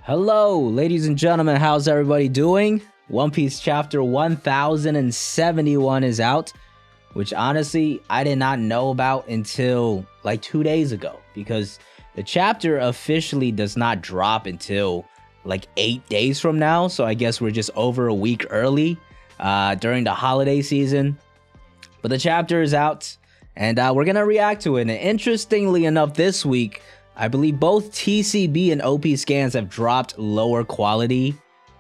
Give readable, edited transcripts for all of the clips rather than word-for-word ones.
Hello, ladies and gentlemen, how's everybody doing? One Piece chapter 1071 is out, which honestly, I did not know about until like 2 days ago, because the chapter officially does not drop until like 8 days from now, so I guess we're just over a week early during the holiday season. But the chapter is out, and we're gonna react to it. And interestingly enough, this week, I believe both TCB and OP scans have dropped lower quality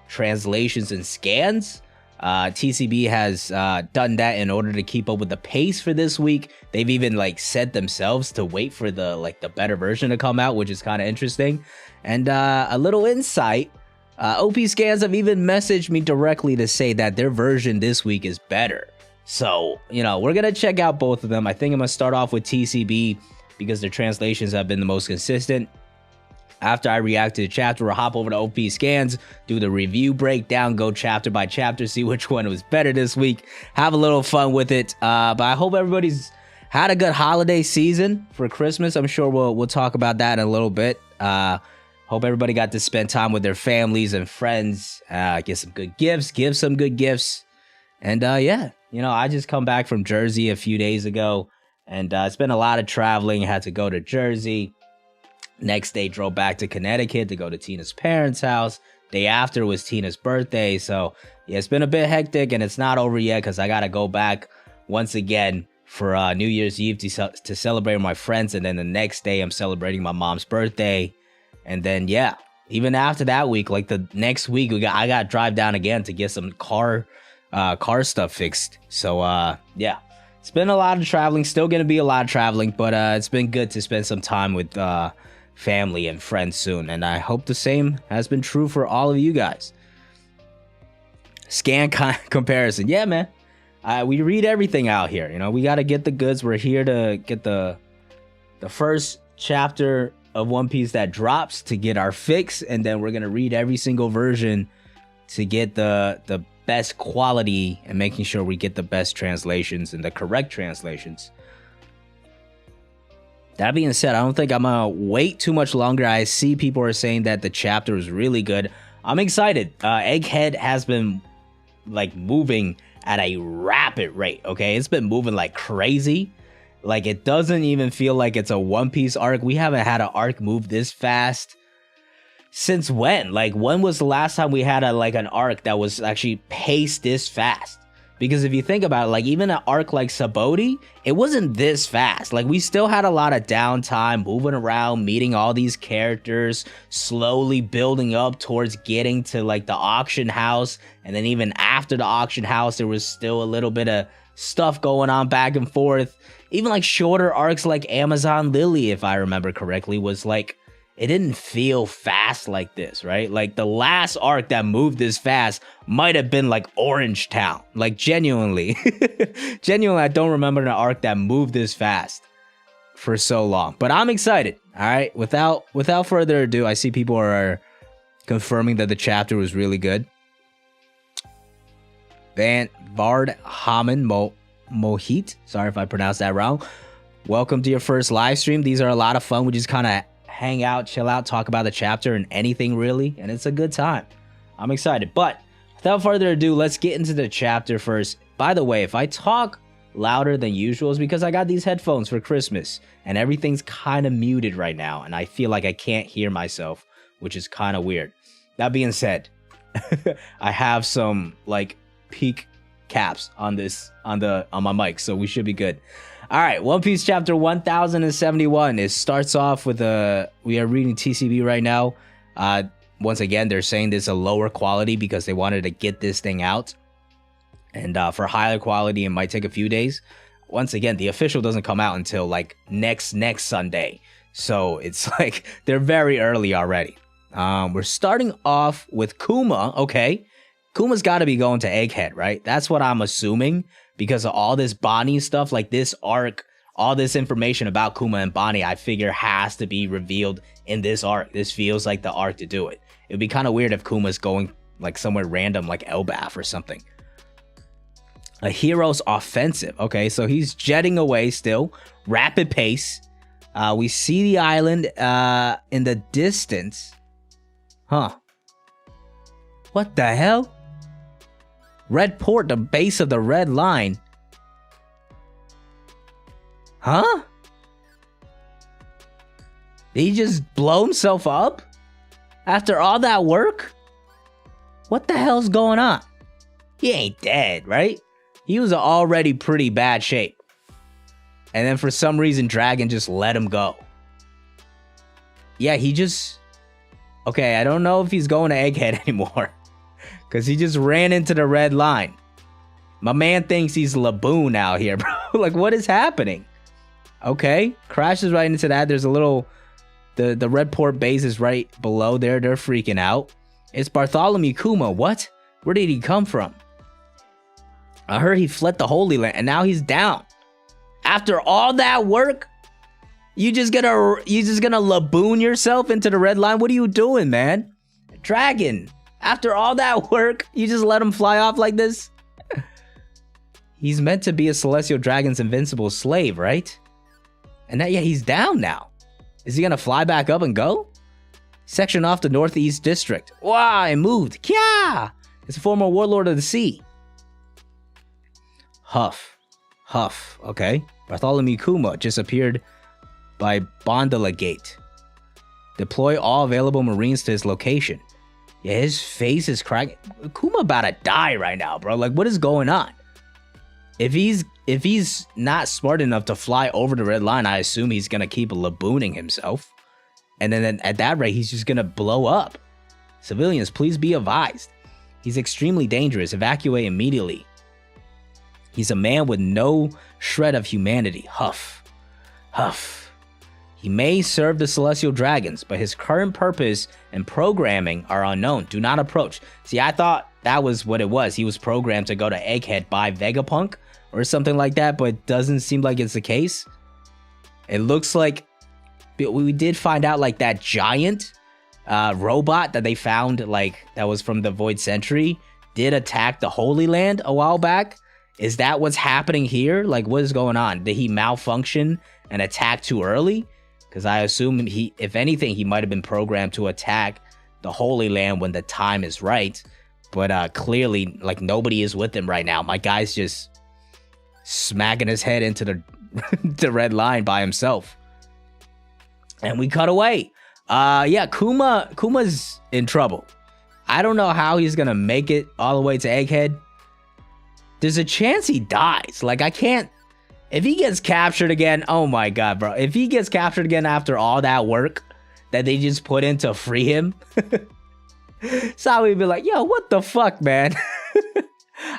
translations and scans. TCB has done that in order to keep up with the pace for this week. They've even like set themselves to wait for the better version to come out, which is kind of interesting. And a little insight, OP scans have even messaged me directly to say that their version this week is better. So, you know, we're gonna check out both of them. I think I'm gonna start off with TCB because their translations have been the most consistent. After I react to the chapter, we'll hop over to OP scans, do the review breakdown, go chapter by chapter, see which one was better this week, have a little fun with it. But I hope everybody's had a good holiday season for Christmas. I'm sure we'll talk about that in a little bit. Hope everybody got to spend time with their families and friends, get some good gifts, give some good gifts. And yeah, you know, I just come back from Jersey a few days ago, and it's been a lot of traveling. I had to go to Jersey. Next day, drove back to Connecticut to go to Tina's parents' house. Day after was Tina's birthday. So yeah, it's been a bit hectic, and it's not over yet because I got to go back once again for New Year's Eve to celebrate with my friends. And then the next day, I'm celebrating my mom's birthday. And then, yeah, even after that week, like the next week, I got to drive down again to get some car stuff fixed. So yeah. It's been a lot of traveling, still going to be a lot of traveling, but it's been good to spend some time with family and friends soon, and I hope the same has been true for all of you guys. Scan comparison. Yeah, man. We read everything out here. You know, we got to get the goods. We're here to get the first chapter of One Piece that drops to get our fix, and then we're going to read every single version to get the best quality and making sure we get the best translations and the correct translations. That being said, I don't think I'm gonna wait too much longer. I see people are saying that the chapter is really good. I'm excited. Egghead has been like moving at a rapid rate. Okay, it's been moving like crazy. Like, it doesn't even feel like it's a One Piece arc. We haven't had an arc move this fast since when? Like, when was the last time we had an arc that was actually paced this fast? Because if you think about it, like, even an arc like Sabaody, it wasn't this fast. Like, we still had a lot of downtime, moving around, meeting all these characters, slowly building up towards getting to like the auction house. And then even after the auction house, there was still a little bit of stuff going on back and forth. Even like shorter arcs like Amazon Lily, if I remember correctly, was like, it didn't feel fast like this, right? Like, the last arc that moved this fast might have been like Orange Town. Like, genuinely. Genuinely, I don't remember an arc that moved this fast for so long. But I'm excited, all right? Without further ado, I see people are confirming that the chapter was really good. Vard Haman Mohit. Sorry if I pronounced that wrong. Welcome to your first live stream. These are a lot of fun. We just kind of hang out, chill out, talk about the chapter and anything really, and it's a good time. I'm excited. But without further ado, let's get into the chapter first. By the way, if I talk louder than usual, it's because I got these headphones for Christmas and everything's kind of muted right now, and I feel like I can't hear myself, which is kind of weird. That being said, I have some like peak caps on my mic, so we should be good. All right, One Piece chapter 1071. It starts off with we are reading TCB right now. Once again, they're saying this is a lower quality because they wanted to get this thing out. And for higher quality, it might take a few days. Once again, the official doesn't come out until like next Sunday. So it's like they're very early already. We're starting off with Kuma. Okay, Kuma's got to be going to Egghead, right? That's what I'm assuming, because of all this Bonnie stuff, like this arc, all this information about Kuma and Bonnie, I figure has to be revealed in this arc. This feels like the arc to do it. It'd be kind of weird if Kuma's going like somewhere random, like Elbaf or something. A hero's offensive. Okay, so he's jetting away still, rapid pace. We see the island in the distance. Huh. What the hell? Red port, the base of the red line. Huh? Did he just blow himself up? After all that work? What the hell's going on? He ain't dead, right? He was already pretty bad shape. And then for some reason, Dragon just let him go. Yeah, he just... Okay, I don't know if he's going to Egghead anymore. Because he just ran into the red line. My man thinks he's Laboon out here, bro. Like, what is happening? Okay, crashes right into that. There's a little... The red port base is right below there. They're freaking out. It's Bartholomew Kuma. What? Where did he come from? I heard he fled the Holy Land, and now he's down. After all that work, you just gonna Laboon yourself into the red line? What are you doing, man? Dragon, after all that work, you just let him fly off like this? He's meant to be a Celestial Dragon's invincible slave, right? And that, yeah, he's down now. Is he gonna fly back up and go? Section off the Northeast District. Wow, it moved. Kya! It's a former warlord of the sea. Huff. Okay. Bartholomew Kuma just appeared by Bondala Gate. Deploy all available Marines to his location. Yeah, his face is cracking. Kuma about to die right now, bro. Like, what is going on? If he's not smart enough to fly over the red line, I assume he's gonna keep Labooning himself. And then at that rate, he's just gonna blow up. Civilians, please be advised. He's extremely dangerous. Evacuate immediately. He's a man with no shred of humanity. Huff. He may serve the Celestial Dragons, but his current purpose and programming are unknown. Do not approach. See, I thought that was what it was. He was programmed to go to Egghead by Vegapunk or something like that, but it doesn't seem like it's the case. It looks like we did find out like that giant robot that they found, like that was from the Void Century, did attack the Holy Land a while back. Is that what's happening here? Like, what is going on? Did he malfunction and attack too early? Because I assume he, if anything, he might have been programmed to attack the Holy Land when the time is right. But clearly, like, nobody is with him right now. My guy's just smacking his head into the red line by himself. And we cut away. Yeah, Kuma's in trouble. I don't know how he's gonna make it all the way to Egghead. There's a chance he dies. Like, I can't... If he gets captured again, oh my god, bro. If he gets captured again after all that work that they just put in to free him, Sawi would be like, yo, what the fuck, man?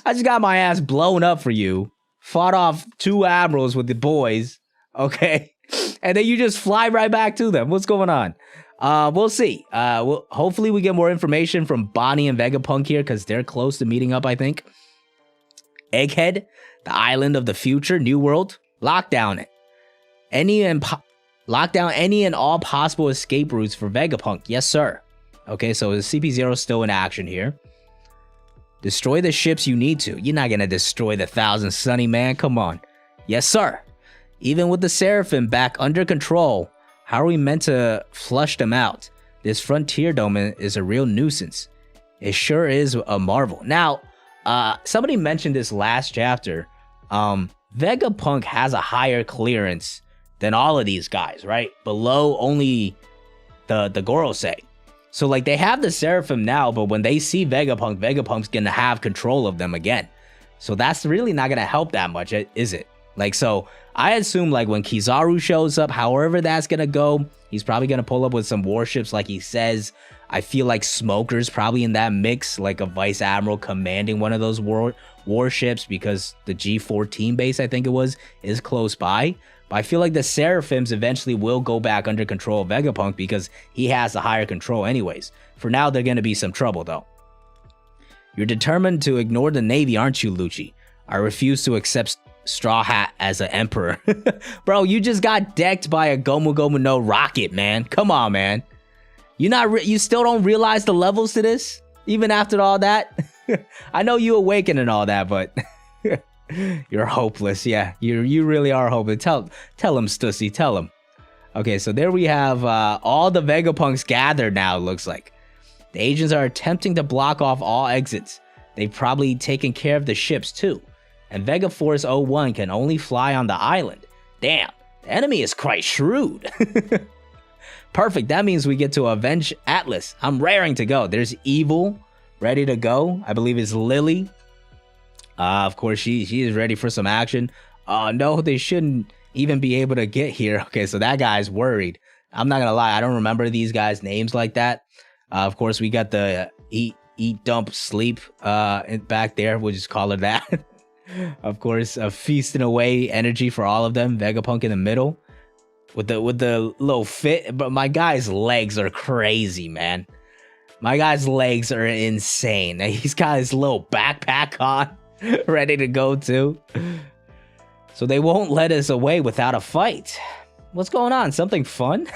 I just got my ass blown up for you. Fought off 2 admirals with the boys, okay? And then you just fly right back to them. What's going on? We'll see. Hopefully we get more information from Bonnie and Vegapunk here, because they're close to meeting up, I think. Egghead, the island of the future, New World, lockdown it. Lock down any and all possible escape routes for Vegapunk. Yes, sir. Okay, so the CP0 is still in action here. Destroy the ships you need to. You're not gonna destroy the 1,000 Sunny, man. Come on. Yes, sir. Even with the Seraphim back under control, how are we meant to flush them out? This frontier dome is a real nuisance. It sure is a marvel. Now, somebody mentioned this last chapter. Vegapunk has a higher clearance than all of these guys, right? Below only the Gorosei. So, like, they have the Seraphim now, but when they see Vegapunk, Vegapunk's gonna have control of them again. So that's really not gonna help that much, is it? Like, so I assume, like, when Kizaru shows up, however that's gonna go, he's probably gonna pull up with some warships, like he says. I feel like Smoker's probably in that mix, like a Vice Admiral commanding one of those warships, because the G14 base, I think it was, is close by. But I feel like the Seraphims eventually will go back under control of Vegapunk, because he has the higher control anyways. For now, they're gonna be some trouble, though. You're determined to ignore the Navy, aren't you, Lucci? I refuse to accept Straw Hat as an emperor. Bro, you just got decked by a Gomu Gomu no rocket, man. Come on, man. You still don't realize the levels to this? Even after all that? I know you awaken and all that, but you're hopeless. Yeah, you really are hopeless. Tell him, Stussy, tell him. Okay, so there we have all the Vegapunks gathered now, it looks like. The agents are attempting to block off all exits. They've probably taken care of the ships too. And Vega Force 01 can only fly on the island. Damn, the enemy is quite shrewd. Perfect, that means we get to avenge Atlas. I'm raring to go. There's Evil, ready to go. I believe it's Lily. Of course, she is ready for some action. No, they shouldn't even be able to get here. Okay, so that guy's worried. I'm not gonna lie, I don't remember these guys' names like that. Of course, we got the eat, dump, sleep back there. We'll just call it that. Of course, a feasting away energy for all of them. Vegapunk in the middle with the little fit. But my guy's legs are crazy, man. My guy's legs are insane. He's got his little backpack on, ready to go too. So they won't let us away without a fight. What's going on? Something fun?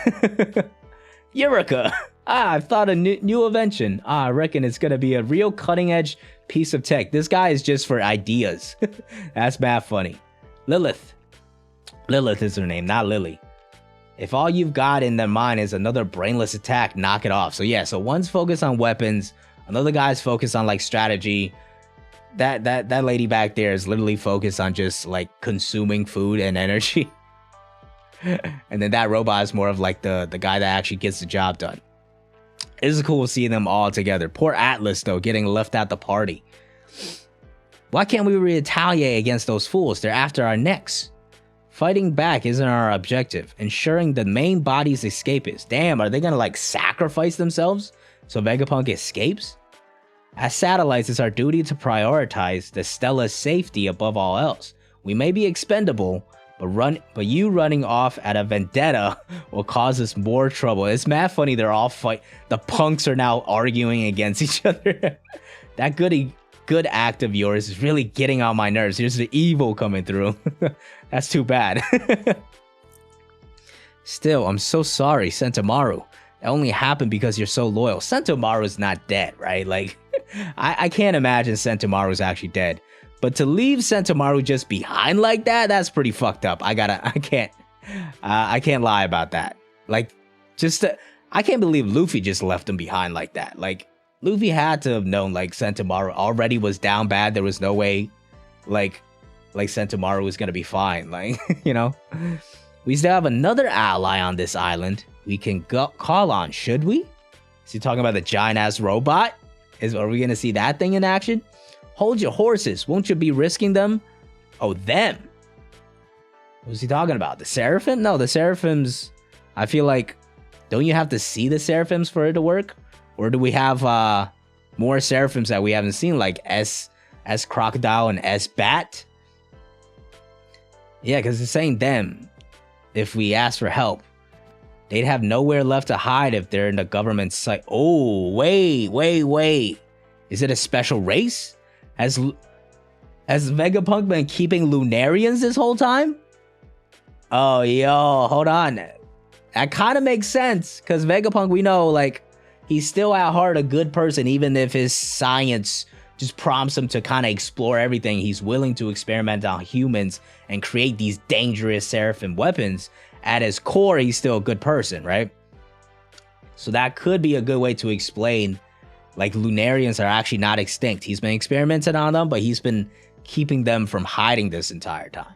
Eureka! I've thought a new invention. I reckon it's gonna be a real cutting-edge piece of tech. This guy is just for ideas. That's bad funny. Lilith. Lilith is her name, not Lily. If all you've got in their mind is another brainless attack, knock it off. So yeah, so one's focused on weapons, another guy's focused on like strategy. That lady back there is literally focused on just like consuming food and energy. And then that robot is more of like the guy that actually gets the job done. It's cool seeing them all together. Poor Atlas, though, getting left at the party. Why can't we retaliate against those fools? They're after our necks. Fighting back isn't our objective. Ensuring the main body's escape is. Damn, are they gonna like sacrifice themselves so Vegapunk escapes? As satellites, it's our duty to prioritize the Stella's safety above all else. We may be expendable, but you running off at a vendetta will cause us more trouble. It's mad funny. They're all the punks are now arguing against each other. That good act of yours is really getting on my nerves. Here's the Evil coming through. That's too bad. Still, I'm so sorry, Sentomaru. It only happened because you're so loyal. Sentomaru's not dead, right? Like, I can't imagine Sentomaru's actually dead. But to leave Sentomaru just behind like that, that's pretty fucked up. I can't lie about that. Like, I can't believe Luffy just left him behind like that. Like, Luffy had to have known, like, Sentomaru already was down bad. There was no way, like Sentomaru was gonna be fine. Like, you know? We still have another ally on this island we can call on, should we? Is he talking about the giant-ass robot? Are we gonna see that thing in action? Hold your horses. Won't you be risking them? Oh, them. What was he talking about? The Seraphim? No, the Seraphims. I feel like, don't you have to see the Seraphims for it to work? Or do we have more Seraphims that we haven't seen, like S Crocodile and S Bat? Yeah, because it's saying them. If we ask for help, they'd have nowhere left to hide if they're in the government's sight. Oh, wait. Is it a special race? Has Vegapunk been keeping Lunarians this whole time? Oh, yo, hold on. That kind of makes sense, because Vegapunk, we know, like, he's still at heart a good person, even if his science just prompts him to kind of explore everything. He's willing to experiment on humans and create these dangerous Seraphim weapons. At his core, he's still a good person, right? So that could be a good way to explain, like, Lunarians are actually not extinct. He's been experimenting on them, but he's been keeping them from hiding this entire time.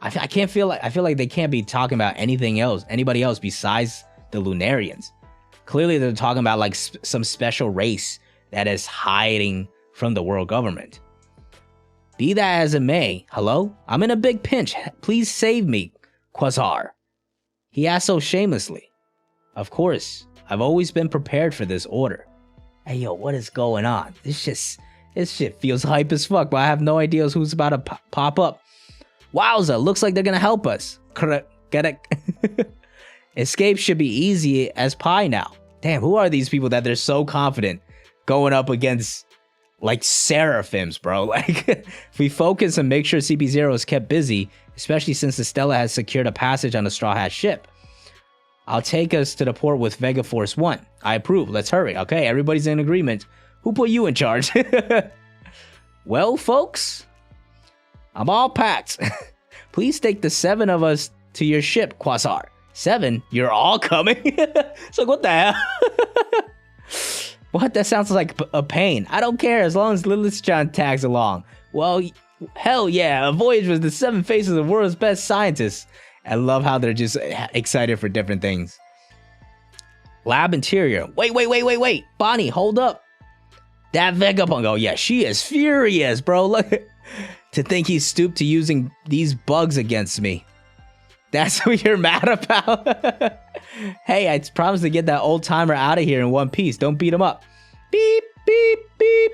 I feel like they can't be talking about anybody else besides the Lunarians. Clearly, they're talking about like some special race that is hiding from the world government. Be that as it may, hello? I'm in a big pinch. Please save me, Quasar. He asked so shamelessly. Of course, I've always been prepared for this order. Hey, yo, what is going on? This shit feels hype as fuck, but I have no idea who's about to pop up. Wowza, looks like they're gonna help us. Get it? Escape should be easy as pie now. Damn, who are these people that they're so confident going up against, like, Seraphims, bro? Like, if we focus and make sure CP0 is kept busy, especially since the Stella has secured a passage on the Straw Hat ship. I'll take us to the port with Vega Force 1. I approve. Let's hurry. Okay, everybody's in agreement. Who put you in charge? Well, folks, I'm all packed. Please take the 7 of us to your ship, Quasar. 7? You're all coming? It's like, what the hell? What? That sounds like a pain. I don't care as long as Lilithstone tags along. Well, hell yeah, a voyage with the 7 faces of the world's best scientists. I love how they're just excited for different things. Lab interior. Wait. Bonnie, hold up. That Vegapunk. Oh yeah, she is furious, bro. Look, to think he stooped to using these bugs against me. That's what you're mad about? Hey, I promised to get that old timer out of here in one piece. Don't beat him up. Beep, beep, beep.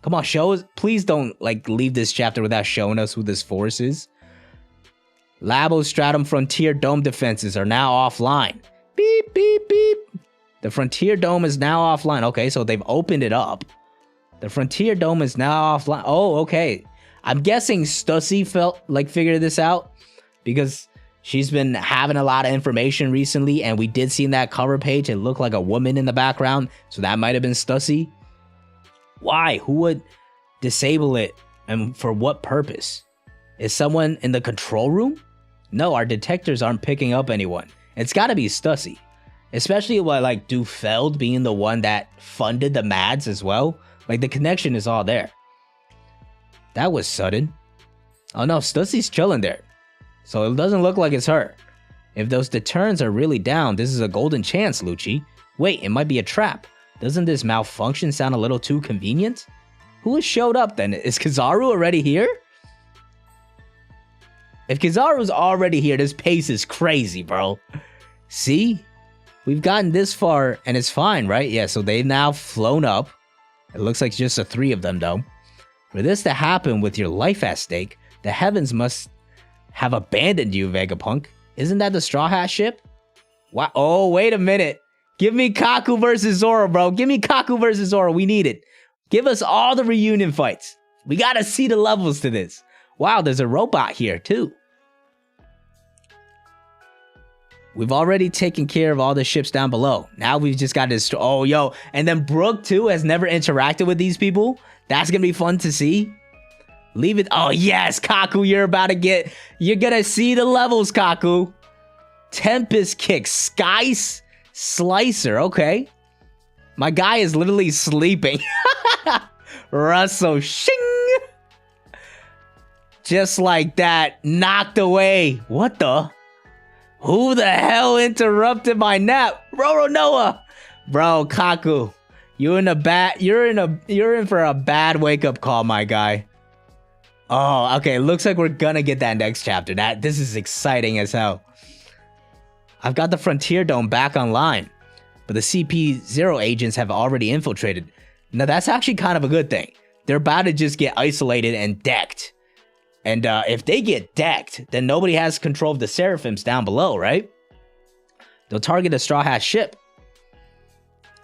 Come on, show us. Please don't like leave this chapter without showing us who this force is. Labostratum Frontier Dome defenses are now offline. Beep, beep, beep. The Frontier Dome is now offline. Okay, so they've opened it up. The Frontier Dome is now offline. Oh, okay. I'm guessing Stussy figured this out because she's been having a lot of information recently, and we did see in that cover page it looked like a woman in the background, so that might have been Stussy. Why? Who would disable it, and for what purpose? Is someone in the control room? No, our detectors aren't picking up anyone. It's got to be Stussy, especially with like Dufeld being the one that funded the Mads as well. Like the connection is all there. That was sudden. Oh no, Stussy's chilling there. So it doesn't look like it's her. If those deterrents are really down, this is a golden chance, Lucci. Wait, it might be a trap. Doesn't this malfunction sound a little too convenient? Who has showed up then? Is Kizaru already here? If Kizaru's already here, this pace is crazy, bro. See? We've gotten this far and it's fine, right? Yeah, so they've now flown up. It looks like just the 3 of them, though. For this to happen with your life at stake, the heavens must have abandoned you, Vegapunk. Isn't that the Straw Hat ship? Wow. Oh, wait a minute. Give me Kaku versus Zoro, bro. Give me Kaku versus Zoro. We need it. Give us all the reunion fights. We gotta see the levels to this. Wow, there's a robot here, too. We've already taken care of all the ships down below. Now we've just got this. Oh, yo. And then Brooke, too, has never interacted with these people. That's going to be fun to see. Leave it. Oh, yes, Kaku, you're going to see the levels, Kaku. Tempest Kick, Sky Slicer. Okay. My guy is literally sleeping. Russell, shing. Just like that. Knocked away. What the? Who the hell interrupted my nap? Roronoa. Bro, Kaku. You're in for a bad wake-up call, my guy. Oh, okay. Looks like we're gonna get that next chapter. This is exciting as hell. I've got the Frontier Dome back online, but the CP0 agents have already infiltrated. Now that's actually kind of a good thing. They're about to just get isolated and decked. And if they get decked, then nobody has control of the Seraphims down below, right? They'll target a Straw Hat ship.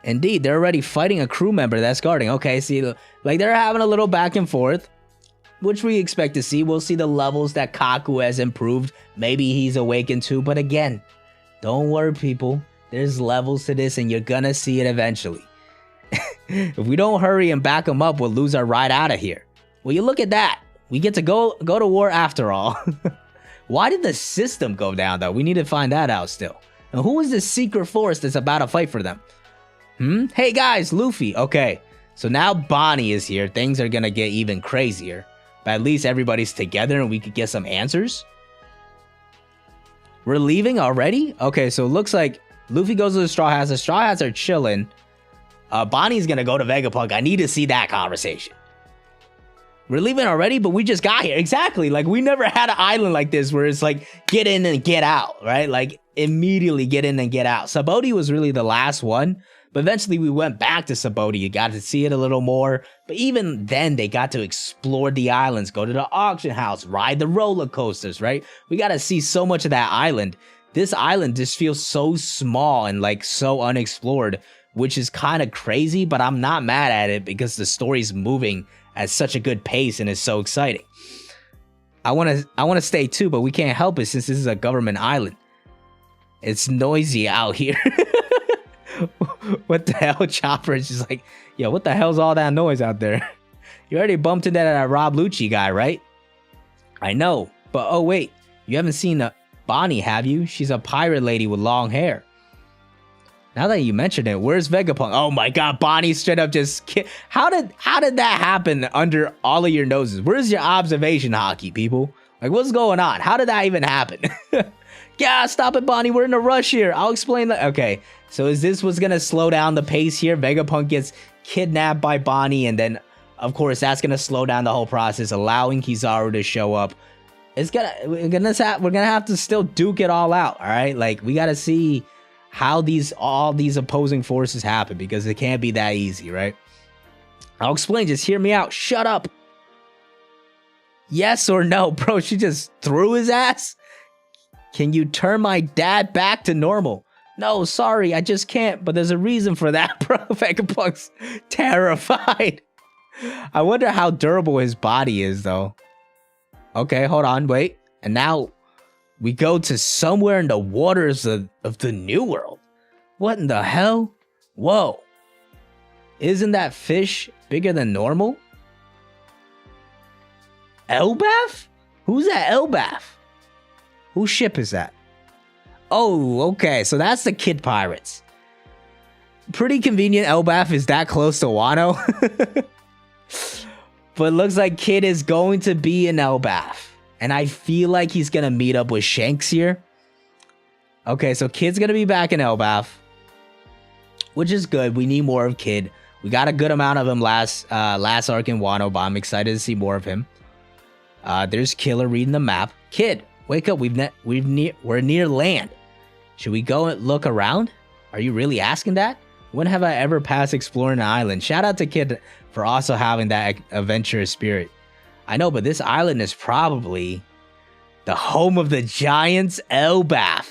Indeed, they're already fighting a crew member that's guarding. Okay, see, like they're having a little back and forth, which we expect to see. We'll see the levels that Kaku has improved. Maybe he's awakened too, but again, don't worry, people. There's levels to this, and you're gonna see it eventually. If we don't hurry and back him up, we'll lose our ride out of here. Well, you look at that. We get to go to war after all. Why did the system go down, though? We need to find that out still. And who is this secret force that's about to fight for them? Hey, guys, Luffy. Okay, so now Bonnie is here. Things are going to get even crazier. But at least everybody's together and we could get some answers. We're leaving already? Okay, so it looks like Luffy goes to the Straw Hats. The Straw Hats are chilling. Bonnie's going to go to Vegapunk. I need to see that conversation. We're leaving already, but we just got here. Exactly. Like, we never had an island like this where it's like, get in and get out, right? Like, immediately get in and get out. Saboti was really the last one, but eventually we went back to Saboti. You got to see it a little more. But even then, they got to explore the islands, go to the auction house, ride the roller coasters, right? We got to see so much of that island. This island just feels so small and like so unexplored, which is kind of crazy, but I'm not mad at it because the story's moving at such a good pace and it's so exciting. I want to stay too, but we can't help it since this is a government island. It's noisy out here. What the hell? Chopper is just like, yo, what the hell's all that noise out there? You already bumped into that Rob Lucci guy, right? I know, but oh wait, you haven't seen Bonnie, have you? She's a pirate lady with long hair. Now that you mentioned it, where's Vegapunk? Oh my god, Bonnie straight up just how did that happen under all of your noses? Where's your observation hockey, people? Like, what's going on? How did that even happen? Yeah, stop it, Bonnie. We're in a rush here. I'll explain that. Okay, so is this what's gonna slow down the pace here? Vegapunk gets kidnapped by Bonnie, and then, of course, that's gonna slow down the whole process, allowing Kizaru to show up. We're gonna have to still duke it all out. All right, like we gotta see how all these opposing forces happen, because it can't be that easy, right? I'll explain. Just hear me out. Shut up. Yes or no, bro? She just threw his ass. Can you turn my dad back to normal? No, sorry, I just can't. But there's a reason for that, bro. Vegapunk's terrified. I wonder how durable his body is, though. Okay, hold on, wait. And now we go to somewhere in the waters of the New World. What in the hell? Whoa. Isn't that fish bigger than normal? Elbaf? Who's that Elbaf? Whose ship is that? Oh, okay. So that's the Kid Pirates. Pretty convenient Elbaf is that close to Wano. But it looks like Kid is going to be in Elbaf. And I feel like he's going to meet up with Shanks here. Okay, so Kid's going to be back in Elbaf, which is good. We need more of Kid. We got a good amount of him last arc in Wano, but I'm excited to see more of him. There's Killer reading the map. Kid, wake up. We're near land. Should we go and look around? Are you really asking that? When have I ever passed exploring an island? Shout out to Kid for also having that adventurous spirit. I know, but this island is probably the home of the giants, Elbaf.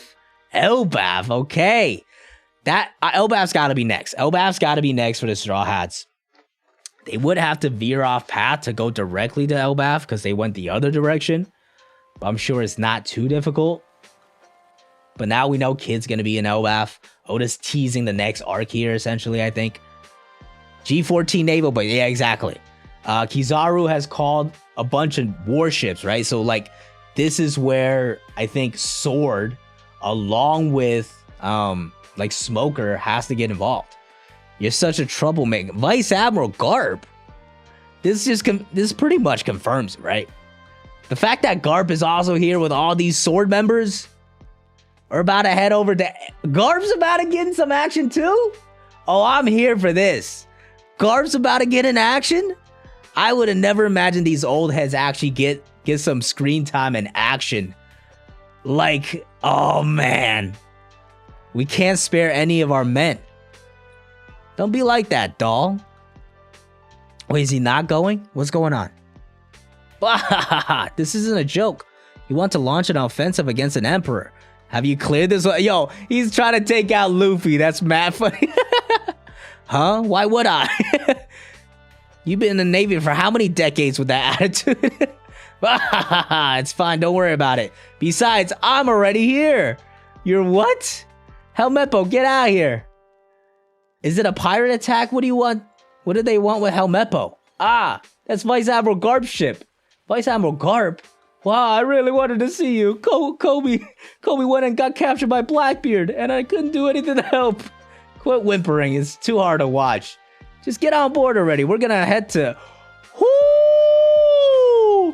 Elbaf, okay. That Elbaf's got to be next. Elbaf's got to be next for the Straw Hats. They would have to veer off path to go directly to Elbaf because they went the other direction. But I'm sure it's not too difficult. But now we know Kid's going to be in Elbaf. Oda's teasing the next arc here, essentially, I think. G14 Naval, but yeah, exactly. Kizaru has called a bunch of warships, right? So, like, this is where I think Sword, along with, like, Smoker, has to get involved. You're such a troublemaker. Vice Admiral Garp. This pretty much confirms it, right? The fact that Garp is also here with all these Sword members are about to head over to... Garp's about to get in some action too? Oh, I'm here for this. Garp's about to get in action? I would have never imagined these old heads actually get some screen time and action. Like, oh man. We can't spare any of our men. Don't be like that, doll. Wait, is he not going? What's going on? This isn't a joke. You want to launch an offensive against an emperor. Have you cleared this? Yo, he's trying to take out Luffy. That's mad funny. Huh? Why would I? You've been in the Navy for how many decades with that attitude? It's fine. Don't worry about it. Besides, I'm already here. You're what? Helmeppo, get out of here. Is it a pirate attack? What do you want? What do they want with Helmeppo? Ah, that's Vice Admiral Garp's ship. Vice Admiral Garp? Wow, I really wanted to see you. Kobe went and got captured by Blackbeard, and I couldn't do anything to help. Quit whimpering. It's too hard to watch. Just get on board already. We're gonna head to... Woo!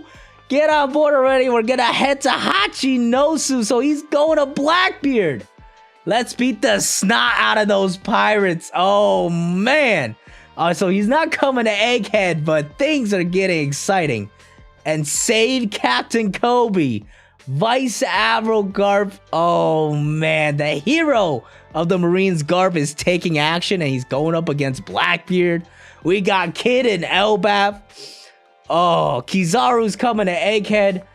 Get on board already. We're gonna head to Hachinosu, so he's going to Blackbeard. Let's beat the snot out of those pirates. Oh, man. So he's not coming to Egghead, but things are getting exciting. And save Captain Kobe. Vice Admiral Garp. Oh, man. The hero of the Marines, Garp, is taking action, and he's going up against Blackbeard. We got Kid and Elbaf. Oh, Kizaru's coming to Egghead.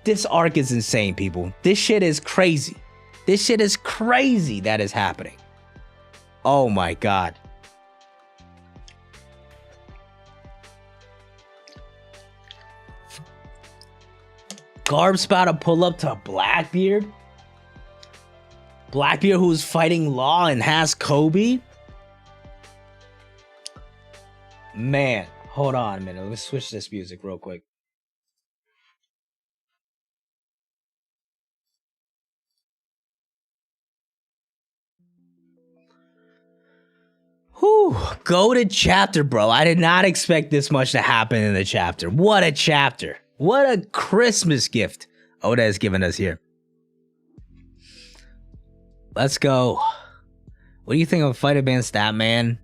This arc is insane, people. This shit is crazy. This shit is crazy that is happening. Oh my god. Garb's about to pull up to Blackbeard. Blackbeard, who's fighting Law and has Kobe. Man, hold on a minute. Let me switch this music real quick. Whew, go to chapter, bro. I did not expect this much to happen in the chapter. What a chapter. What a Christmas gift Oda has given us here. Let's go. What do you think of a fight against that man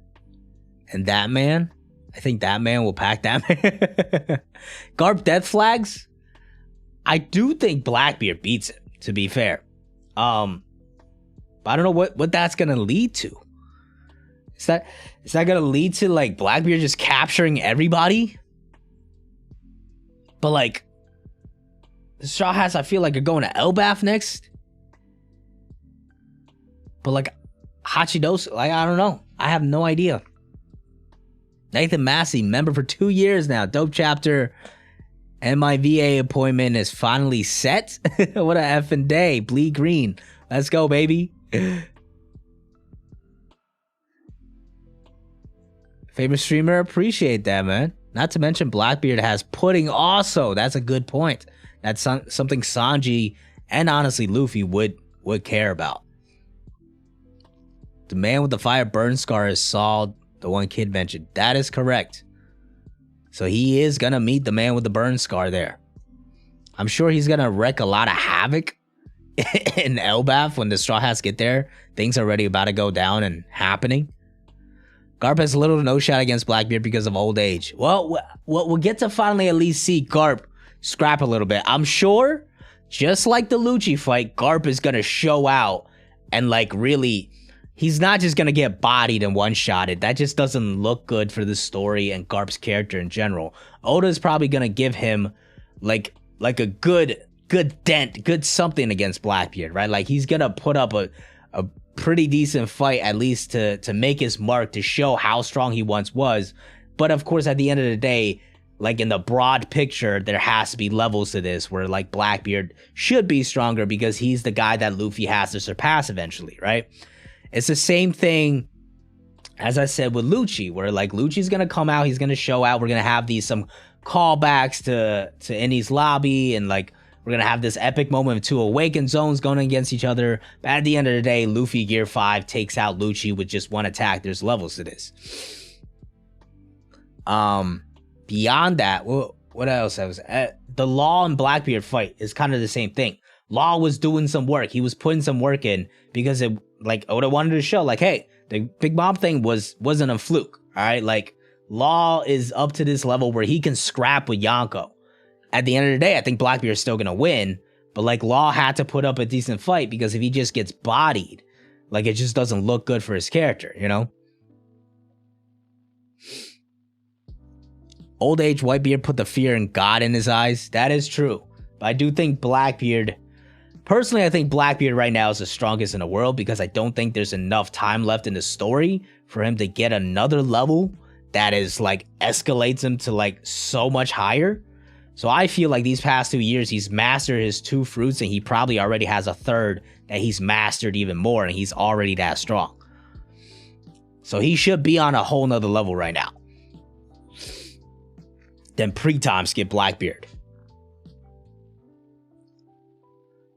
and that man? I think that man will pack that man. Garp death flags? I do think Blackbeard beats him, to be fair. But I don't know what that's gonna lead to. Is that gonna lead to like Blackbeard just capturing everybody? But like the Straw Hats, I feel like are going to Elbaf next. But like Hachidos, like I don't know. I have no idea. Nathan Massey, member for 2 years now. Dope chapter. And my VA appointment is finally set. What a effing day. Bleed green. Let's go, baby. Favorite streamer? Appreciate that, man. Not to mention Blackbeard has pudding also. That's a good point. That's something Sanji and honestly Luffy would care about. The man with the fire burn scar is Saul, the one kid mentioned. That is correct. So he is going to meet the man with the burn scar there. I'm sure he's going to wreak a lot of havoc in Elbaf when the Straw Hats get there. Things are already about to go down and happening. Garp has little to no shot against Blackbeard because of old age. Well, we'll get to finally at least see Garp scrap a little bit. I'm sure, just like the Lucci fight, Garp is going to show out and like really... He's not just going to get bodied and one-shotted. That just doesn't look good for the story and Garp's character in general. Oda's probably going to give him like a good dent, good something against Blackbeard, right? Like he's going to put up a pretty decent fight at least to make his mark, to show how strong he once was. But of course, at the end of the day, like in the broad picture, there has to be levels to this where like Blackbeard should be stronger because he's the guy that Luffy has to surpass eventually, right? It's the same thing, as I said, with Lucci, where like Lucci's going to come out, he's going to show out. We're going to have some callbacks to Enies Lobby, and like we're going to have this epic moment of two awakened zones going against each other. But at the end of the day, Luffy Gear 5 takes out Lucci with just one attack. There's levels to this. Beyond that, what else? The Law and Blackbeard fight is kind of the same thing. Law was doing some work. He was putting some work in because it, like Oda wanted to show, like, hey, the Big Mom thing wasn't a fluke. All right, like Law is up to this level where he can scrap with Yonko. At the end of the day, I think Blackbeard is still gonna win, but like Law had to put up a decent fight because if he just gets bodied, like it just doesn't look good for his character, you know. Old age Whitebeard put the fear in God in his eyes. That is true, but I do think Blackbeard. Personally, I think Blackbeard right now is the strongest in the world because I don't think there's enough time left in the story for him to get another level that is like escalates him to like so much higher. So I feel like these past 2 years, he's mastered his 2 fruits and he probably already has a third that he's mastered even more and he's already that strong. So he should be on a whole nother level right now. Then pre-time skip Blackbeard.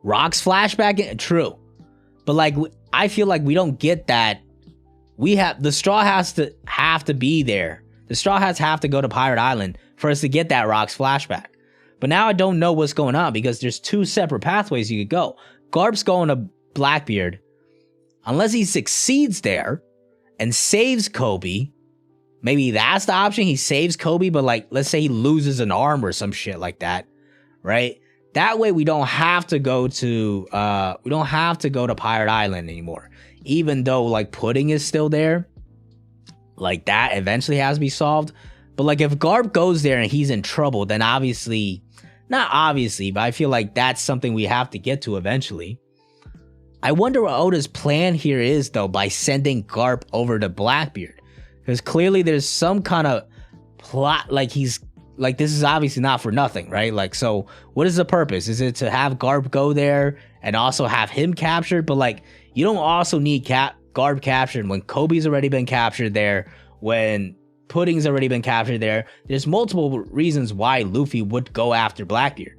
Rock's flashback, true, but like I feel like we don't get that. We have the Straw Hats have to be there. The Straw Hats have to go to Pirate Island for us to get that Rock's flashback. But now I don't know what's going on because there's 2 separate pathways you could go. Garp's going to Blackbeard, unless he succeeds there and saves Kobe. Maybe that's the option. He saves Kobe, but like let's say he loses an arm or some shit like that, right? That way we don't have to go to Pirate Island anymore. Even though like pudding is still there. Like that eventually has to be solved. But like if Garp goes there and he's in trouble, then obviously, not obviously, but I feel like that's something we have to get to eventually. I wonder what Oda's plan here is though by sending Garp over to Blackbeard. Because clearly there's some kind of plot, like he's like, this is obviously not for nothing, right? Like, so what is the purpose? Is it to have Garp go there and also have him captured? But like, you don't also need Garp captured when Kobe's already been captured there, when Pudding's already been captured there. There's multiple reasons why Luffy would go after Blackbeard.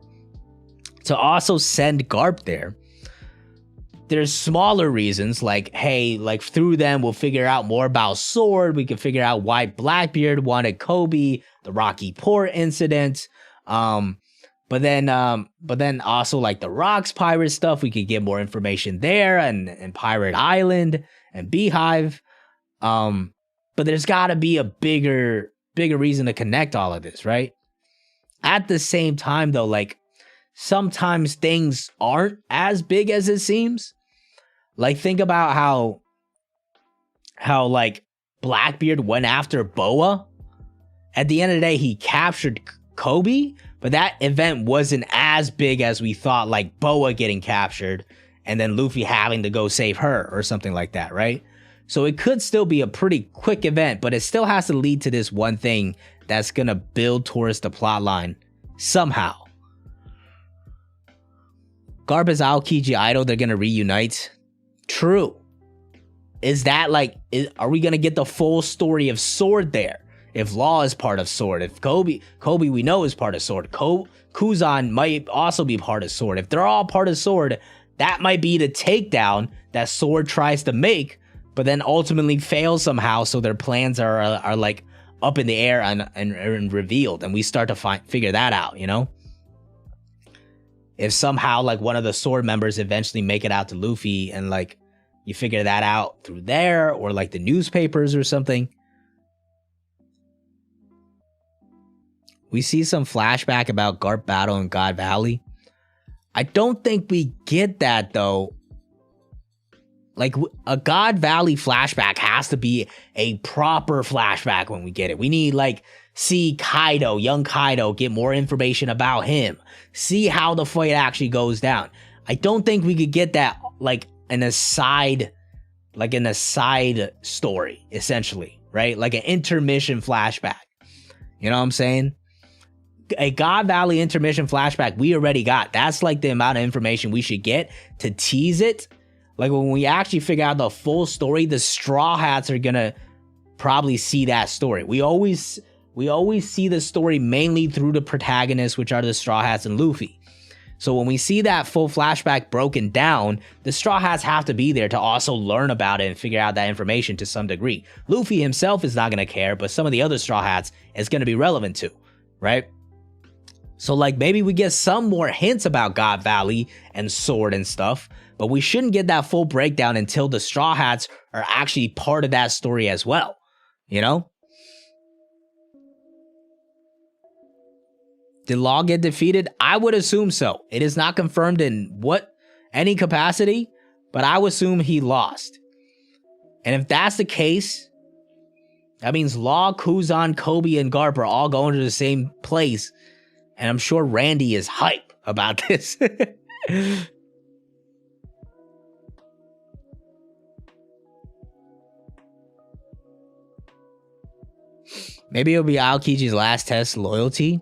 To also send Garp there, there's smaller reasons like, hey, like through them we'll figure out more about Sword. We can figure out why Blackbeard wanted Kobe, the Rocky Port incident. But then also like the Rocks pirate stuff, we could get more information there, and Pirate Island and Beehive. But there's got to be a bigger reason to connect all of this, right? At the same time, though, like sometimes things aren't as big as it seems. Like think about how like Blackbeard went after Boa. At the end of the day, he captured Kobe, but that event wasn't as big as we thought, like Boa getting captured and then Luffy having to go save her or something like that, right? So it could still be a pretty quick event, but it still has to lead to this one thing that's going to build towards the plot line somehow. Garp is Aokiji Idol, they're going to reunite. True. Is that like, are we going to get the full story of Sword there? If Law is part of Sword, if Kobe we know is part of Sword, Kuzan might also be part of Sword. If they're all part of Sword, that might be the takedown that Sword tries to make, but then ultimately fails somehow, so their plans are like up in the air and revealed, and we start to figure that out, you know? If somehow like one of the Sword members eventually make it out to Luffy and like you figure that out through there or like the newspapers or something. We see some flashback about Garp battle in God Valley. I don't think we get that though. Like a God Valley flashback has to be a proper flashback when we get it. We need like see Kaido, young Kaido, get more information about him. See how the fight actually goes down. I don't think we could get that like in a side story, essentially, right? Like an intermission flashback. You know what I'm saying? A God Valley intermission flashback we already got. That's like the amount of information we should get to tease it. Like when we actually figure out the full story, the Straw Hats are gonna probably see that story. We always see the story mainly through the protagonists, which are the Straw Hats and Luffy. So when we see that full flashback broken down, the Straw Hats have to be there to also learn about it and figure out that information to some degree. Luffy himself is not going to care, but some of the other Straw Hats is going to be relevant to, right? So like maybe we get some more hints about God Valley and Sword and stuff, but we shouldn't get that full breakdown until the Straw Hats are actually part of that story as well, you know? Did Law get defeated? I would assume so. It is not confirmed in any capacity, but I would assume he lost. And if that's the case, that means Law, Kuzan, Kobe, and Garp are all going to the same place. And I'm sure Randy is hype about this. Maybe it'll be Aokiji's last test, loyalty.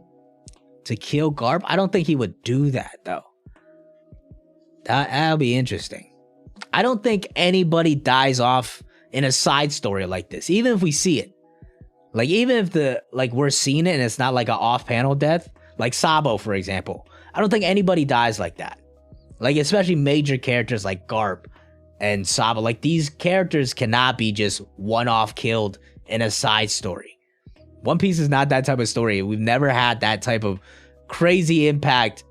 To kill Garp? I don't think he would do that, though. That'll be interesting. I don't think anybody dies off in a side story like this, even if we see it. Like, even if we're seeing it and it's not like an off-panel death, like Sabo, for example. I don't think anybody dies like that. Like, especially major characters like Garp and Sabo. Like, these characters cannot be just one-off killed in a side story. One Piece is not that type of story. We've never had that type of crazy impact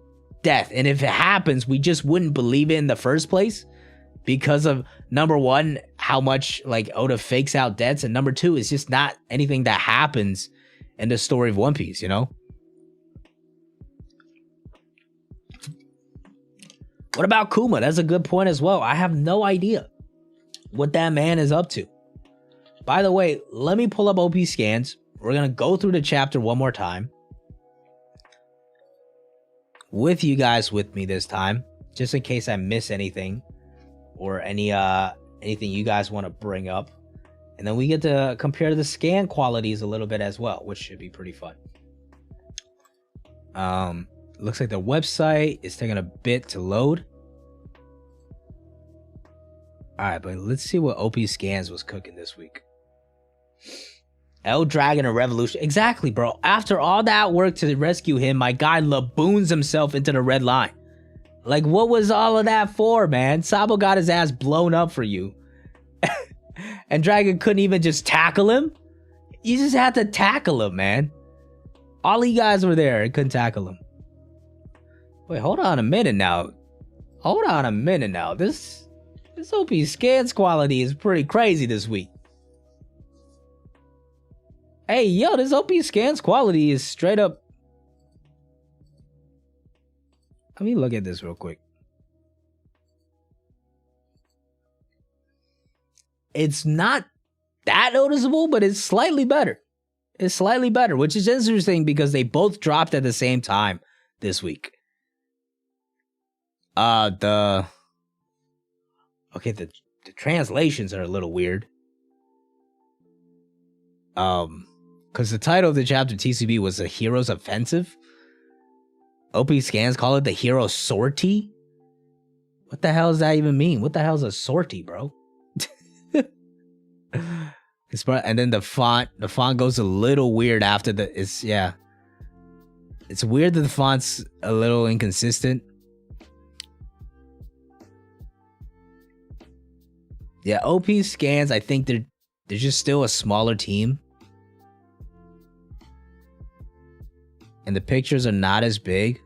death. And if it happens, we just wouldn't believe it in the first place because of, number one, how much like Oda fakes out deaths. And number two, it's just not anything that happens in the story of One Piece, you know? What about Kuma? That's a good point as well. I have no idea what that man is up to. By the way, let me pull up OP scans. We're going to go through the chapter one more time. With you guys with me this time. Just in case I miss anything. Or anything you guys want to bring up. And then we get to compare the scan qualities a little bit as well. Which should be pretty fun. Looks like the website is taking a bit to load. Alright, but let's see what OP Scans was cooking this week. L Dragon or Revolution. Exactly, bro. After all that work to rescue him, my guy laboons himself into the red line. Like, what was all of that for, man? Sabo got his ass blown up for you. And Dragon couldn't even just tackle him? You just had to tackle him, man. All you guys were there and couldn't tackle him. Wait, hold on a minute now. Hold on a minute now. This OP scans quality is pretty crazy this week. Hey, yo, this OP scans quality is straight up. Let me look at this real quick. It's not that noticeable, but it's slightly better. It's slightly better, which is interesting because they both dropped at the same time this week. The translations are a little weird. Because the title of the chapter TCB was The Hero's Offensive. OP scans call it the Hero Sortie. What the hell does that even mean? What the hell is a sortie, bro? And then the font goes a little weird after it's weird that the font's a little inconsistent. Yeah, OP scans, I think they're just still a smaller team. And the pictures are not as big.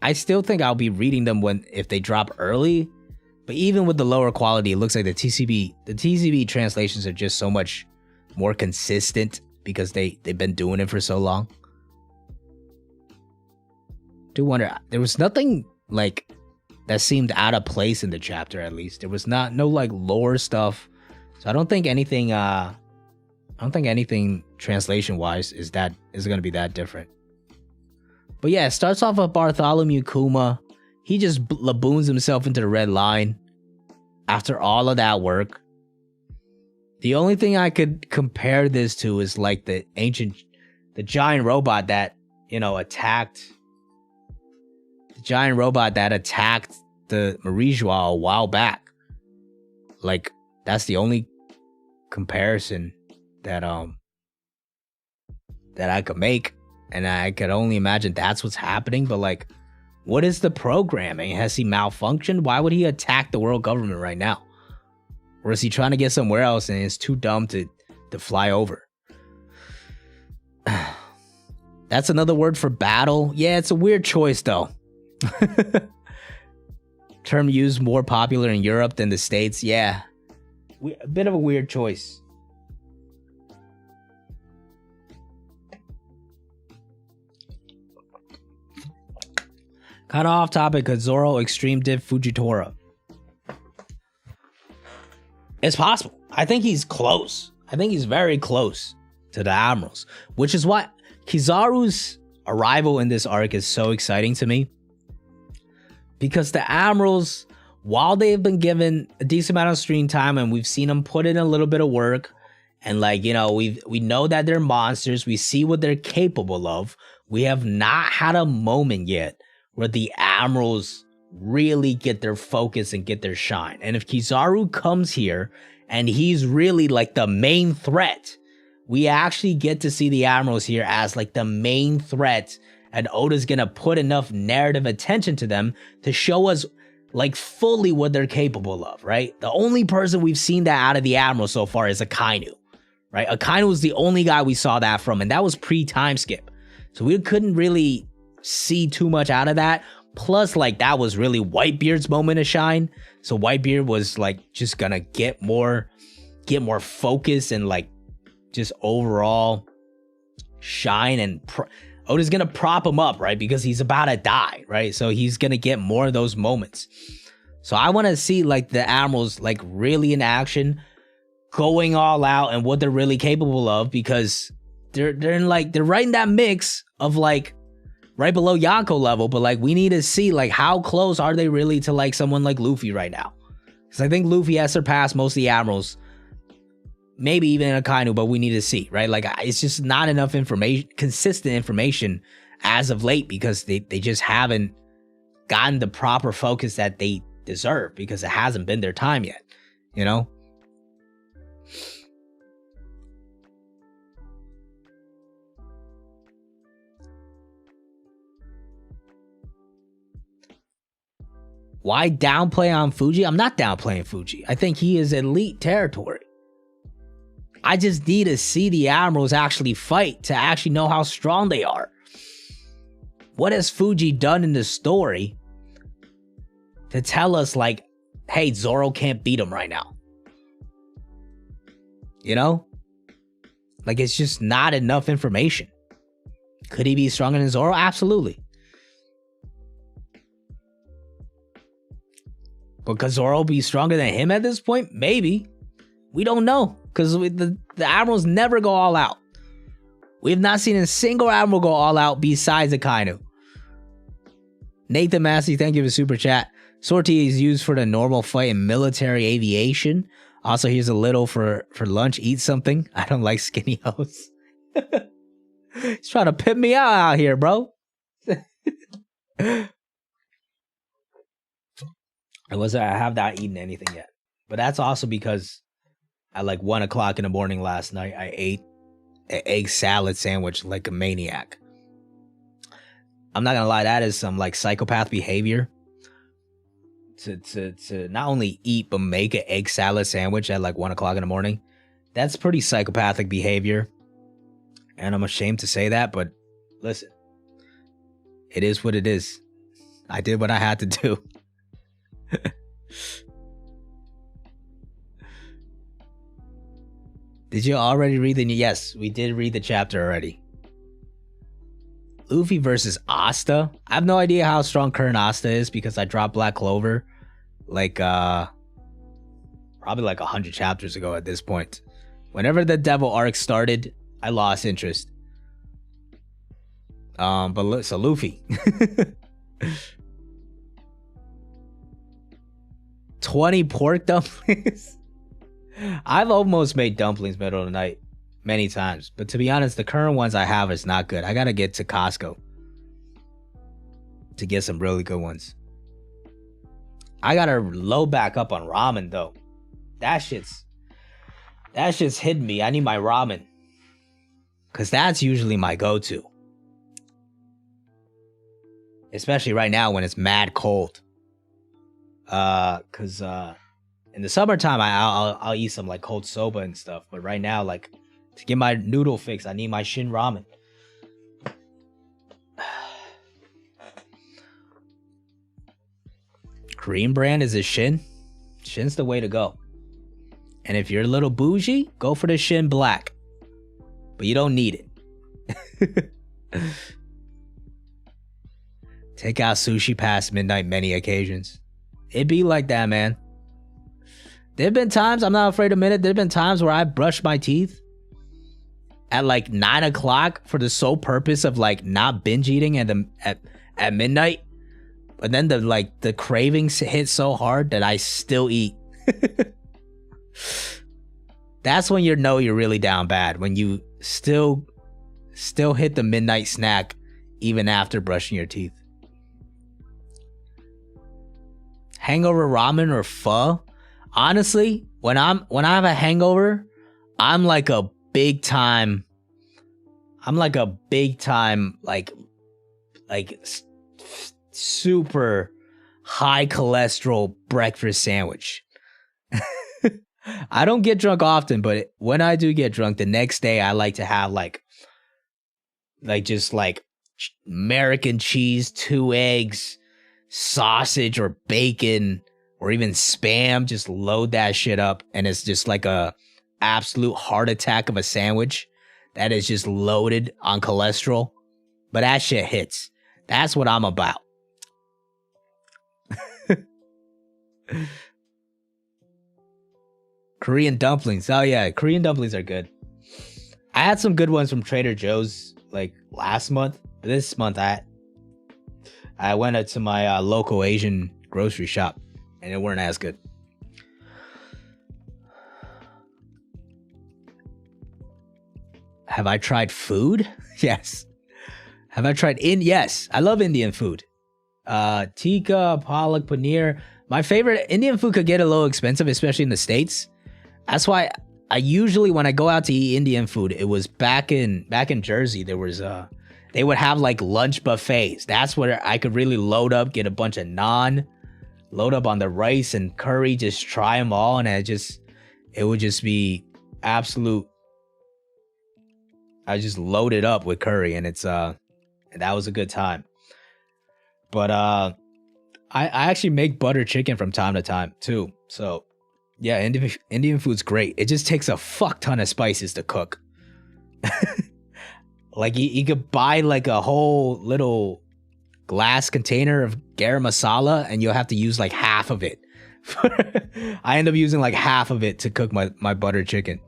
I still think I'll be reading them if they drop early. But even with the lower quality, it looks like the TCB translations are just so much more consistent because they've been doing it for so long. Do wonder, there was nothing like that seemed out of place in the chapter, at least. There was no like lore stuff. So I don't think anything translation wise is gonna be that different. But yeah, it starts off with Bartholomew Kuma. He just laboons himself into the red line after all of that work. The only thing I could compare this to is like the giant robot that, attacked. The giant robot that attacked the Marijois a while back. Like, that's the only comparison that I could make. And I could only imagine that's what's happening. But like, what is the programming? Has he malfunctioned? Why would he attack the world government right now? Or is he trying to get somewhere else and is too dumb to fly over? That's another word for battle. Yeah, it's a weird choice though. Term used more popular in Europe than the States. Yeah, a bit of a weird choice. Kind of off topic, because Zoro extreme did Fujitora. It's possible. I think he's close. I think he's very close to the Admirals, which is why Kizaru's arrival in this arc is so exciting to me. Because the Admirals, while they've been given a decent amount of screen time and we've seen them put in a little bit of work, and like, we know that they're monsters, we see what they're capable of, we have not had a moment yet where the Admirals really get their focus and get their shine. And if Kizaru comes here and he's really like the main threat, we actually get to see the Admirals here as like the main threat, and Oda's gonna put enough narrative attention to them to show us like fully what they're capable of, right? The only person we've seen that out of the Admiral so far is Akainu, right? Akainu was the only guy we saw that from, and that was pre-time skip. So we couldn't really see too much out of that. Plus, like, that was really Whitebeard's moment to shine. So Whitebeard was like just gonna get more focus and like just overall shine, and Oda's gonna prop him up, right? Because he's about to die, right? So he's gonna get more of those moments. So I want to see like the Admirals like really in action, going all out and what they're really capable of, because they're right in that mix of like right below Yonko level, but like we need to see like how close are they really to like someone like Luffy right now. Because I think Luffy has surpassed most of the Admirals, maybe even Akainu, but we need to see, right? Like, it's just not enough information, consistent information as of late, because they just haven't gotten the proper focus that they deserve, because it hasn't been their time yet, Why downplay on Fuji? I'm not downplaying Fuji. I think he is elite territory. I just need to see the Admirals actually fight to actually know how strong they are. What has Fuji done in the story to tell us, like, hey, Zoro can't beat him right now? You know? Like, it's just not enough information. Could he be stronger than Zoro? Absolutely. But could Zoro be stronger than him at this point? Maybe. We don't know. Because the Admirals never go all out. We have not seen a single Admiral go all out besides Akainu. Nathan Massey, thank you for the super chat. Sortie is used for the normal fight in military aviation. Also, here's a little for lunch. Eat something. I don't like skinny hoes. He's trying to pimp me out here, bro. I have not eaten anything yet. But that's also because at like 1 o'clock in the morning last night, I ate an egg salad sandwich like a maniac. I'm not gonna lie, that is some like psychopath behavior. To not only eat but make an egg salad sandwich at like 1 o'clock in the morning. That's pretty psychopathic behavior. And I'm ashamed to say that, but listen. It is what it is. I did what I had to do. Did you already read the... Yes, we did read the chapter already. Luffy versus Asta. I have no idea how strong current Asta is because I dropped Black Clover like probably like 100 chapters ago at this point. Whenever the Devil arc started, I lost interest. But so Luffy. 20 pork dumplings. I've almost made dumplings middle of the night many times, but to be honest, the current ones I have is not good. I gotta get to Costco to get some really good ones. I gotta load back up on ramen though. That shit's hitting me. I need my ramen, cause that's usually my go-to, especially right now when it's mad cold. Cause in the summertime I'll eat some like cold soba and stuff, but right now, like, to get my noodle fix, I need my Shin ramen. Korean brand is a Shin. Shin's the way to go. And if you're a little bougie, go for the Shin Black. But you don't need it. Take out sushi past midnight many occasions. It be like that, man. There've been times, I'm not afraid to admit it, there've been times where I brushed my teeth at like 9 o'clock for the sole purpose of like not binge eating at midnight. But then the cravings hit so hard that I still eat. That's when you know you're really down bad. When you still hit the midnight snack even after brushing your teeth. Hangover ramen or pho? Honestly, when I have a hangover, I'm like a big time like super high cholesterol breakfast sandwich. I don't get drunk often, but when I do get drunk, the next day I like to have like just like American cheese, 2 eggs, sausage or bacon or even Spam. Just load that shit up, and it's just like a absolute heart attack of a sandwich that is just loaded on cholesterol. But that shit hits. That's what I'm about. Korean dumplings. Oh yeah, Korean dumplings are good. I had some good ones from Trader Joe's like last month. This month I went out to my local Asian grocery shop, and it weren't as good. Have I tried food? Yes. Have I tried Yes, I love Indian food. Tikka, palak, paneer. My favorite Indian food could get a little expensive, especially in the States. That's why I usually, when I go out to eat Indian food, it was back in Jersey. There was they would have like lunch buffets. That's where I could really load up, get a bunch of naan, load up on the rice and curry, just try them all, and it would just be absolute. I just loaded up with curry, and and that was a good time. But I actually make butter chicken from time to time too. So yeah, Indian food's great. It just takes a fuck ton of spices to cook. Like you could buy like a whole little glass container of garam masala, and you'll have to use like half of it. I end up using like half of it to cook my butter chicken.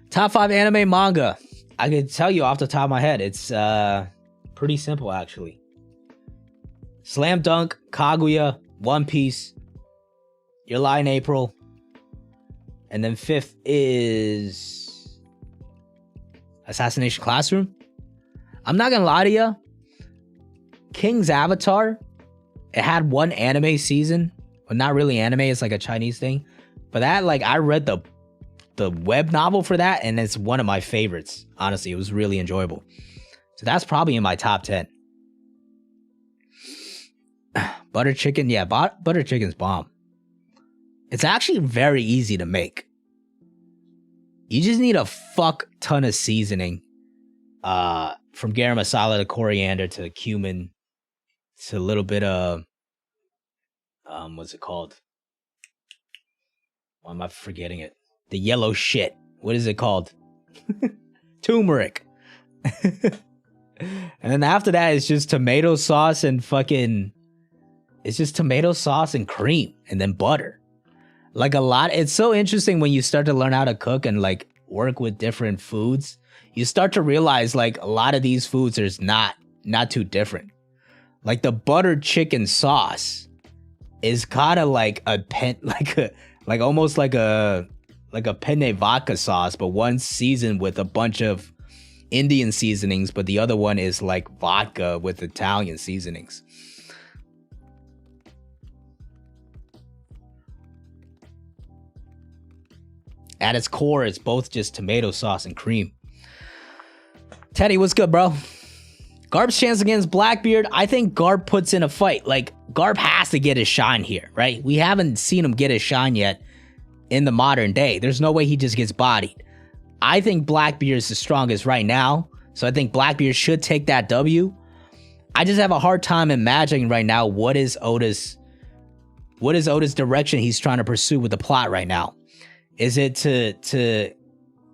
Top 5 anime manga. I can tell you off the top of my head. It's pretty simple actually. Slam Dunk, Kaguya, One Piece, Your Lie in April, and then 5th is Assassination Classroom. I'm not gonna lie to you. King's Avatar, it had one anime season. Well, not really anime, it's like a Chinese thing. But that, like, I read the web novel for that, and it's one of my favorites. Honestly, it was really enjoyable. So that's probably in my top 10. Butter chicken, yeah, butter chicken's bomb. It's actually very easy to make. You just need a fuck ton of seasoning. From garam masala to coriander to cumin to a little bit of what's it called? Why am I forgetting it? The yellow shit. What is it called? Turmeric. And then after that, it's just tomato sauce and fucking. It's just tomato sauce and cream and then butter. Like a lot. It's so interesting when you start to learn how to cook and like work with different foods. You start to realize like a lot of these foods are not too different. Like the buttered chicken sauce is kind of like almost like a penne vodka sauce, but one's seasoned with a bunch of Indian seasonings, but the other one is like vodka with Italian seasonings. At its core, it's both just tomato sauce and cream. Teddy, what's good, bro? Garb's chance against Blackbeard. I think Garb puts in a fight. Like, Garb has to get his shine here, right? We haven't seen him get his shine yet in the modern day. There's no way he just gets bodied. I think Blackbeard is the strongest right now, so I think Blackbeard should take that W. I just have a hard time imagining right now what is Oda's direction he's trying to pursue with the plot right now. Is it to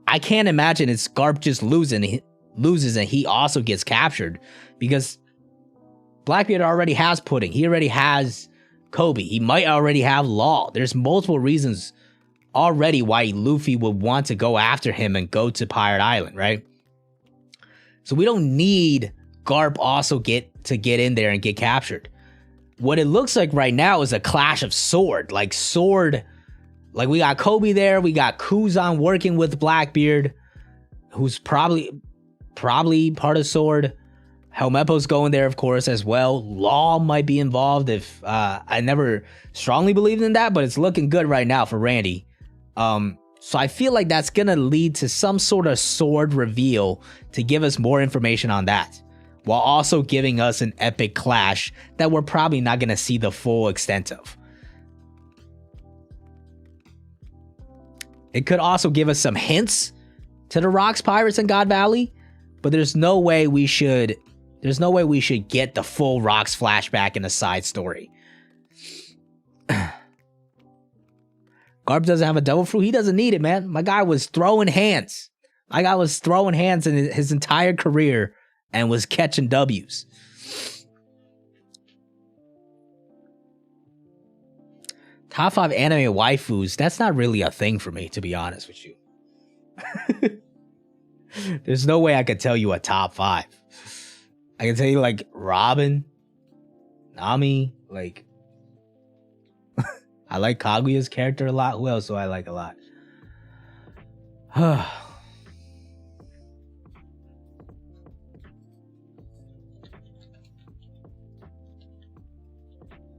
I can't imagine it's Garp just loses and he also gets captured, because Blackbeard already has Pudding. He already has Kobe. He might already have Law. There's multiple reasons already why Luffy would want to go after him and go to Pirate Island, right? So we don't need Garp also get in there and get captured. What it looks like right now is a clash of sword. Like we got Kobe there, we got Kuzan working with Blackbeard, who's probably part of Sword. Helmeppo's going there, of course, as well. Law might be involved. If I never strongly believed in that, but it's looking good right now for Randy. So I feel like that's gonna lead to some sort of sword reveal to give us more information on that, while also giving us an epic clash that we're probably not gonna see the full extent of. It could also give us some hints to the Rocks Pirates in God Valley, but there's no way we should get the full Rocks flashback in a side story. Garp doesn't have a devil fruit. He doesn't need it, man. My guy was throwing hands. In his entire career and was catching W's. Top 5 anime waifus, that's not really a thing for me, to be honest with you. There's no way I could tell you a top 5. I can tell you like Robin, Nami, like I like Kaguya's character a lot. Who else do I like a lot?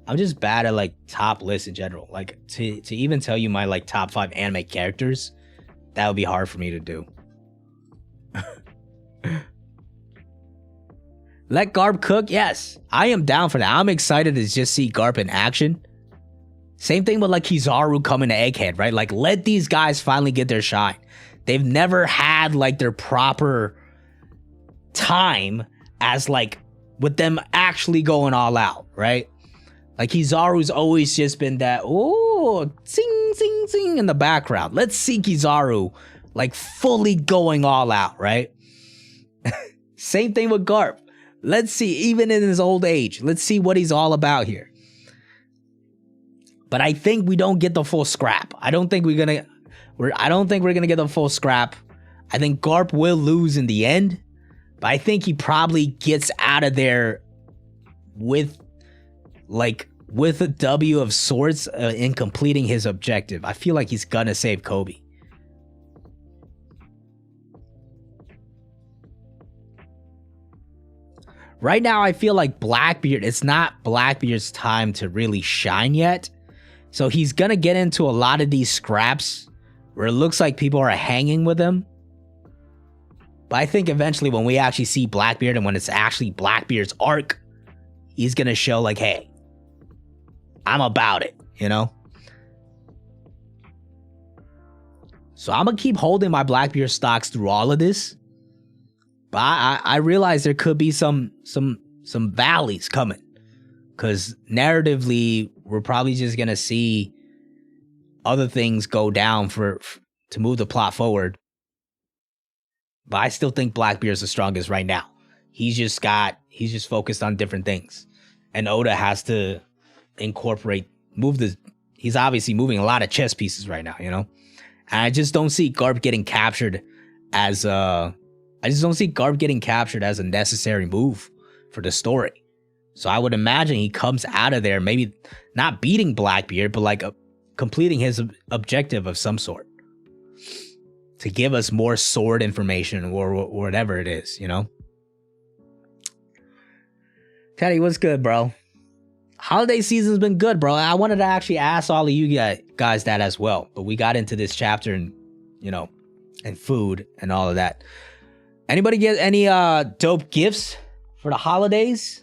I'm just bad at like top lists in general. Like to even tell you my like top 5 anime characters, that would be hard for me to do. Let Garp cook? Yes. I am down for that. I'm excited to just see Garp in action. Same thing with like Kizaru coming to Egghead, right? Like, let these guys finally get their shine. They've never had like their proper time as like with them actually going all out, right? Like Kizaru's always just been that, oh, sing, sing, sing in the background. Let's see Kizaru like fully going all out, right? Same thing with Garp. Let's see, even in his old age, let's see what he's all about here. But I think we don't get the full scrap. I don't think we're gonna get the full scrap. I think Garp will lose in the end, but I think he probably gets out of there with a W of sorts in completing his objective. I feel like he's gonna save Kobe. Right now, I feel like Blackbeard, it's not Blackbeard's time to really shine yet. So he's going to get into a lot of these scraps where it looks like people are hanging with him. But I think eventually when we actually see Blackbeard and when it's actually Blackbeard's arc, he's going to show like, hey, I'm about it, you know? So I'm going to keep holding my Blackbeard stocks through all of this. But I realize there could be some valleys coming. Because narratively, we're probably just going to see other things go down to move the plot forward. But I still think Blackbeard's the strongest right now. He's just focused on different things. And Oda has to he's obviously moving a lot of chess pieces right now, you know? And I just don't see Garp getting captured as a necessary move for the story. So I would imagine he comes out of there, maybe not beating Blackbeard, but like completing his objective of some sort to give us more sword information or whatever it is, you know? Teddy, what's good, bro? Holiday season's been good, bro. I wanted to actually ask all of you guys that as well, but we got into this chapter and, you know, and food and all of that. Anybody get any dope gifts for the holidays?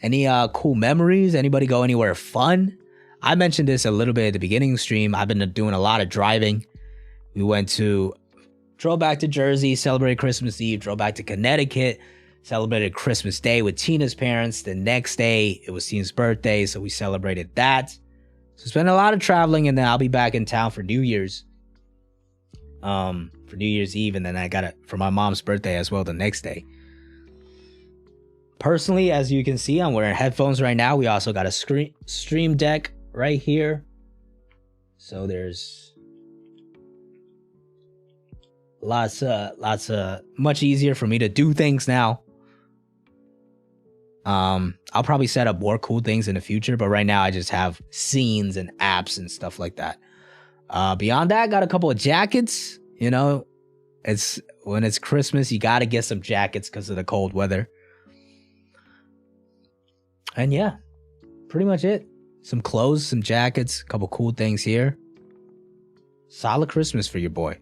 Any cool memories? Anybody go anywhere fun? I mentioned this a little bit at the beginning of the stream. I've been doing a lot of driving. We drove back to Jersey, celebrated Christmas Eve, drove back to Connecticut, celebrated Christmas Day with Tina's parents. The next day, it was Tina's birthday, so we celebrated that. So spent a lot of traveling, and then I'll be back in town for New Year's. For New Year's Eve, and then I got it for my mom's birthday as well the next day. Personally, as you can see, I'm wearing headphones right now. We also got a stream deck right here. So there's lots of much easier for me to do things now. I'll probably set up more cool things in the future, but right now I just have scenes and apps and stuff like that. Beyond that, I got a couple of jackets. You know, when it's Christmas, you got to get some jackets because of the cold weather. And yeah, pretty much it. Some clothes, some jackets, a couple cool things here. Solid Christmas for your boy.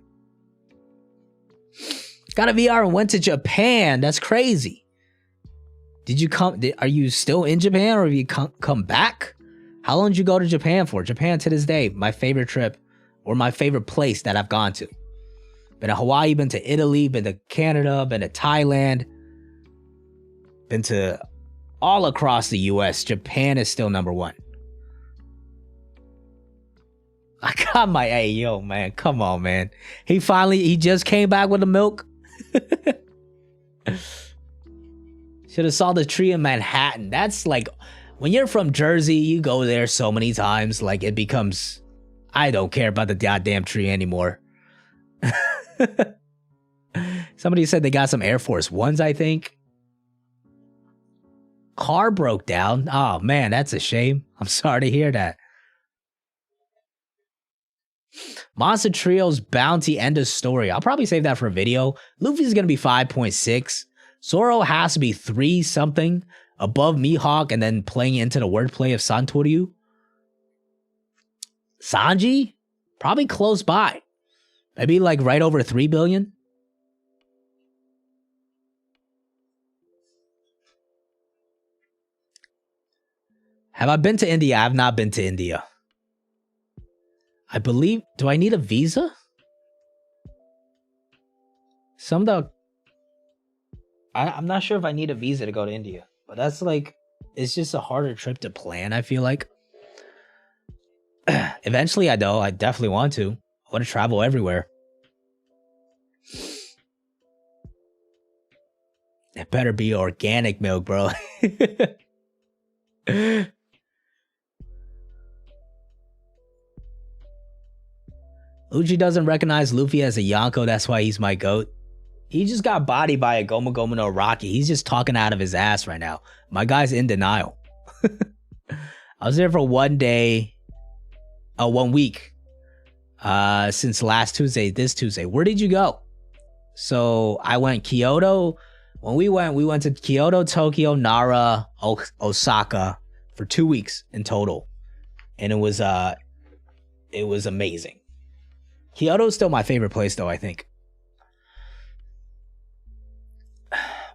Got a VR and went to Japan. That's crazy. Are you still in Japan or have you come back? How long did you go to Japan for? Japan to this day, my favorite trip or my favorite place that I've gone to. Been to Hawaii, been to Italy, been to Canada, been to Thailand, been to all across the US. Japan is still number one. I got my, hey, yo, man, come on, man. He just came back with the milk. Should have saw the tree in Manhattan. That's like, when you're from Jersey, you go there so many times, like it becomes, I don't care about the goddamn tree anymore. Somebody said they got some Air Force Ones, I think. Car broke down. Oh man, that's a shame. I'm sorry to hear that. Monster Trio's bounty end of story. I'll probably save that for a video. Luffy's gonna be 5.6. Zoro has to be 3 something above Mihawk and then playing into the wordplay of Santoryu. Sanji? Probably close by. Maybe like right over 3 billion. Have I been to India? I have not been to India. I believe, do I need a visa? I'm not sure if I need a visa to go to India, but that's like, it's just a harder trip to plan, I feel like. Eventually, I definitely want to. I want to travel everywhere. It better be organic milk, bro. Uchi doesn't recognize Luffy as a Yonko, that's why he's my GOAT. He just got bodied by a Gomu Gomu no Rocky. He's just talking out of his ass right now. My guy's in denial. I was there for 1 day, 1 week, since last Tuesday, this Tuesday. Where did you go? So I went Kyoto. When we went to Kyoto, Tokyo, Nara, Osaka for 2 weeks in total. And it was amazing. Kyoto is still my favorite place though, I think.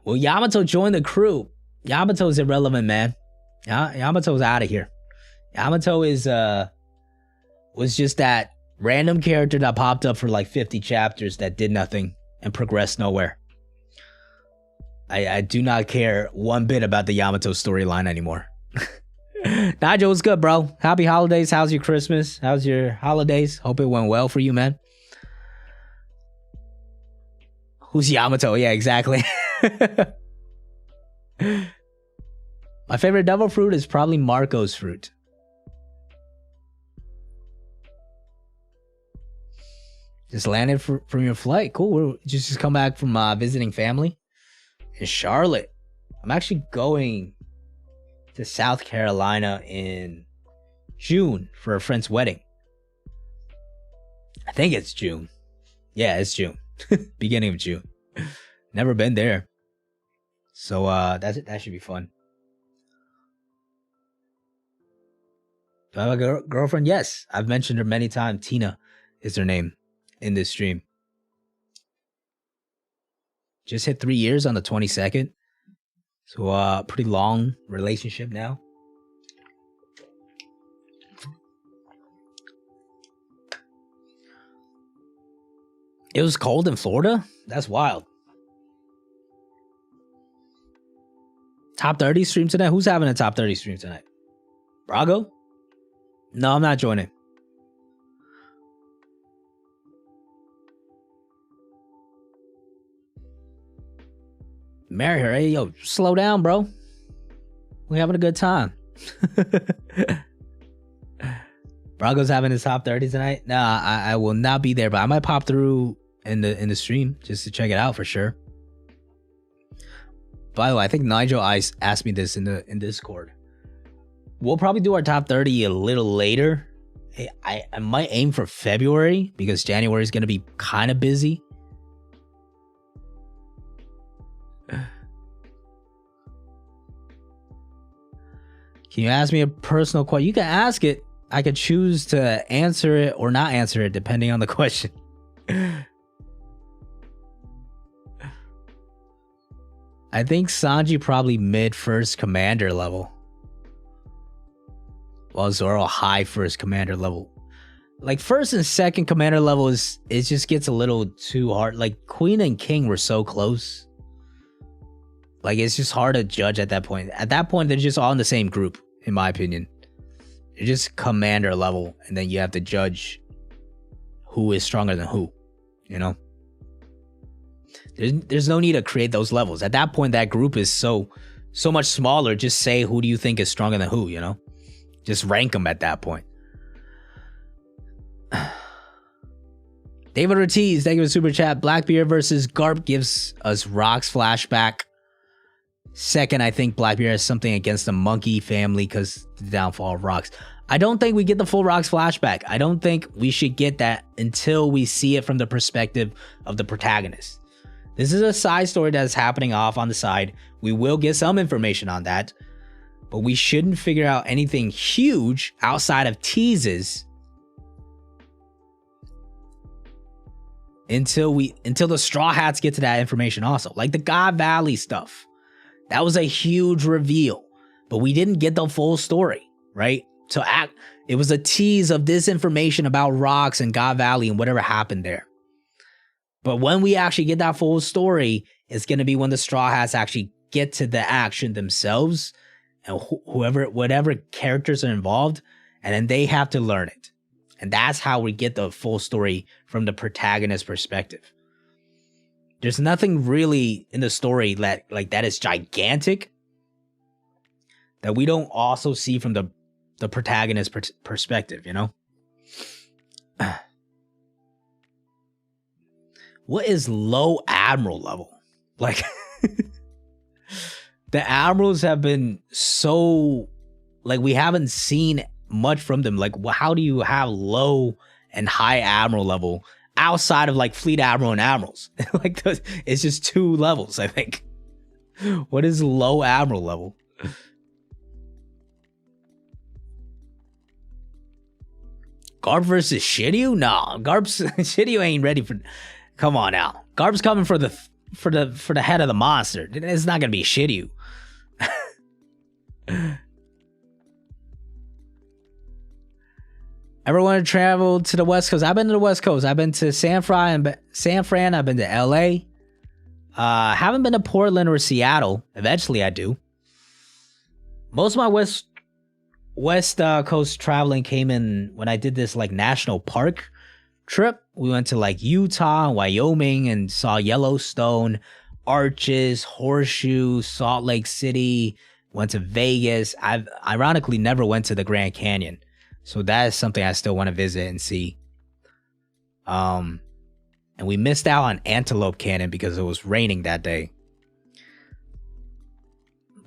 Well, Yamato joined the crew. Yamato's irrelevant, man. Yamato's out of here. Yamato was just that random character that popped up for like 50 chapters that did nothing and progressed nowhere. I do not care one bit about the Yamato storyline anymore. Nigel, what's good, bro? Happy holidays. How's your Christmas? How's your holidays? Hope it went well for you, man. Who's Yamato? Yeah, exactly. My favorite devil fruit is probably Marco's fruit. Just landed from your flight. Cool. Just come back from visiting family in Charlotte. I'm actually going to South Carolina in June for a friend's wedding. I think it's June. Yeah, it's June. Beginning of June. Never been there. So that should be fun. Do I have a girlfriend? Yes. I've mentioned her many times. Tina is her name in this stream. Just hit 3 years on the 22nd. So pretty long relationship now. It was cold in Florida? That's wild. Top 30 stream tonight? Who's having a top 30 stream tonight? Brago? No, I'm not joining. Marry her. Hey, yo, slow down, bro. We're having a good time. Brago's having his top 30 tonight. Nah, I will not be there, but I might pop through in the stream just to check it out for sure. By the way, I think Nigel asked me this in Discord. We'll probably do our top 30 a little later. I might aim for February because January is going to be kind of busy. Can you ask me a personal question? You can ask it. I could choose to answer it or not answer it depending on the question. I think Sanji probably mid first commander level. While Zoro high first commander level. Like first and second commander level it just gets a little too hard. Like Queen and King were so close. Like it's just hard to judge at that point. At that point, they're just all in the same group, in my opinion. They're just commander level, and then you have to judge who is stronger than who, you know? There's no need to create those levels. At that point, that group is so much smaller. Just say who do you think is stronger than who, you know? Just rank them at that point. David Ortiz, thank you for super chat. Blackbeard versus Garp gives us Rocks flashback. Second, I think Blackbeard has something against the monkey family because the downfall of Rocks. I don't think we get the full Rocks flashback. I don't think we should get that until we see it from the perspective of the protagonist. This is a side story that's happening off on the side. We will get some information on that, but we shouldn't figure out anything huge outside of teases until the Straw Hats get to that information also. Like the God Valley stuff. That was a huge reveal. But we didn't get the full story, right? So it was a tease of this information about rocks and God Valley and whatever happened there. But when we actually get that full story, it's going to be when the Straw Hats actually get to the action themselves and whatever characters are involved, and then they have to learn it. And that's how we get the full story from the protagonist perspective. There's nothing really in the story that is gigantic that we don't also see from the protagonist perspective, you know? What is low admiral level? Like, the admirals have been so, like, we haven't seen much from them. Like, how do you have low and high admiral level outside of like fleet admiral and admirals? Like, it's just 2 levels, I think. What is low admiral level? Garp versus Shiryu? No, Shiryu ain't ready for. Come on now, Garp's coming for the head of the monster. It's not gonna be Shiryu. Ever want to travel to the West Coast? I've been to the West Coast. I've been to San Fran. I've been to LA. Haven't been to Portland or Seattle. Eventually, I do. Most of my West Coast traveling came in when I did this like national park trip. We went to like Utah and Wyoming and saw Yellowstone, Arches, Horseshoe, Salt Lake City. Went to Vegas. I've ironically never went to the Grand Canyon. So that is something I still want to visit and see. And we missed out on Antelope Canyon because it was raining that day.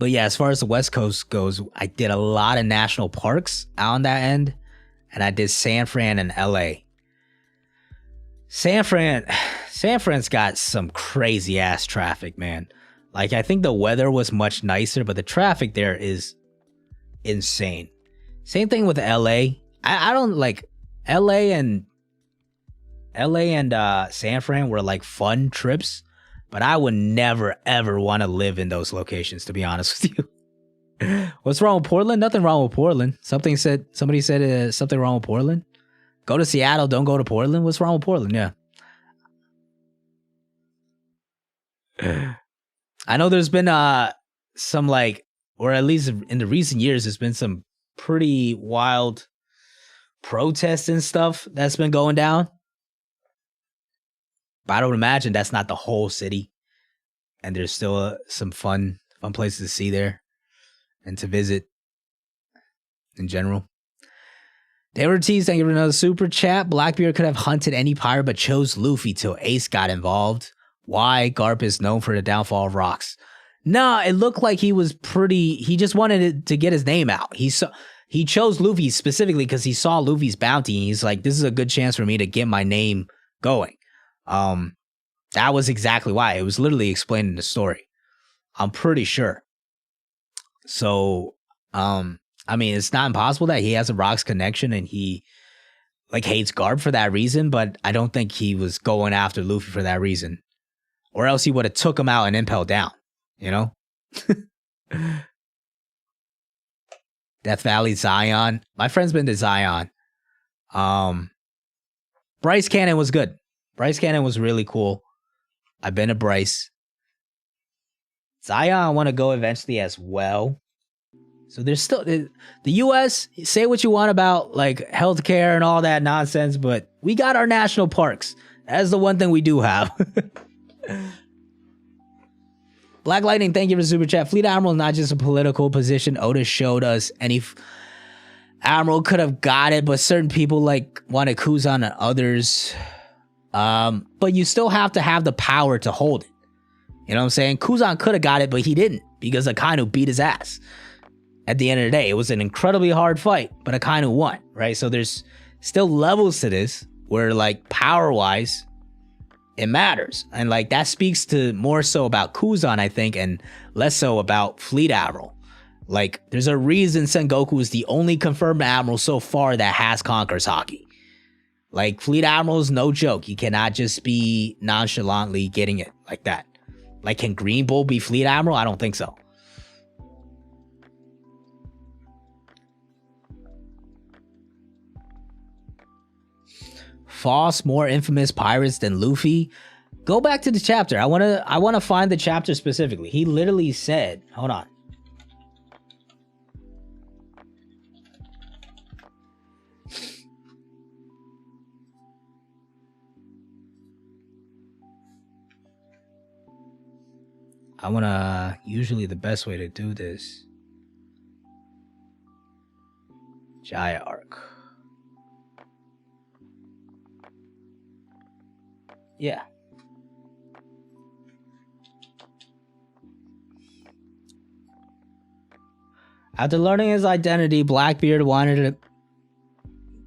But yeah, as far as the West Coast goes, I did a lot of national parks out on that end. And I did San Fran and LA. San Fran's got some crazy ass traffic, man. Like, I think the weather was much nicer, but the traffic there is insane. Same thing with LA. I don't like LA and San Fran were like fun trips, but I would never ever want to live in those locations, to be honest with you. What's wrong with Portland? Nothing wrong with Portland. Somebody said something wrong with Portland. Go to Seattle, don't go to Portland. What's wrong with Portland? Yeah. I know there's been some like, or at least in the recent years, there's been some pretty wild protests and stuff that's been going down. But I don't imagine that's not the whole city. And there's still some fun places to see there and to visit in general. David Ortiz, thank you for another super chat. Blackbeard could have hunted any pirate but chose Luffy till Ace got involved. Why? Garp is known for the downfall of rocks. No, it looked like he just wanted to get his name out. He chose Luffy specifically because he saw Luffy's bounty and he's like, this is a good chance for me to get my name going. That was exactly why. It was literally explained in the story. I'm pretty sure. So, I mean, it's not impossible that he has a rocks connection and he like hates Garp for that reason, but I don't think he was going after Luffy for that reason. Or else he would have took him out and impelled down, you know? Death Valley, Zion. My friend's been to Zion. Bryce Canyon was good. Bryce Canyon was really cool. I've been to Bryce. Zion, I want to go eventually as well. So there's still the U.S. Say what you want about like healthcare and all that nonsense, but we got our national parks. That's the one thing we do have. Black Lightning, thank you for the super chat. Fleet Admiral is not just a political position. Otis showed us any admiral could have got it, but certain people like wanted Kuzan and others. But you still have to have the power to hold it. You know what I'm saying? Kuzan could have got it, but he didn't because Akainu beat his ass. At the end of the day, it was an incredibly hard fight, but Akainu won, right? So there's still levels to this where like power-wise, it matters. And like that speaks to more so about Kuzan, I think, and less so about Fleet Admiral. Like there's a reason Sengoku is the only confirmed admiral so far that has Conqueror's Haki. Like, Fleet Admiral's no joke. You cannot just be nonchalantly getting it like that. Like, can Green Bull be Fleet Admiral? I don't think so. False, more infamous pirates than Luffy. Go back to the chapter. I wanna find the chapter specifically. He literally said, hold on. Usually the best way to do this. Jaya arc. Yeah. After learning his identity, Blackbeard wanted to...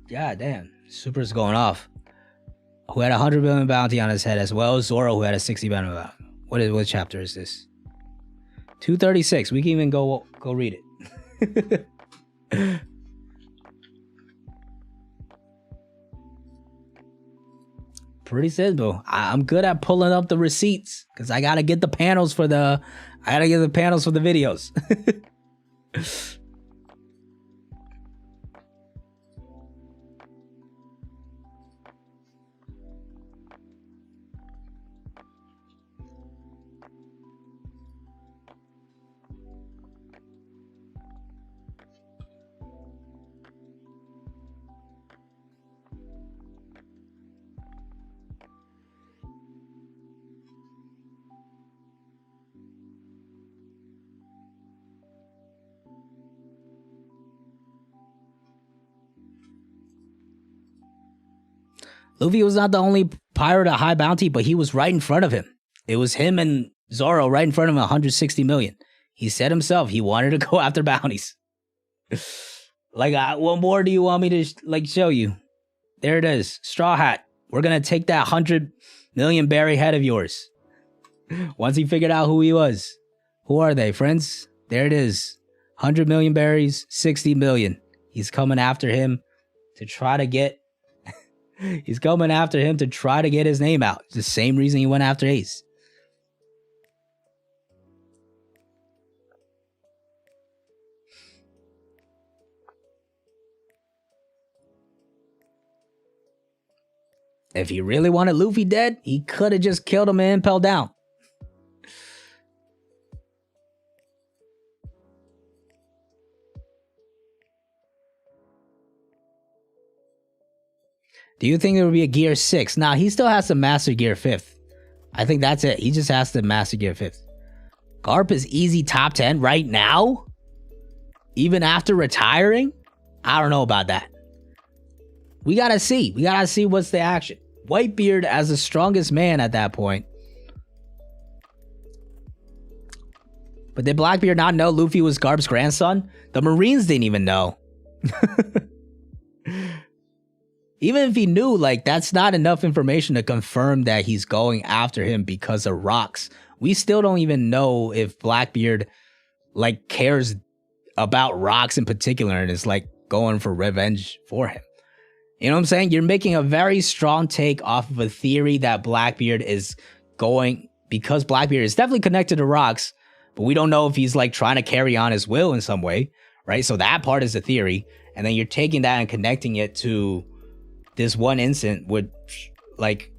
God damn. Super's going off. Who had a 100 billion bounty on his head, as well as Zoro, who had a 60 billion bounty. What chapter is this? 236. We can even go read it. Pretty simple. I'm good at pulling up the receipts because I gotta get the panels for the videos. Luffy was not the only pirate at high bounty, but he was right in front of him. It was him and Zoro right in front of him, 160 million. He said himself he wanted to go after bounties. Like, what more do you want me to show you? There it is. Straw Hat. We're going to take that 100 million berry head of yours. Once he figured out who he was. Who are they, friends? There it is. 100 million berries, 60 million. He's coming after him to try to get... He's coming after him to try to get his name out. It's the same reason he went after Ace. If he really wanted Luffy dead, he could have just killed him and impelled down. Do you think there would be a Gear 6? Nah, he still has to master Gear 5th. I think that's it. He just has to master Gear 5th. Garp is easy top 10 right now? Even after retiring? I don't know about that. We gotta see. We gotta see what's the action. Whitebeard as the strongest man at that point. But did Blackbeard not know Luffy was Garp's grandson? The Marines didn't even know. Even if he knew, like, that's not enough information to confirm that he's going after him because of rocks. We still don't even know if Blackbeard, like, cares about rocks in particular and is, like, going for revenge for him. You know what I'm saying? You're making a very strong take off of a theory that Blackbeard is going... Because Blackbeard is definitely connected to rocks, but we don't know if he's, like, trying to carry on his will in some way, right? So that part is a theory. And then you're taking that and connecting it to... this one incident would, like,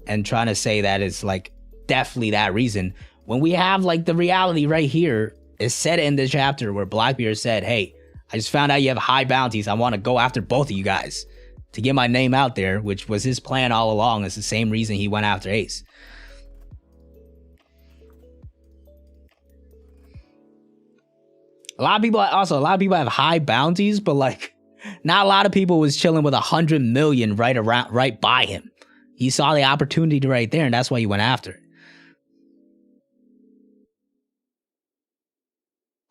and trying to say that it's, like, definitely that reason. When we have, like, the reality right here is said in the chapter where Blackbeard said, hey, I just found out you have high bounties. I want to go after both of you guys to get my name out there, which was his plan all along. It's the same reason he went after Ace. A lot of people have high bounties, but, like, not a lot of people was chilling with 100 million right by him. He saw the opportunity right there, and that's why he went after it.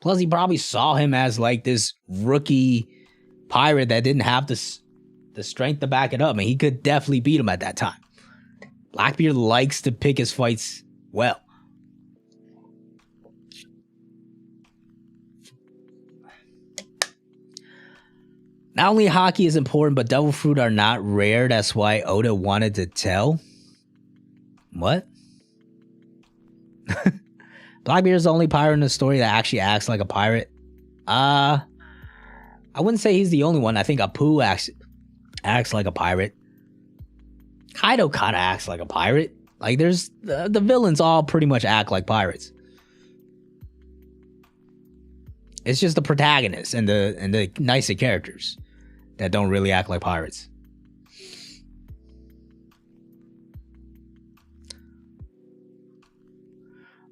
Plus, he probably saw him as, like, this rookie pirate that didn't have the strength to back it up, and he could definitely beat him at that time. Blackbeard likes to pick his fights well. Not only hockey is important, but devil fruit are not rare. That's why Oda wanted to tell. What? Blackbeard is the only pirate in the story that actually acts like a pirate. I wouldn't say he's the only one. I think Apu acts like a pirate. Kaido kind of acts like a pirate. Like, there's the villains all pretty much act like pirates. It's just the protagonists and the nicer characters that don't really act like pirates.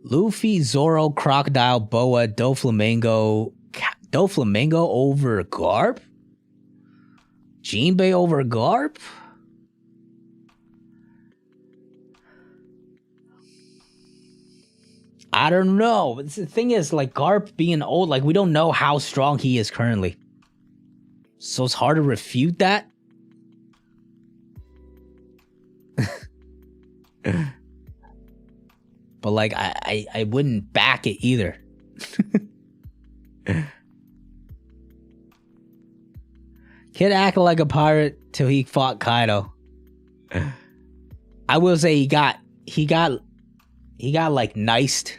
Luffy, Zoro, Crocodile, Boa, Doflamingo over Garp? Jinbei over Garp? I don't know. The thing is, like, Garp being old, like, we don't know how strong he is currently. So it's hard to refute that. But, like, I wouldn't back it either. Kid acted like a pirate till he fought Kaido. I will say he got like niced.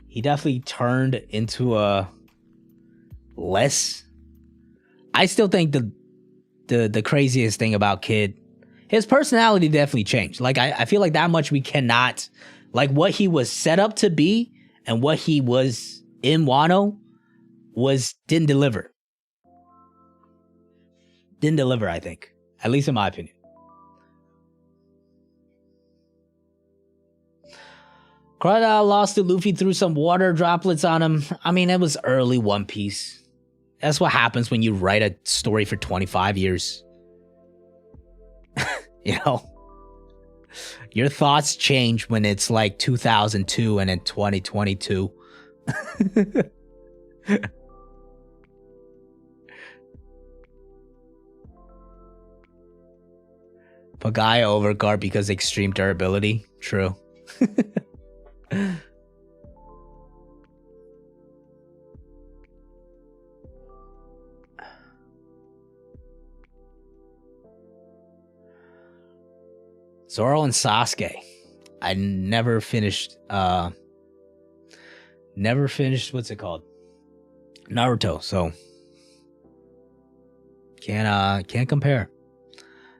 He definitely turned into a less. I still think the craziest thing about Kid, his personality definitely changed. Like, I feel like that much we cannot, like, what he was set up to be and what he was in Wano didn't deliver. Didn't deliver, I think. At least in my opinion. Crocodile lost to Luffy, threw some water droplets on him. I mean, it was early One Piece. That's what happens when you write a story for 25 years. You know? Your thoughts change when it's like 2002 and in 2022. Pagaya over Garp because extreme durability. True. Zoro and Sasuke. I never finished what's it called? Naruto, so can't compare.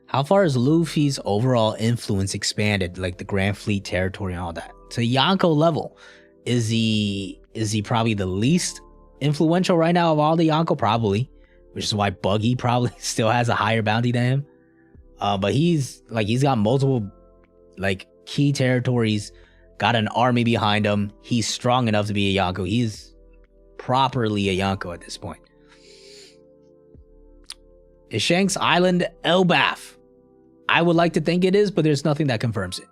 How far has Luffy's overall influence expanded, like the Grand Fleet territory and all that? To Yonko level, is he probably the least influential right now of all the Yonko? Probably, which is why Buggy probably still has a higher bounty than him. But he's got multiple like key territories, got an army behind him. He's strong enough to be a Yonko. He's properly a Yonko at this point. Is Shanks Island Elbaf? I would like to think it is, but there's nothing that confirms it.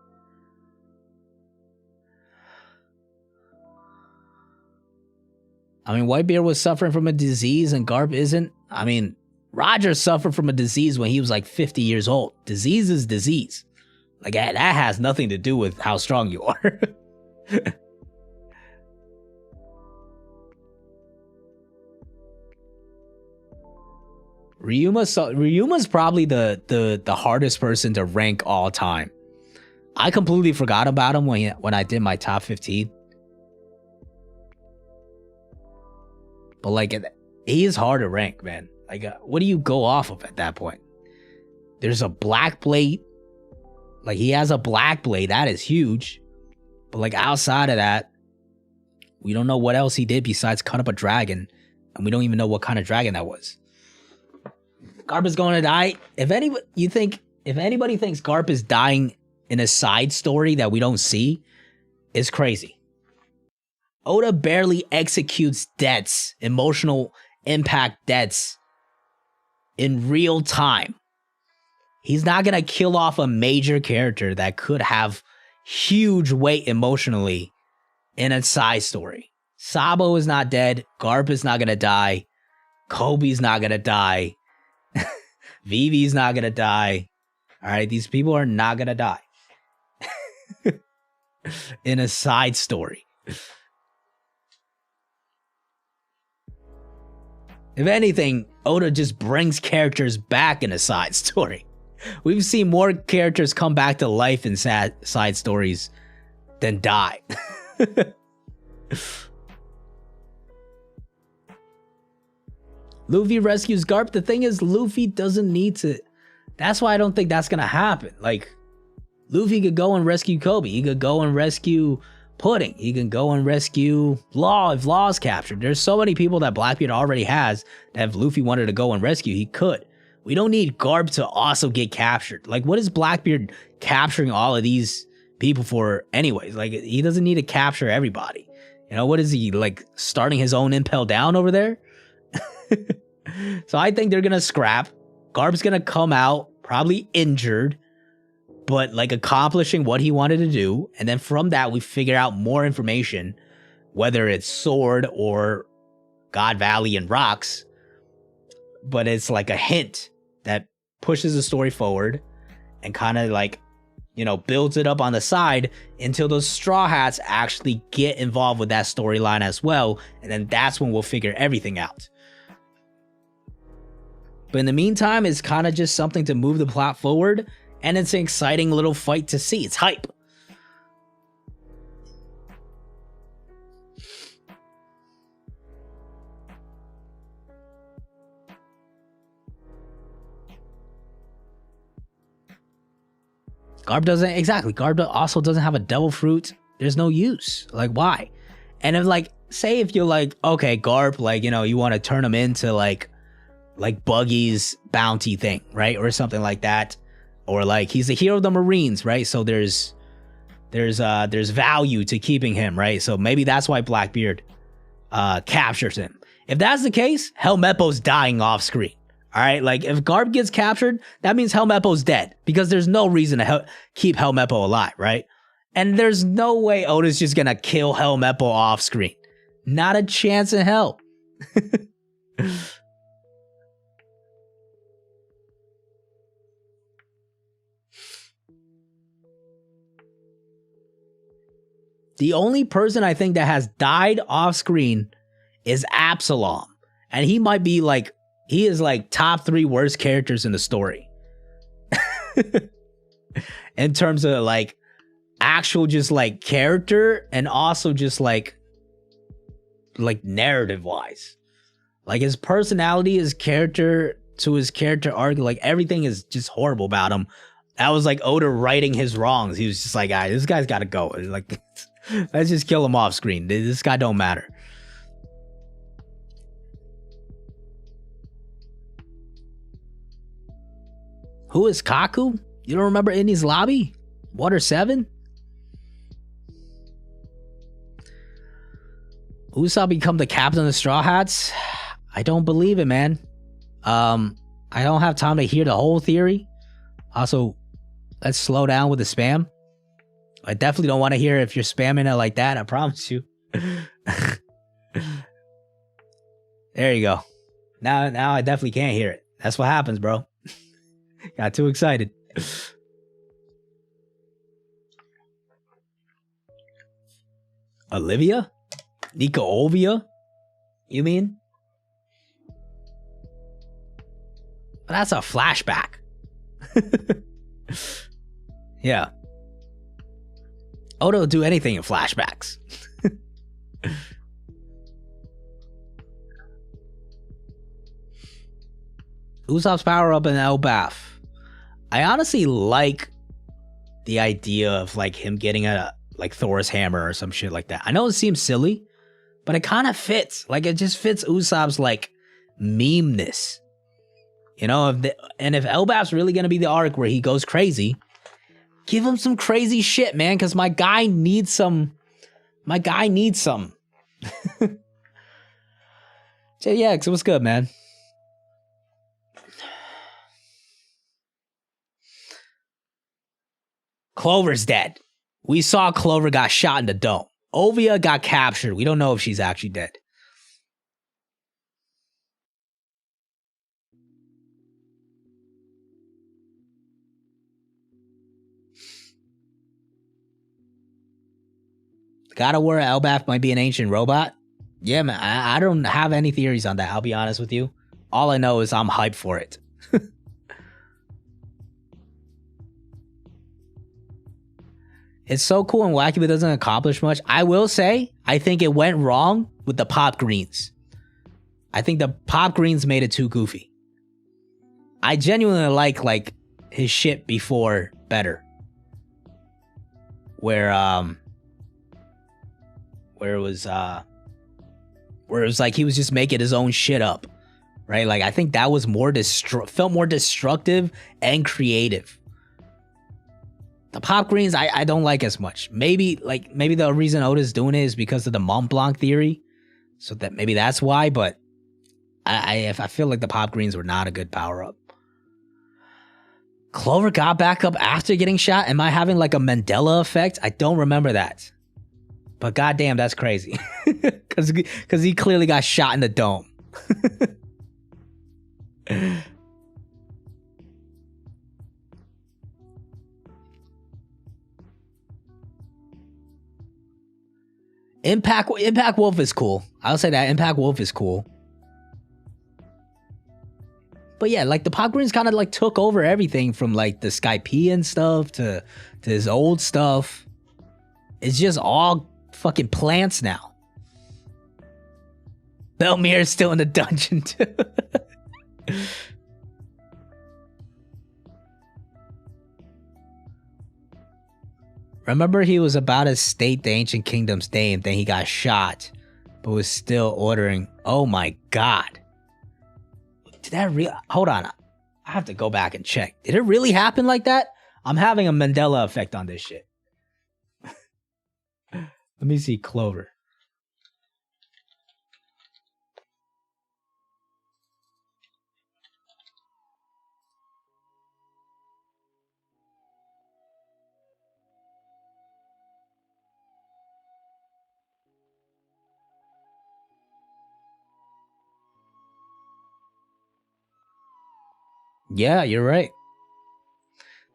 I mean, Whitebeard was suffering from a disease and Garp isn't. I mean, Roger suffered from a disease when he was like 50 years old. Disease is disease. Like, that has nothing to do with how strong you are. Ryuma's probably the hardest person to rank all time. I completely forgot about him when I did my top 15. But like, he is hard to rank, man. Like, what do you go off of at that point? There's a black blade. Like, he has a black blade. That is huge. But like, outside of that, we don't know what else he did besides cut up a dragon. And we don't even know what kind of dragon that was. Garp is going to die. If anybody thinks Garp is dying in a side story that we don't see, it's crazy. Oda barely executes deaths, emotional impact deaths, in real time. He's not going to kill off a major character that could have huge weight emotionally in a side story. Sabo is not dead. Garp is not going to die. Kobe's not going to die. Vivi's not going to die. All right, these people are not going to die in a side story. If anything, Oda just brings characters back in a side story. We've seen more characters come back to life in side stories than die. Luffy rescues Garp. The thing is, Luffy doesn't need to. That's why I don't think that's gonna happen. Like, Luffy could go and rescue Kobe. He could go and rescue Pudding. He can go and rescue Law if Law's captured. There's so many people that Blackbeard already has that if Luffy wanted to go and rescue, he could. We don't need Garp to also get captured. Like, what is Blackbeard capturing all of these people for anyways? Like, he doesn't need to capture everybody. You know, what is he, like, starting his own Impel Down over there? So I think they're gonna scrap. Garp's gonna come out, probably injured, but like accomplishing what he wanted to do. And then from that, we figure out more information, whether it's Sword or God Valley and Rocks. But it's like a hint that pushes the story forward and kind of like, you know, builds it up on the side until those Straw Hats actually get involved with that storyline as well. And then that's when we'll figure everything out. But in the meantime, it's kind of just something to move the plot forward. And it's an exciting little fight to see. It's hype. Garp doesn't, exactly. Garp also doesn't have a devil fruit. There's no use. Like, why? And if, like, say if you're like, okay, Garp, like, you know, you want to turn him into like Buggy's bounty thing, right? Or something like that. Or like he's the hero of the Marines, right? So there's value to keeping him, right? So maybe that's why Blackbeard captures him. If that's the case, Helmeppo's dying off screen. All right, like if Garp gets captured, that means Helmeppo's dead because there's no reason to keep Helmeppo alive, right? And there's no way Oda's just gonna kill Helmeppo off screen. Not a chance in hell. The only person I think that has died off screen is Absalom. And he might be like, he is like top 3 worst characters in the story. In terms of like actual just like character and also just like narrative wise. Like his personality, his character to his character arc, like everything is just horrible about him. That was like Oda righting his wrongs. He was just like, "Guys, this guy's got to go. Like, let's just kill him off screen. This guy don't matter." Who is Kaku? You don't remember Indy's lobby? Water 7? Usopp become the captain of the Straw Hats? I don't believe it, man. I don't have time to hear the whole theory. Also, let's slow down with the spam. I definitely don't want to hear if you're spamming it like that. I promise you. There you go. Now I definitely can't hear it. That's what happens, bro. Got too excited. Olivia? Nika Ovia? You mean? But that's a flashback. Yeah. Oda will do anything in flashbacks. Usopp's power up in Elbaf. I honestly like the idea of like him getting a like Thor's hammer or some shit like that. I know it seems silly, but it kind of fits. Like it just fits Usopp's like meme-ness. You know, if Elbaf's really gonna be the arc where he goes crazy, give him some crazy shit, man, because my guy needs some. My guy needs some. So yeah, so what's good, man? Clover's dead. We saw Clover got shot in the dome. Ovia got captured. We don't know if she's actually dead. God of War Elbaf might be an ancient robot. Yeah, man, I don't have any theories on that. I'll be honest with you. All I know is I'm hyped for it. It's so cool and wacky, but it doesn't accomplish much. I will say, I think it went wrong with the pop greens. I think the pop greens made it too goofy. I genuinely like his shit before better. Where it was like he was just making his own shit up. Right? Like I think that was felt more destructive and creative. The pop greens I don't like as much. Maybe the reason Oda's doing it is because of the Mont Blanc theory. So that maybe that's why, but I feel like the pop greens were not a good power up. Clover got back up after getting shot. Am I having like a Mandela effect? I don't remember that. But goddamn, that's crazy. Cause he clearly got shot in the dome. Impact Wolf is cool. I'll say that Impact Wolf is cool. But yeah, like the pop greens kind of like took over everything from like the Skypean stuff to his old stuff. It's just all fucking plants now. Belmir is still in the dungeon too. Remember he was about to state the Ancient Kingdom's name, then he got shot, but was still ordering. Oh my god. Did that really? Hold on. I have to go back and check. Did it really happen like that? I'm having a Mandela effect on this shit. Let me see Clover. Yeah, you're right.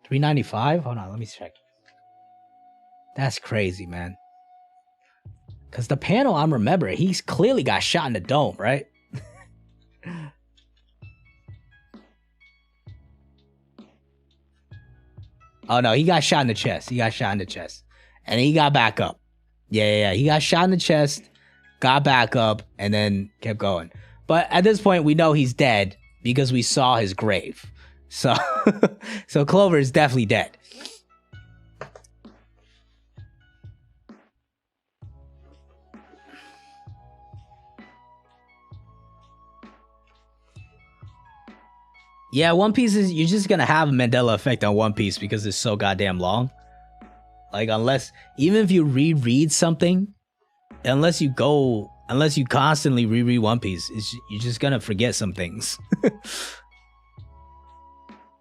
395? Hold on, let me check. That's crazy, man. Because the panel I'm remembering, he's clearly got shot in the dome, right? Oh, no, he got shot in the chest. And he got back up. Yeah. He got shot in the chest, got back up, and then kept going. But at this point, we know he's dead because we saw his grave. So, so Clover is definitely dead. Yeah, One Piece is, you're just gonna have a Mandela effect on One Piece because it's so goddamn long. Like, even if you reread something, unless you constantly reread One Piece, you're just gonna forget some things.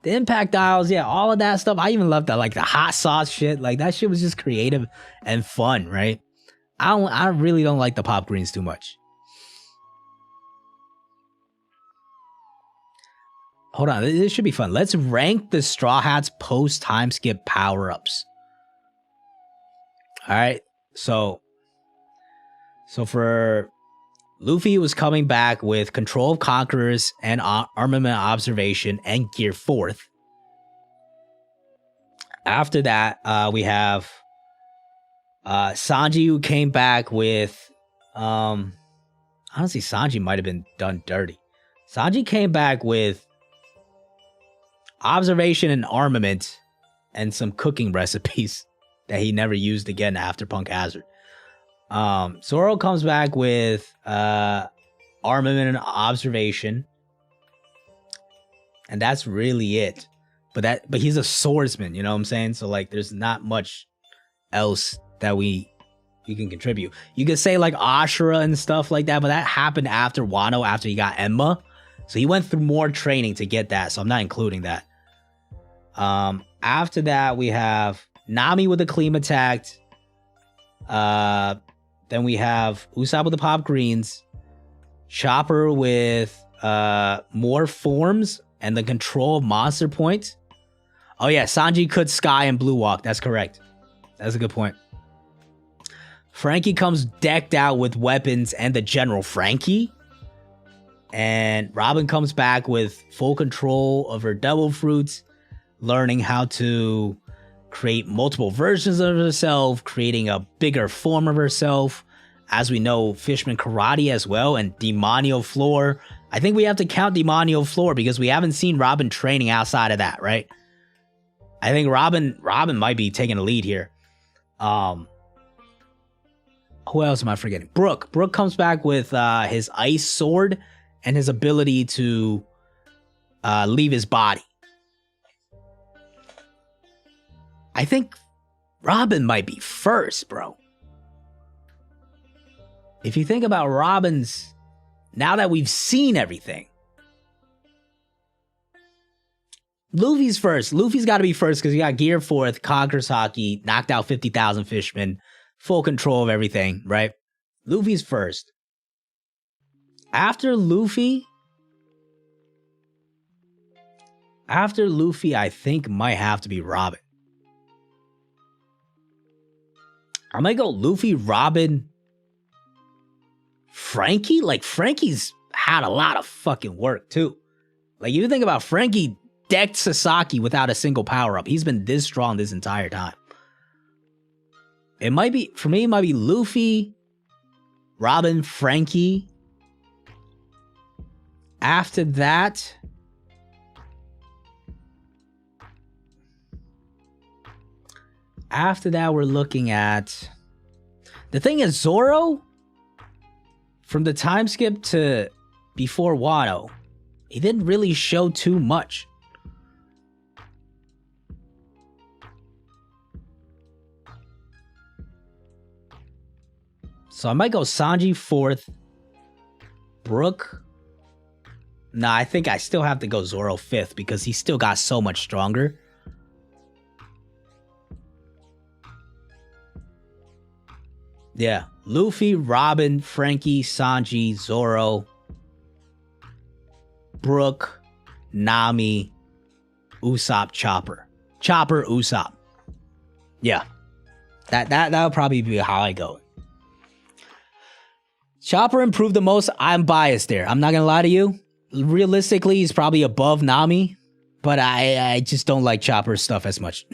The impact dials, yeah, all of that stuff. I even love that, like the hot sauce shit. Like that shit was just creative and fun, right? I really don't like the pop greens too much. Hold on, this should be fun. Let's rank the Straw Hats post time skip power-ups. All right, so for Luffy was coming back with Control of Conquerors and Armament Observation and Gear 4th. After that, we have Sanji, who came back with... honestly, Sanji might have been done dirty. Sanji came back with Observation and Armament and some cooking recipes that he never used again after Punk Hazard. Zoro comes back with Armament and Observation, and that's really it. But he's a swordsman, you know what I'm saying? So like, there's not much else that we can contribute. You could say like Ashura and stuff like that, but that happened after Wano, after he got Enma, so he went through more training to get that. So I'm not including that. After that, we have Nami with the Clean attack. Then we have Usopp with the Pop Greens, Chopper with more forms and the control of Monster Point. Oh yeah, Sanji could Sky and Blue Walk. That's correct. That's a good point. Frankie comes decked out with weapons and the General Frankie. And Robin comes back with full control of her devil fruits, learning how to create multiple versions of herself, creating a bigger form of herself. As we know, Fishman Karate as well, and Demonio Floor. I think we have to count Demonio Floor because we haven't seen Robin training outside of that, right? I think Robin might be taking the lead here. Who else am I forgetting? Brooke. Brooke comes back with his ice sword and his ability to leave his body. I think Robin might be first, bro. If you think about Robin's, now that we've seen everything, Luffy's first. Luffy's got to be first because he got Gear 4th, conquers Haki, knocked out 50,000 fishmen, full control of everything, right? Luffy's first. After Luffy, I think might have to be Robin. I might go Luffy, Robin, Frankie. Like, Frankie's had a lot of fucking work too. Like, you think about Frankie decked Sasaki without a single power-up. He's been this strong this entire time. It might be, for me, it might be Luffy, Robin, Frankie. After that, we're looking at... The thing is, Zoro, from the time skip to before Wano, he didn't really show too much. So I might go Sanji 4th. Brooke. Nah, I think I still have to go Zoro 5th because he still got so much stronger. Yeah. Luffy, Robin, Frankie, Sanji, Zoro, Brooke, Nami, Usopp, Chopper. Chopper, Usopp. Yeah. That would probably be how I go. Chopper improved the most. I'm biased there. I'm not gonna lie to you. Realistically, he's probably above Nami, but I just don't like Chopper's stuff as much.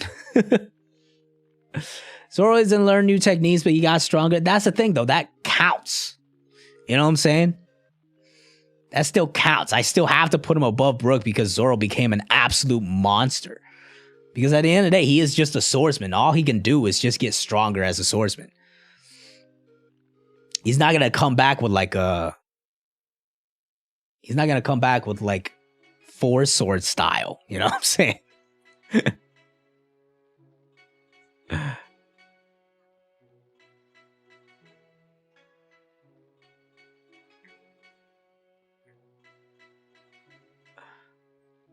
Zoro didn't learn new techniques, but he got stronger. That's the thing, though. That counts. You know what I'm saying? That still counts. I still have to put him above Brooke because Zoro became an absolute monster. Because at the end of the day, he is just a swordsman. All he can do is just get stronger as a swordsman. He's not going to come back with like a... He's not going to come back with like 4-sword style. You know what I'm saying?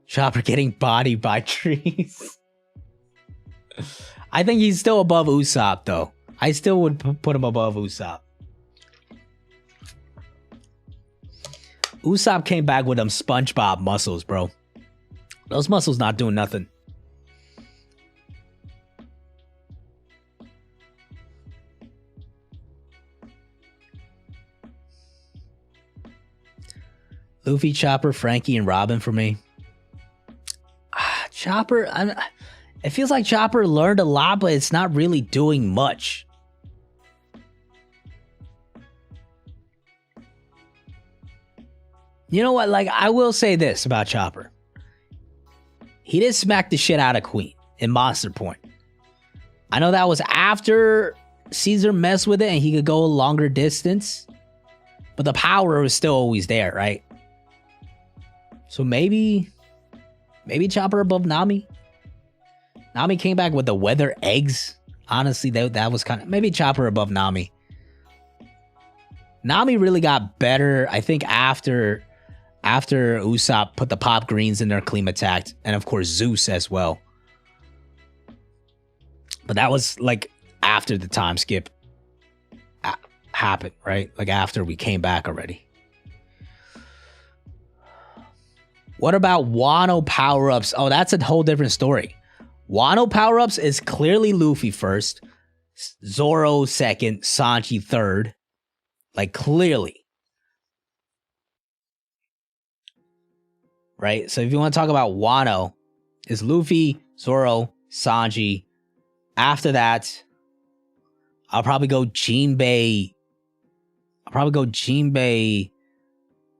Chopper getting bodied by trees. I think he's still above Usopp, though. I still would put him above Usopp. Usopp came back with them SpongeBob muscles, bro. Those muscles not doing nothing. Luffy, Chopper, Frankie, and Robin for me. Chopper, it feels like Chopper learned a lot, but it's not really doing much. You know what? Like, I will say this about Chopper. He did smack the shit out of Queen in Monster Point. I know that was after Caesar messed with it and he could go a longer distance, but the power was still always there, right? So maybe Chopper above Nami. Nami came back with the weather eggs. Honestly, that was kind of... Maybe Chopper above Nami. Nami really got better, I think, after Usopp put the pop greens in their Clean Attack. And, of course, Zeus as well. But that was, like, after the time skip happened, right? Like, after we came back already. What about Wano power-ups? Oh, that's a whole different story. Wano power-ups is clearly Luffy first. Zoro second, Sanji third. Like, clearly. Right? So if you want to talk about Wano, it's Luffy, Zoro, Sanji. After that, I'll probably go Jinbei.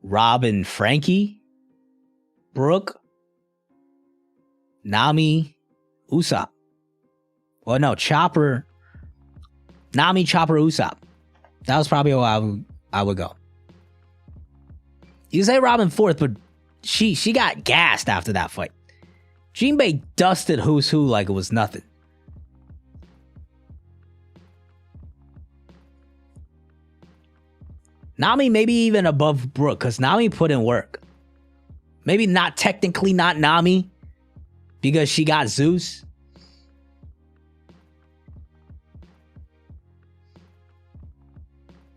Robin, Frankie, Brook, Nami, Usopp. Well, no, Chopper, Nami, Chopper, Usopp. That was probably how I would go. You say Robin fourth, but she got gassed after that fight. Jinbei dusted Who's Who like it was nothing. Nami maybe even above Brook, because Nami put in work. Maybe not technically not Nami, because she got Zeus.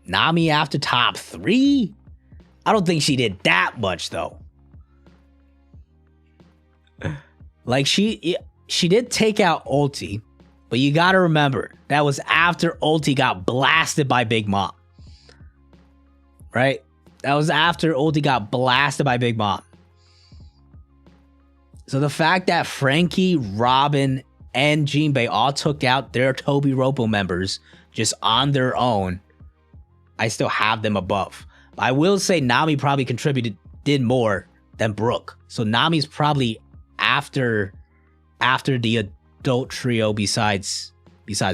Nami after top 3? I don't think she did that much, though. Like, she did take out Ulti, but you gotta remember, that was after Ulti got blasted by Big Mom. Right? That was after Ulti got blasted by Big Mom. So the fact that Frankie, Robin, and Jinbei all took out their Toby Ropo members just on their own, I still have them above. But I will say Nami probably did more than Brook. So Nami's probably after the adult trio besides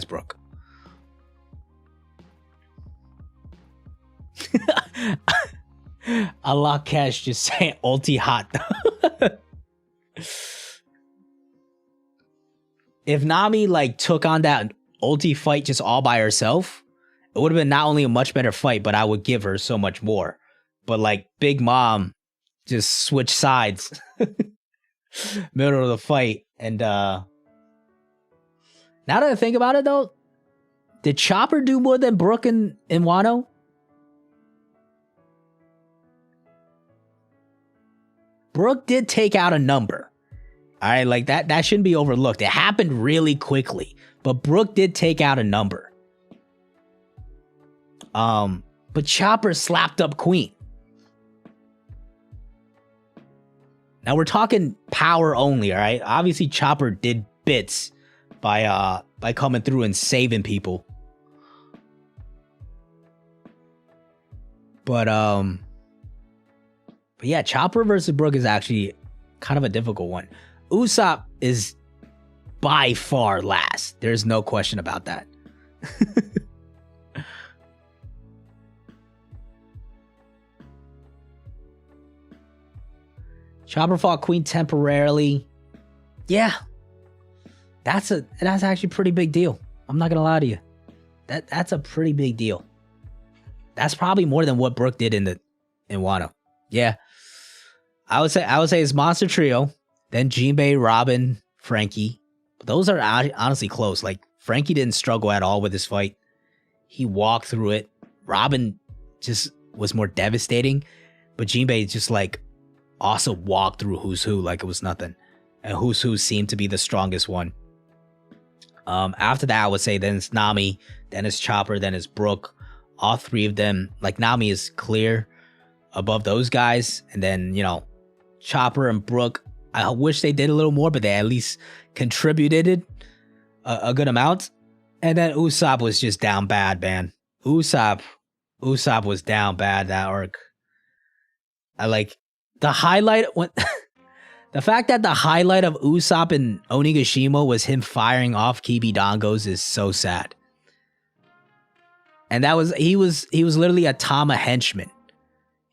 Brook. Allah Cash just saying ulti hot. If Nami like took on that ulti fight just all by herself, it would have been not only a much better fight, but I would give her so much more. But like Big Mom just switched sides middle of the fight. And now that I think about it though, did Chopper do more than Brook and Wano? Brook did take out a number. All right, like that shouldn't be overlooked. It happened really quickly, but Brook did take out a number. But Chopper slapped up Queen. Now we're talking power only, all right? Obviously Chopper did bits by coming through and saving people. But yeah, Chopper versus Brook is actually kind of a difficult one. Usopp is by far last. There's no question about that. Chopper fought Queen temporarily. Yeah. That's actually a pretty big deal. I'm not gonna lie to you. That's a pretty big deal. That's probably more than what Brook did in Wano. Yeah. I would say it's Monster Trio, then Jinbei, Robin, Frankie. But those are honestly close. Like, Frankie didn't struggle at all with this fight. He walked through it. Robin just was more devastating. But Jinbei just like also walked through Who's Who like it was nothing. And Who's Who seemed to be the strongest one. After that, I would say then it's Nami, then it's Chopper, then it's Brook. All three of them, like Nami is clear above those guys. And then, you know, Chopper and Brook, I wish they did a little more, but they at least contributed a good amount. And then Usopp was just down bad, man. Usopp was down bad that arc. I like the highlight when the fact that the highlight of Usopp and Onigashima was him firing off Kibi Dongos is so sad. And that was he was literally a Tama henchman.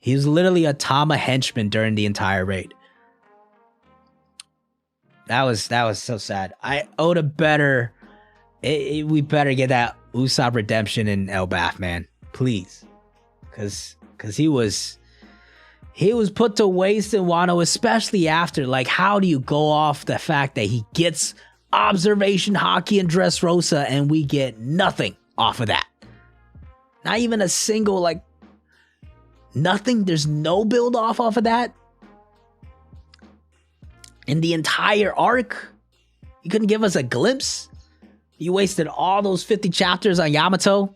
He was literally a Tama henchman during the entire raid. That was so sad. I owed a better. We better get that Usopp redemption in Elbaf, man, please, because he was put to waste in Wano, especially after, like, how do you go off the fact that he gets observation Haki and Dressrosa and we get nothing off of that? Not even a single, like, nothing. There's no build off of that. In the entire arc, you couldn't give us a glimpse. You wasted all those 50 chapters on Yamato?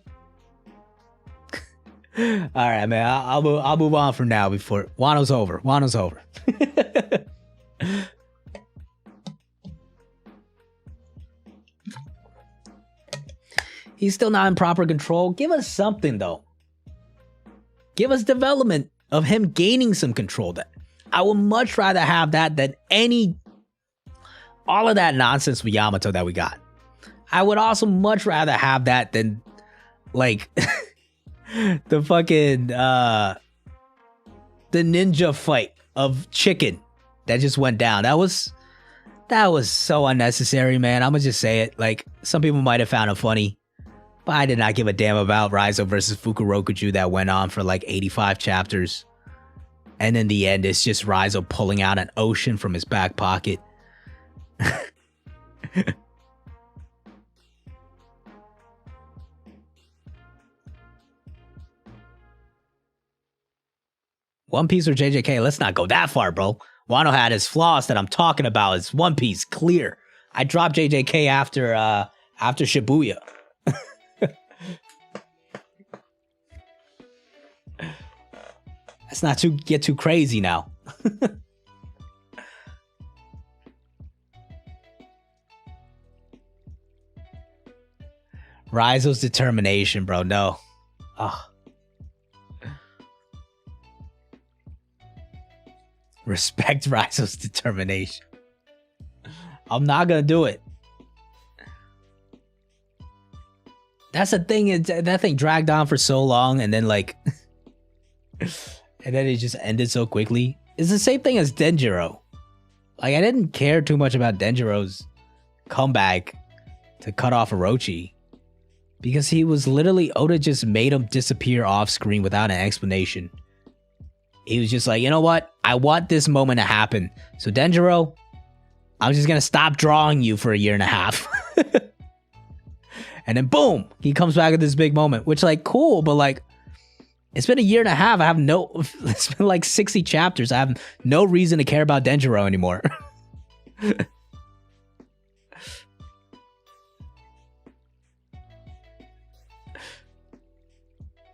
All right, man. I'll move on from now before Wano's over. Wano's over. He's still not in proper control. Give us something, though. Give us development of him gaining some control. That I would much rather have that than all of that nonsense with Yamato that we got. I would also much rather have that than, like, the fucking, the ninja fight of Chicken that just went down. That was so unnecessary, man. I'm gonna just say it. Like, some people might have found it funny, but I did not give a damn about Raizo versus Fukurokuju that went on for like 85 chapters. And in the end, it's just Raizo pulling out an ocean from his back pocket. One Piece or JJK? Let's not go that far, bro. Wano had his flaws that I'm talking about. It's One Piece, clear. I dropped JJK after Shibuya. Let's not get too crazy now. Raizo's determination, bro. No. Oh. Respect Raizo's determination. I'm not gonna do it. That's the thing. That thing dragged on for so long, and then like, and then it just ended so quickly. It's the same thing as Denjiro. Like, I didn't care too much about Denjiro's comeback to cut off Orochi, because he was literally, Oda just made him disappear off screen without an explanation. He was just like, you know what? I want this moment to happen. So Denjiro, I'm just going to stop drawing you for a year and a half. And then boom, he comes back at this big moment, which, like, cool, but like, it's been a year and a half. It's been like 60 chapters. I have no reason to care about Denjiro anymore.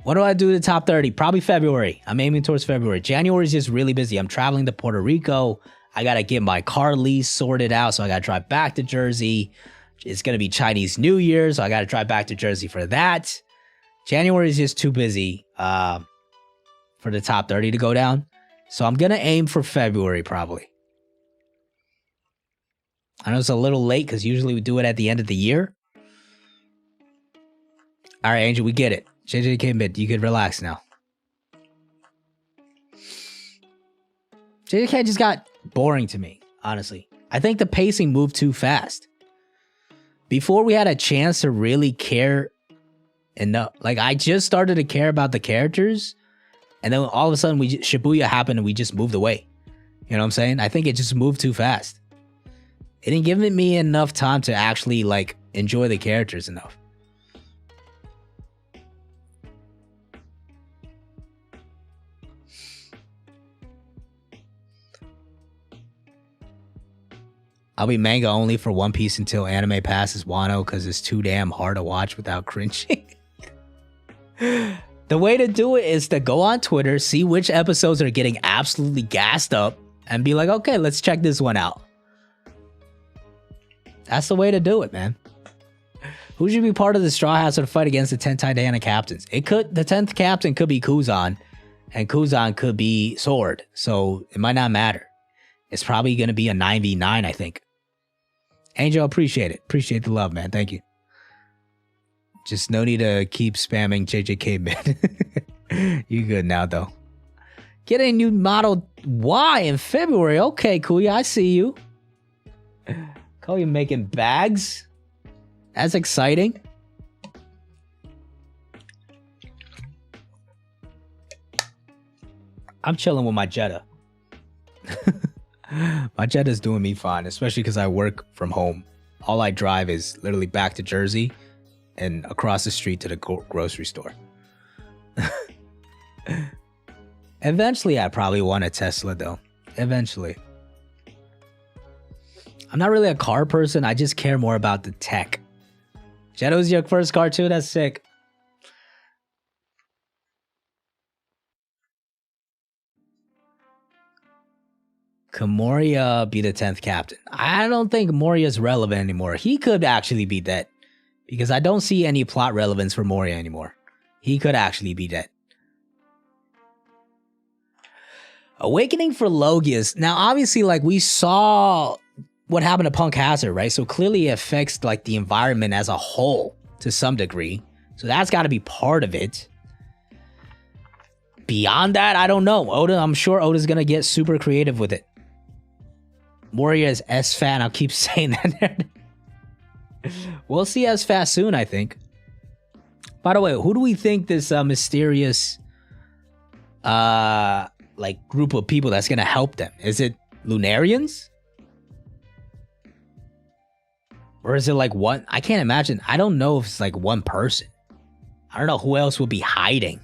What do I do to the top 30? Probably February. I'm aiming towards February. January is just really busy. I'm traveling to Puerto Rico. I got to get my car lease sorted out, so I got to drive back to Jersey. It's going to be Chinese New Year, so I got to drive back to Jersey for that. January is just too busy for the top 30 to go down. So I'm going to aim for February, probably. I know it's a little late because usually we do it at the end of the year. All right, Angel, we get it. JJK mid, you could relax now. JJK just got boring to me, honestly. I think the pacing moved too fast. Before we had a chance to really care enough, like, I just started to care about the characters, and then all of a sudden Shibuya happened and we just moved away. You know what I'm saying? I think it just moved too fast. It didn't give me enough time to actually, like, enjoy the characters enough. I'll be manga only for One Piece until anime passes Wano, because it's too damn hard to watch without cringing. The way to do it is to go on Twitter, see which episodes are getting absolutely gassed up, and be like, okay, let's check this one out. That's the way to do it, man. Who should be part of the Straw Hats in a fight against the 10 Titanic captains? The 10th captain could be Kuzan, and Kuzan could be Sword, so it might not matter. It's probably going to be a 9v9, I think. Angel, appreciate it. Appreciate the love, man. Thank you. Just no need to keep spamming JJK mid. You good now, though. Get a new Model Y in February. Okay, Kuya, I see you. Call you making bags. That's exciting. I'm chilling with my Jetta. My Jetta's doing me fine, especially because I work from home. All I drive is literally back to Jersey and across the street to the grocery store. Eventually, I probably want a Tesla, though. Eventually. I'm not really a car person. I just care more about the tech. Shadow's your first cartoon? That's sick. Could Moria be the 10th captain? I don't think Moria's relevant anymore. He could actually be dead. Because I don't see any plot relevance for Moria anymore. He could actually be dead. Awakening for Logius. Now, obviously, like, we saw what happened to Punk Hazard, right? So clearly it affects, like, the environment as a whole to some degree. So that's got to be part of it. Beyond that, I don't know. Oda, I'm sure Oda's going to get super creative with it. Moria is S-Fat. I'll keep saying that. We'll see S-Fat soon, I think. By the way, who do we think this mysterious like group of people that's gonna help them? Is it Lunarians? Or is it like one? I can't imagine. I don't know if it's like one person. I don't know who else would be hiding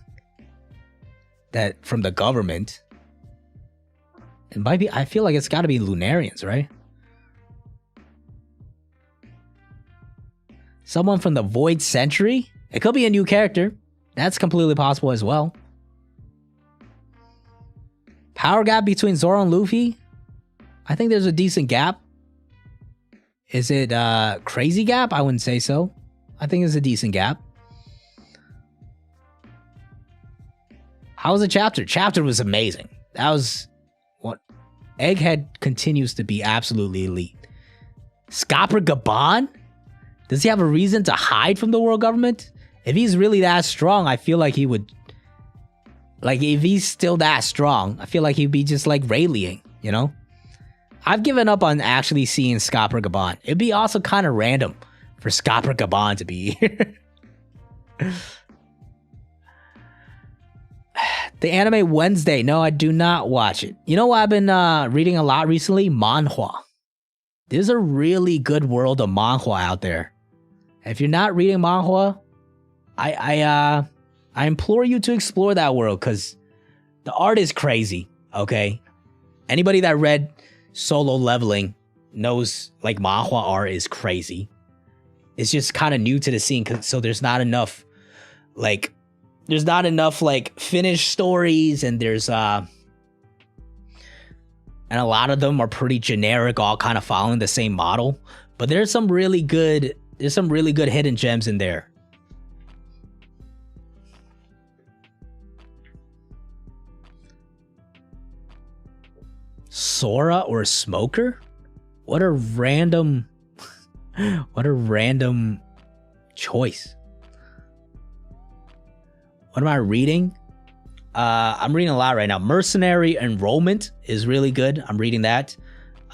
that from the government. It might be. I feel like it's got to be Lunarians, right? Someone from the Void Century? It could be a new character. That's completely possible as well. Power gap between Zoro and Luffy? I think there's a decent gap. Is it crazy gap? I wouldn't say so. I think it's a decent gap. How was the chapter? Chapter was amazing. That was what Egghead continues to be absolutely elite. Scopper Gabon? Does he have a reason to hide from the world government? If he's really that strong, I feel like he would... Like, if he's still that strong, I feel like he'd be just, like, rallying, you know? I've given up on actually seeing Scopper Gabon. It'd be also kind of random for Scopper Gabon to be here. The Anime Wednesday. No, I do not watch it. You know what I've been reading a lot recently? Manhwa. There's a really good world of manhwa out there. If you're not reading manhwa, I implore you to explore that world because the art is crazy, okay? Anybody that read Solo Leveling knows like manhwa art is crazy. It's just kind of new to the scene, so there's not enough like finished stories, and there's and a lot of them are pretty generic, all kind of following the same model. But there's some really good hidden gems in there. Sora or Smoker? What a random choice. What am I reading? I'm reading a lot right now. Mercenary Enrollment is really good. I'm reading that.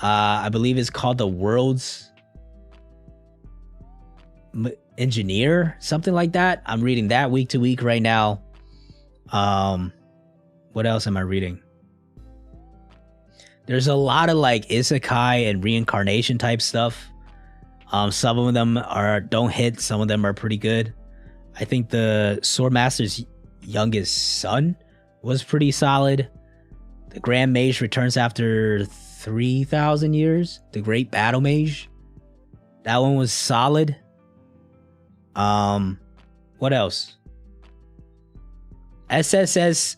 I believe it's called The World's Engineer, something like that. I'm reading that week to week right now. What else am I reading? There's a lot of like isekai and reincarnation type stuff. Some of them don't hit. Some of them are pretty good. I think the Swordmaster's youngest son was pretty solid. The Grand Mage returns after 3,000 years. The Great Battle Mage. That one was solid. What else? SSS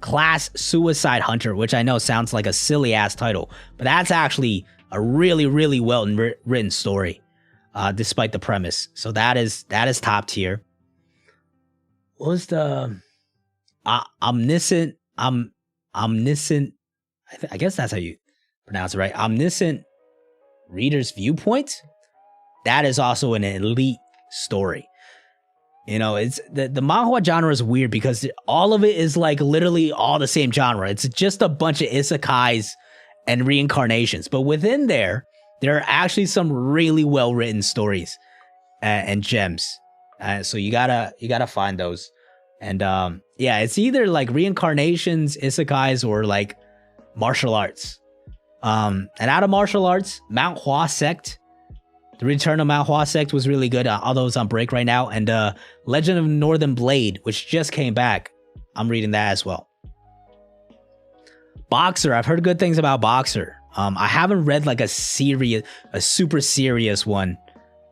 Class Suicide Hunter, which I know sounds like a silly ass title, but that's actually a really, really well written story, despite the premise. So that is top tier. What was the omniscient? Omniscient. I guess that's how you pronounce it, right? Omniscient Reader's Viewpoint. That is also an elite story. You know, it's the manhwa genre is weird because all of it is like literally all the same genre. It's just a bunch of isekais and reincarnations. But within there are actually some really well written stories and gems. So you gotta find those. And yeah, it's either like reincarnations, isekais, or like martial arts. And out of martial arts, Mount Hua Sect. The Return of Mount Hua Sect was really good, although it's on break right now. And Legend of Northern Blade, which just came back. I'm reading that as well. Boxer, I've heard good things about Boxer. I haven't read like a super serious one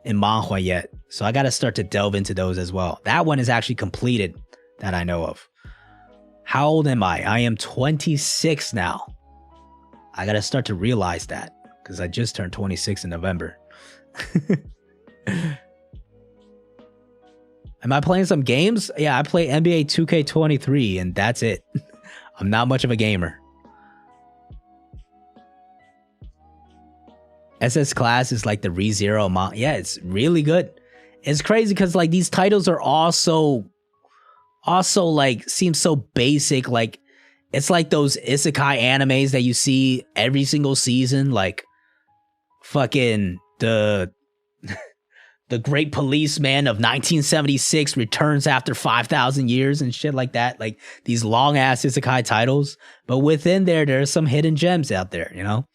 in manhwa yet. So I got to start to delve into those as well. That one is actually completed that I know of. How old am I? I am 26 now. I got to start to realize that because I just turned 26 in November. Am I playing some games? Yeah, I play NBA 2K23 and that's it. I'm not much of a gamer. SS Class is like the ReZero amount. Yeah, it's really good. It's crazy because like these titles are also like seem so basic. Like it's like those isekai animes that you see every single season, like fucking the Great Policeman of 1976 returns after 5,000 years and shit like that. Like these long ass isekai titles, but within there are some hidden gems out there, you know?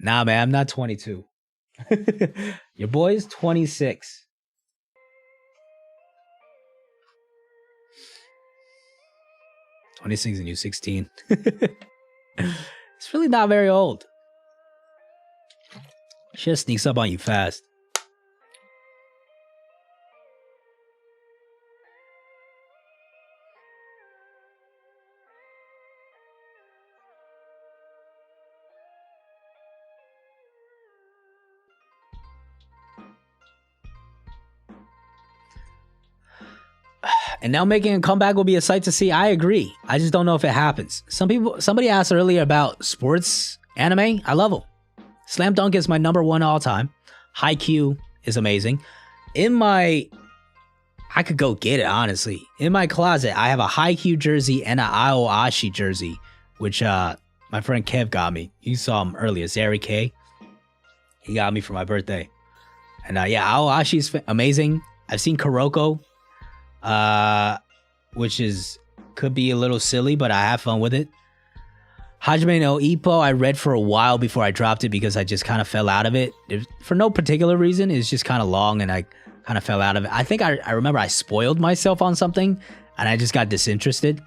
Nah, man, I'm not 22. Your boy is 26. 26 and you 16. It's really not very old. Shit sneaks up on you fast. And now making a comeback will be a sight to see. I agree. I just don't know if it happens. Somebody asked earlier about sports anime. I love them. Slam Dunk is my number one all time. Haikyuu is amazing. I could go get it, honestly. In my closet, I have a Haikyuu jersey and an Aoashi jersey, which my friend Kev got me. You saw him earlier, Zary K. He got me for my birthday. And yeah, Aoashi is amazing. I've seen Kuroko, which could be a little silly, but I have fun with it. Hajime no Ippo, I read for a while before I dropped it because I just kind of fell out of it. For no particular reason, it's just kind of long and I kind of fell out of it. I think I remember I spoiled myself on something and I just got disinterested.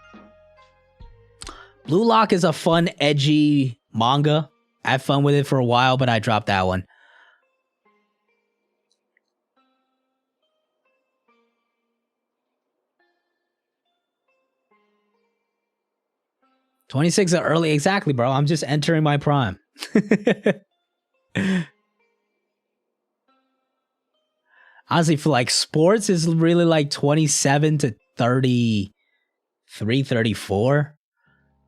Blue Lock is a fun, edgy manga. I had fun with it for a while, but I dropped that one. "26 are early." Exactly, bro. I'm just entering my prime. Honestly, for like sports is really like 27 to 33, 34.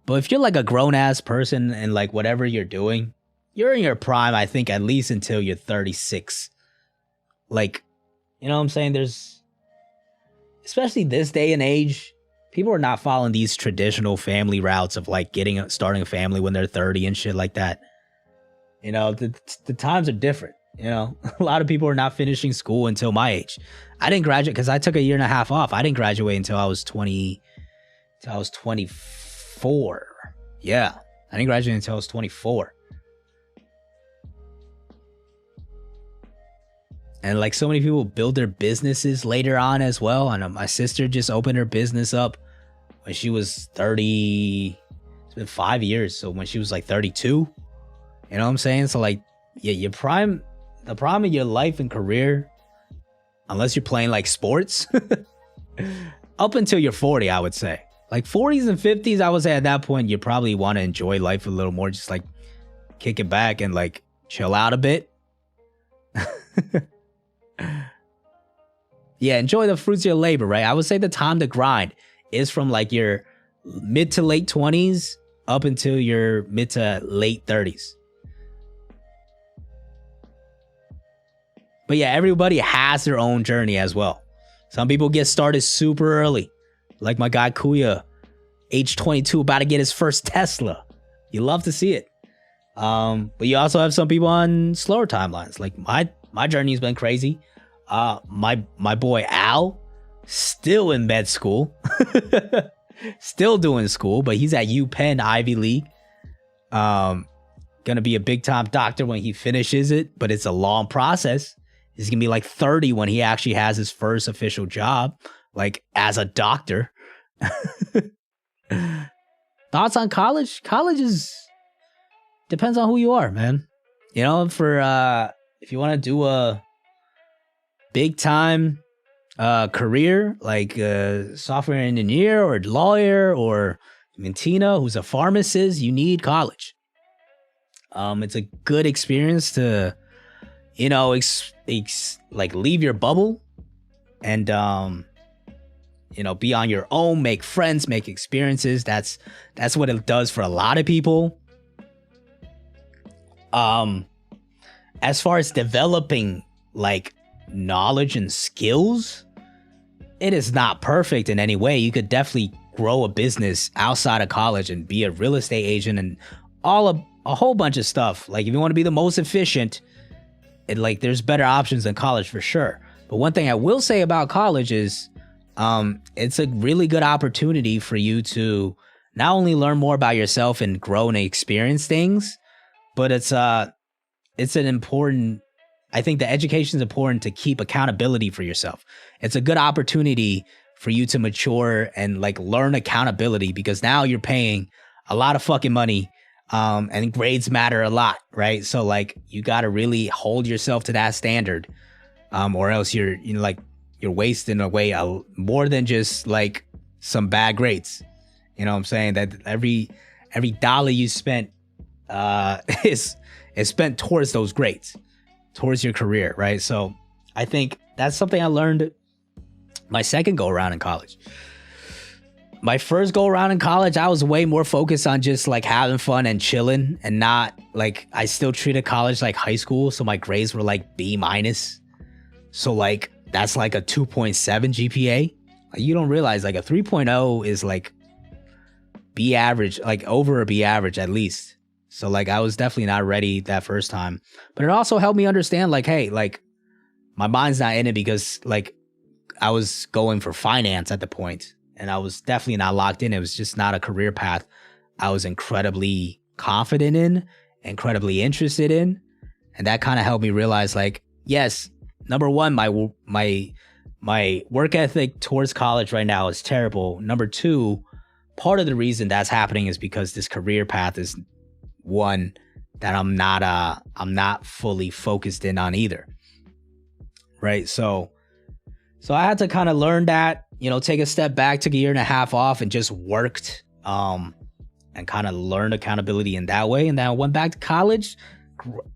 But if you're like a grown-ass person and like whatever you're doing, you're in your prime, I think, at least until you're 36. Like, you know what I'm saying? There's, especially this day and age, people are not following these traditional family routes of like starting a family when they're 30 and shit like that. You know, the times are different. You know, a lot of people are not finishing school until my age. I didn't graduate because I took a year and a half off. I didn't graduate until I was 24. Yeah, I didn't graduate until I was 24. And like so many people build their businesses later on as well. I know my sister just opened her business up when she was 30. It's been 5 years. So when she was like 32, you know what I'm saying? So like, yeah, the prime of your life and career, unless you're playing like sports, up until you're 40, I would say. Like 40s and 50s, I would say at that point, you probably want to enjoy life a little more. Just like kick it back and like chill out a bit. Yeah, enjoy the fruits of your labor, right? I would say the time to grind is from like your mid to late 20s up until your mid to late 30s. But yeah, everybody has their own journey as well. Some people get started super early. Like my guy Kuya, age 22, about to get his first Tesla. You love to see it. But you also have some people on slower timelines. Like my journey's been crazy. My boy Al, still in med school. Still doing school, but he's at UPenn Ivy League. Gonna be a big time doctor when he finishes it, but it's a long process. He's gonna be like 30 when he actually has his first official job, like as a doctor. thoughts on college? College is depends on who you are, man. You know, for if you want to do a big time career like software engineer or lawyer or Tina, who's a pharmacist, you need college. It's a good experience to, you know, like leave your bubble and you know, be on your own, make friends, make experiences. That's what it does for a lot of people. As far as developing like knowledge and skills, it is not perfect in any way. You could definitely grow a business outside of college and be a real estate agent and a whole bunch of stuff. Like if you want to be the most efficient, there's better options than college for sure. But one thing I will say about college is it's a really good opportunity for you to not only learn more about yourself and grow and experience things, but it's an important, I think the education is important to keep accountability for yourself. It's a good opportunity for you to mature and like learn accountability, because now you're paying a lot of fucking money, and grades matter a lot, right? So like you got to really hold yourself to that standard, or else you're wasting away more than just like some bad grades. You know what I'm saying? That every dollar you spent is spent towards those grades, towards your career, right? So I think that's something I learned my second go around in college. My first go around in college, I was way more focused on just like having fun and chilling, and not like, I still treated college like high school. So my grades were like B-. So like that's like a 2.7 GPA. Like, you don't realize like a 3.0 is like B average, like over a B average at least. So like I was definitely not ready that first time. But it also helped me understand like, hey, like my mind's not in it, because like I was going for finance at the point, and I was definitely not locked in. It was just not a career path I was incredibly confident in, incredibly interested in. And that kind of helped me realize like, yes, number one, my work ethic towards college right now is terrible. Number two, part of the reason that's happening is because this career path is one that I'm not fully focused in on either. Right. So I had to kind of learn that, you know, take a step back, took a year and a half off and just worked, and kind of learned accountability in that way. And then I went back to college,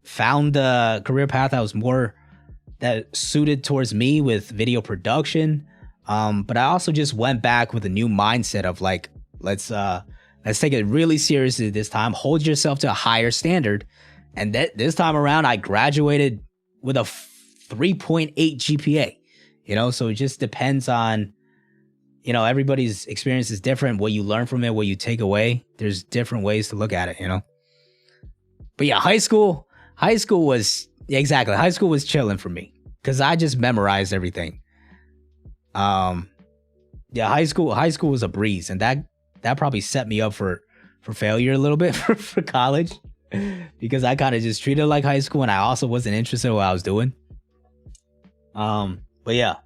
found the career path that suited towards me with video production. But I also just went back with a new mindset of like, let's take it really seriously this time. Hold yourself to a higher standard. And this time around, I graduated with a 3.8 GPA. You know, so it just depends on, you know, everybody's experience is different. What you learn from it, what you take away. There's different ways to look at it, you know. But yeah, high school was chilling for me because I just memorized everything. Yeah, high school was a breeze, and that probably set me up for failure a little bit for college, because I kind of just treated it like high school, and I also wasn't interested in what I was doing. But yeah,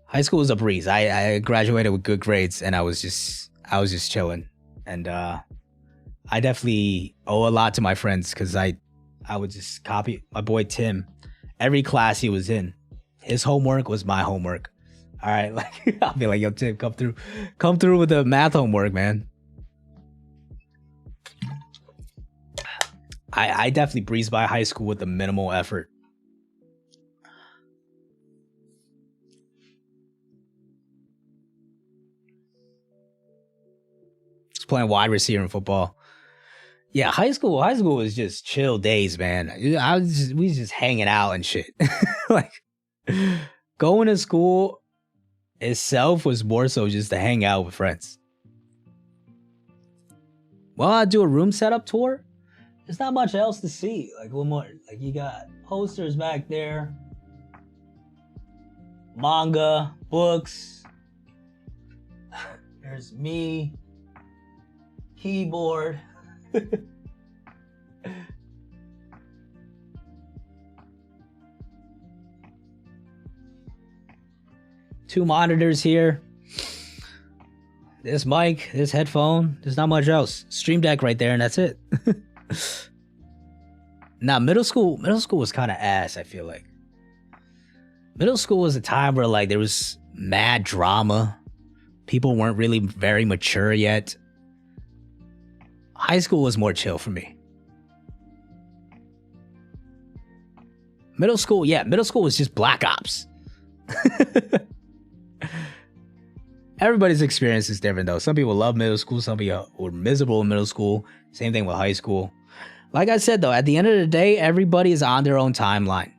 high school was a breeze. I graduated with good grades, and I was just chilling, and I definitely owe a lot to my friends, because I would just copy my boy Tim. Every class he was in, his homework was my homework. All right, like I'll be like, yo, Tim, come through with the math homework, man. I definitely breezed by high school with the minimal effort. Just playing wide receiver in football. Yeah, high school was just chill days, man. We was just hanging out and shit. Like going to school itself was more so just to hang out with friends. Well, I do a room setup tour. There's not much else to see. Like one more, like you got posters back there, manga, books. There's me, keyboard. Two monitors here. this mic, this headphone. There's not much else. Stream Deck right there, and that's it. Now, middle school was kind of ass, I feel like. Middle school was a time where like there was mad drama. People weren't really very mature yet. High school was more chill for me. Middle school was just black ops. Everybody's experience is different though. Some people love middle school, some people were miserable in middle school. Same thing with high school. Like I said though, at the end of the day, everybody is on their own timeline.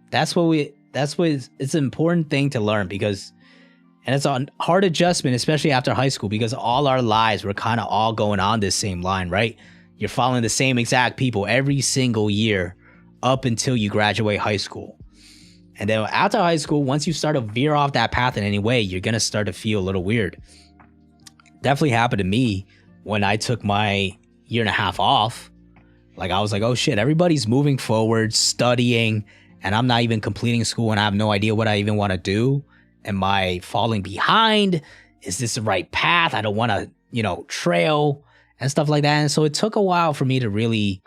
It's an important thing to learn because, and it's a hard adjustment, especially after high school, because all our lives were kind of all going on this same line, right? You're following the same exact people every single year up until you graduate high school. And then after high school, once you start to veer off that path in any way, you're going to start to feel a little weird. Definitely happened to me when I took my year and a half off. Like I was like, oh shit, everybody's moving forward, studying, and I'm not even completing school and I have no idea what I even want to do. Am I falling behind? Is this the right path? I don't want to, trail and stuff like that. And so it took a while for me to really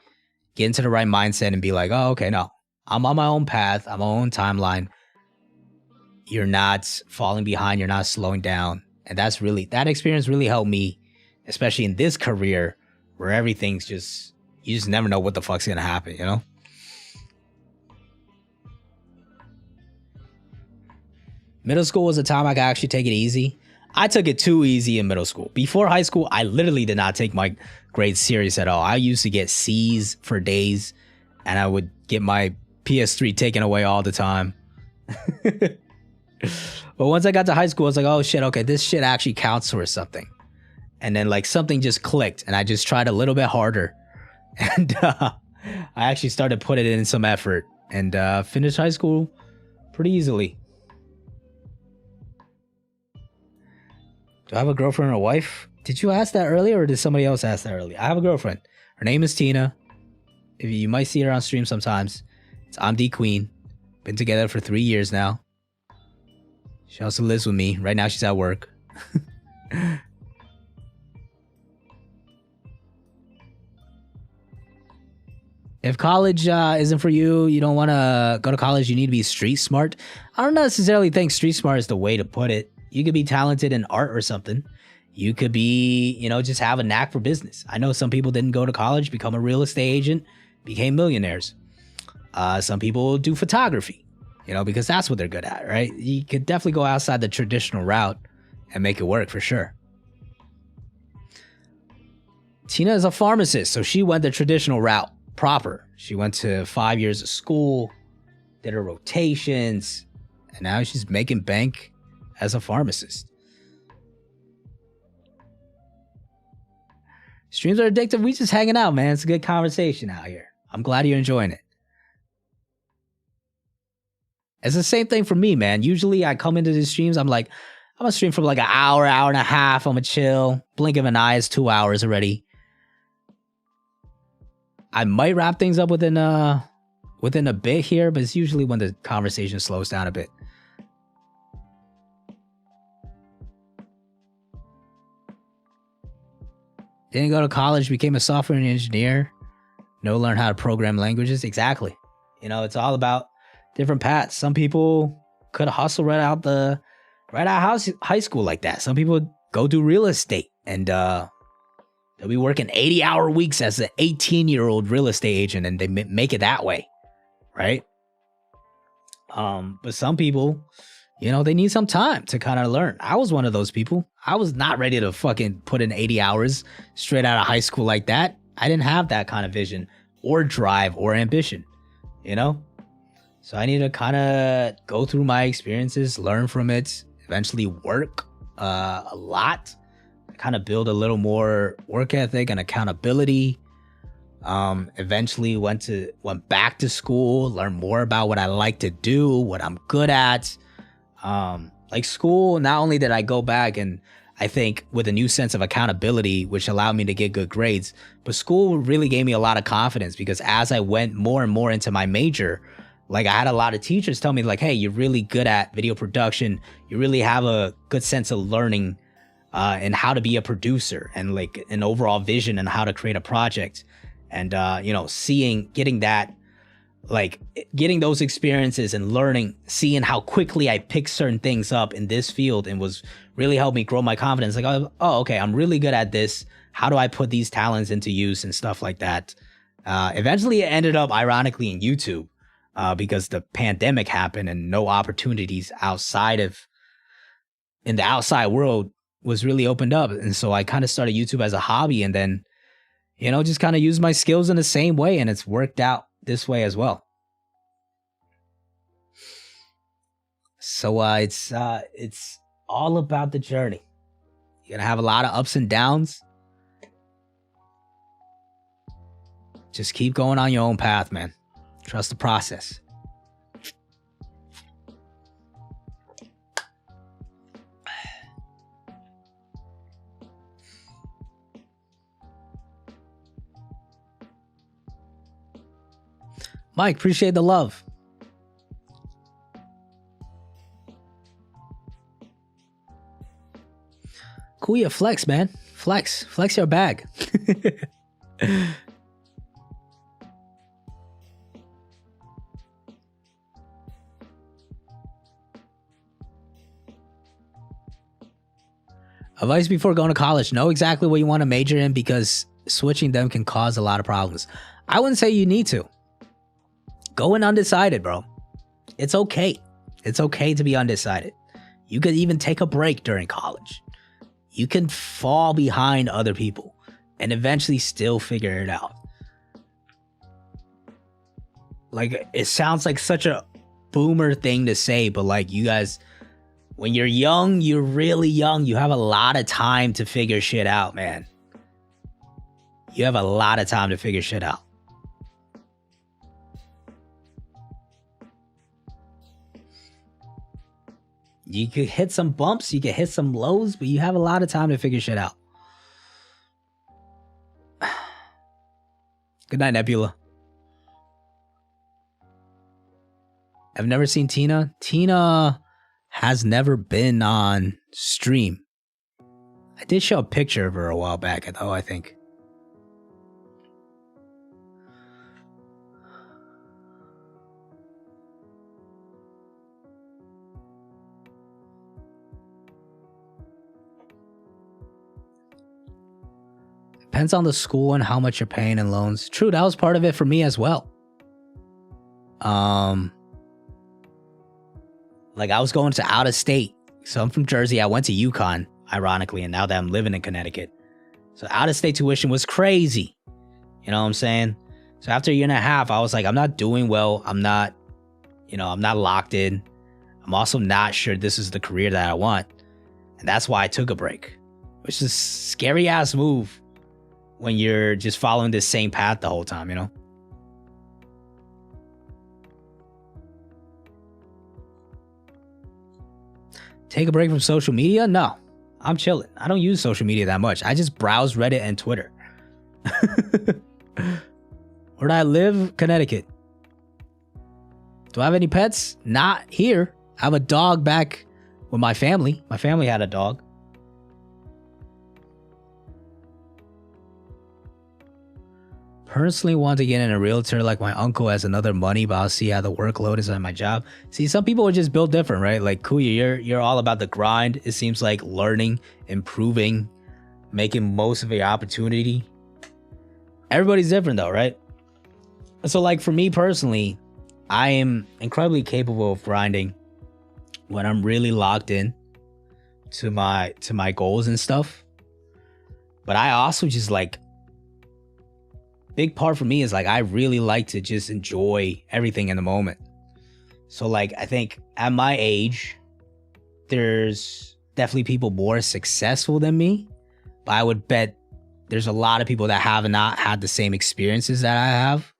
get into the right mindset and be like, oh, okay, no, I'm on my own path. I'm on my own timeline. You're not falling behind. You're not slowing down. And that experience really helped me, especially in this career where everything's you just never know what the fuck's going to happen, Middle school was a time I could actually take it easy. I took it too easy in middle school. Before high school, I literally did not take my grades serious at all. I used to get C's for days, and I would get my PS3 taken away all the time. But once I got to high school, I was like, oh shit, okay, this shit actually counts for something. And then like something just clicked, and I just tried a little bit harder. And I actually started putting in some effort and finished high school pretty easily. Do I have a girlfriend or a wife? Did you ask that earlier or did somebody else ask that earlier? I have a girlfriend. Her name is Tina. If you might see her on stream sometimes. I'm D Queen. Been together for 3 years now. She also lives with me. Right now she's at work. If college isn't for you, you don't want to go to college, you need to be street smart. I don't necessarily think street smart is the way to put it. You could be talented in art or something. You could be, just have a knack for business. I know some people didn't go to college, become a real estate agent, became millionaires. Some people do photography, because that's what they're good at, right? You could definitely go outside the traditional route and make it work for sure. Tina is a pharmacist, so she went the traditional route proper. She went to 5 years of school, did her rotations, and now she's making bank as a pharmacist. Streams are addictive. We just hanging out, man. It's a good conversation out here. I'm glad you're enjoying it. It's the same thing for me, man. Usually I come into these streams, I'm gonna stream for like an hour, hour and a half. I'm gonna chill. Blink of an eye is 2 hours already. I might wrap things up within a bit here, but it's usually when the conversation slows down a bit. Didn't go to college, became a software engineer. Learn how to program languages. Exactly. It's all about different paths. Some people could hustle right out high school like that. Some people go do real estate and they'll be working 80-hour weeks as an 18-year-old real estate agent and they make it that way, right? But some people, they need some time to kind of learn. I was one of those people. I was not ready to fucking put in 80 hours straight out of high school like that. I didn't have that kind of vision or drive or ambition, So I need to kind of go through my experiences, learn from it, eventually work a lot, kind of build a little more work ethic and accountability. Eventually went back to school, learn more about what I like to do, what I'm good at. Like school, not only did I go back and I think with a new sense of accountability, which allowed me to get good grades, but school really gave me a lot of confidence because as I went more and more into my major, like I had a lot of teachers tell me like, hey, you're really good at video production. You really have a good sense of learning and how to be a producer and like an overall vision and how to create a project. And, getting those experiences and learning, seeing how quickly I picked certain things up in this field and was really helped me grow my confidence. Like, oh, okay, I'm really good at this. How do I put these talents into use and stuff like that? Eventually it ended up ironically in YouTube because the pandemic happened and no opportunities in the outside world was really opened up. And so I kind of started YouTube as a hobby and then, just kind of use my skills in the same way. And it's worked out this way as well. So it's all about the journey. You're gonna have a lot of ups and downs. Just keep going on your own path, man. Trust the process. Mike, appreciate the love. Kuya, flex, man. Flex your bag. Advice before going to college: know exactly what you want to major in because switching them can cause a lot of problems. I wouldn't say you need to. Go in undecided, bro. It's okay. It's okay to be undecided. You could even take a break during college. You can fall behind other people and eventually still figure it out. Like, it sounds like such a boomer thing to say, but like, you guys, when you're young, you're really young. You have a lot of time to figure shit out, man. You have a lot of time to figure shit out. You could hit some bumps, you could hit some lows, but you have a lot of time to figure shit out. Good night, Nebula. I've never seen Tina. Tina has never been on stream. I did show a picture of her a while back, though, I think. Depends on the school and how much you're paying in loans. True, that was part of it for me as well. Like, I was going to out of state. So I'm from Jersey. I went to UConn, ironically, and now that I'm living in Connecticut. So out of state tuition was crazy. You know what I'm saying? So after a year and a half, I was like, I'm not doing well. I'm not locked in. I'm also not sure this is the career that I want. And that's why I took a break, which is a scary ass move when you're just following this same path the whole time, you know? Take a break from social media? No, I'm chilling. I don't use social media that much. I just browse Reddit and Twitter. Where do I live? Connecticut. Do I have any pets? Not here. I have a dog back with my family. My family had a dog. Personally want to get in a realtor like my uncle has another money, but I'll see how the workload is on my job. See, some people are just built different, right? Like Kuya, you're all about the grind. It seems like learning, improving, making most of your opportunity. Everybody's different though, right? So like for me personally, I am incredibly capable of grinding when I'm really locked in to my goals and stuff. But I also just like, big part for me is like I really like to just enjoy everything in the moment. So like I think at my age, there's definitely people more successful than me, but I would bet there's a lot of people that have not had the same experiences that I have.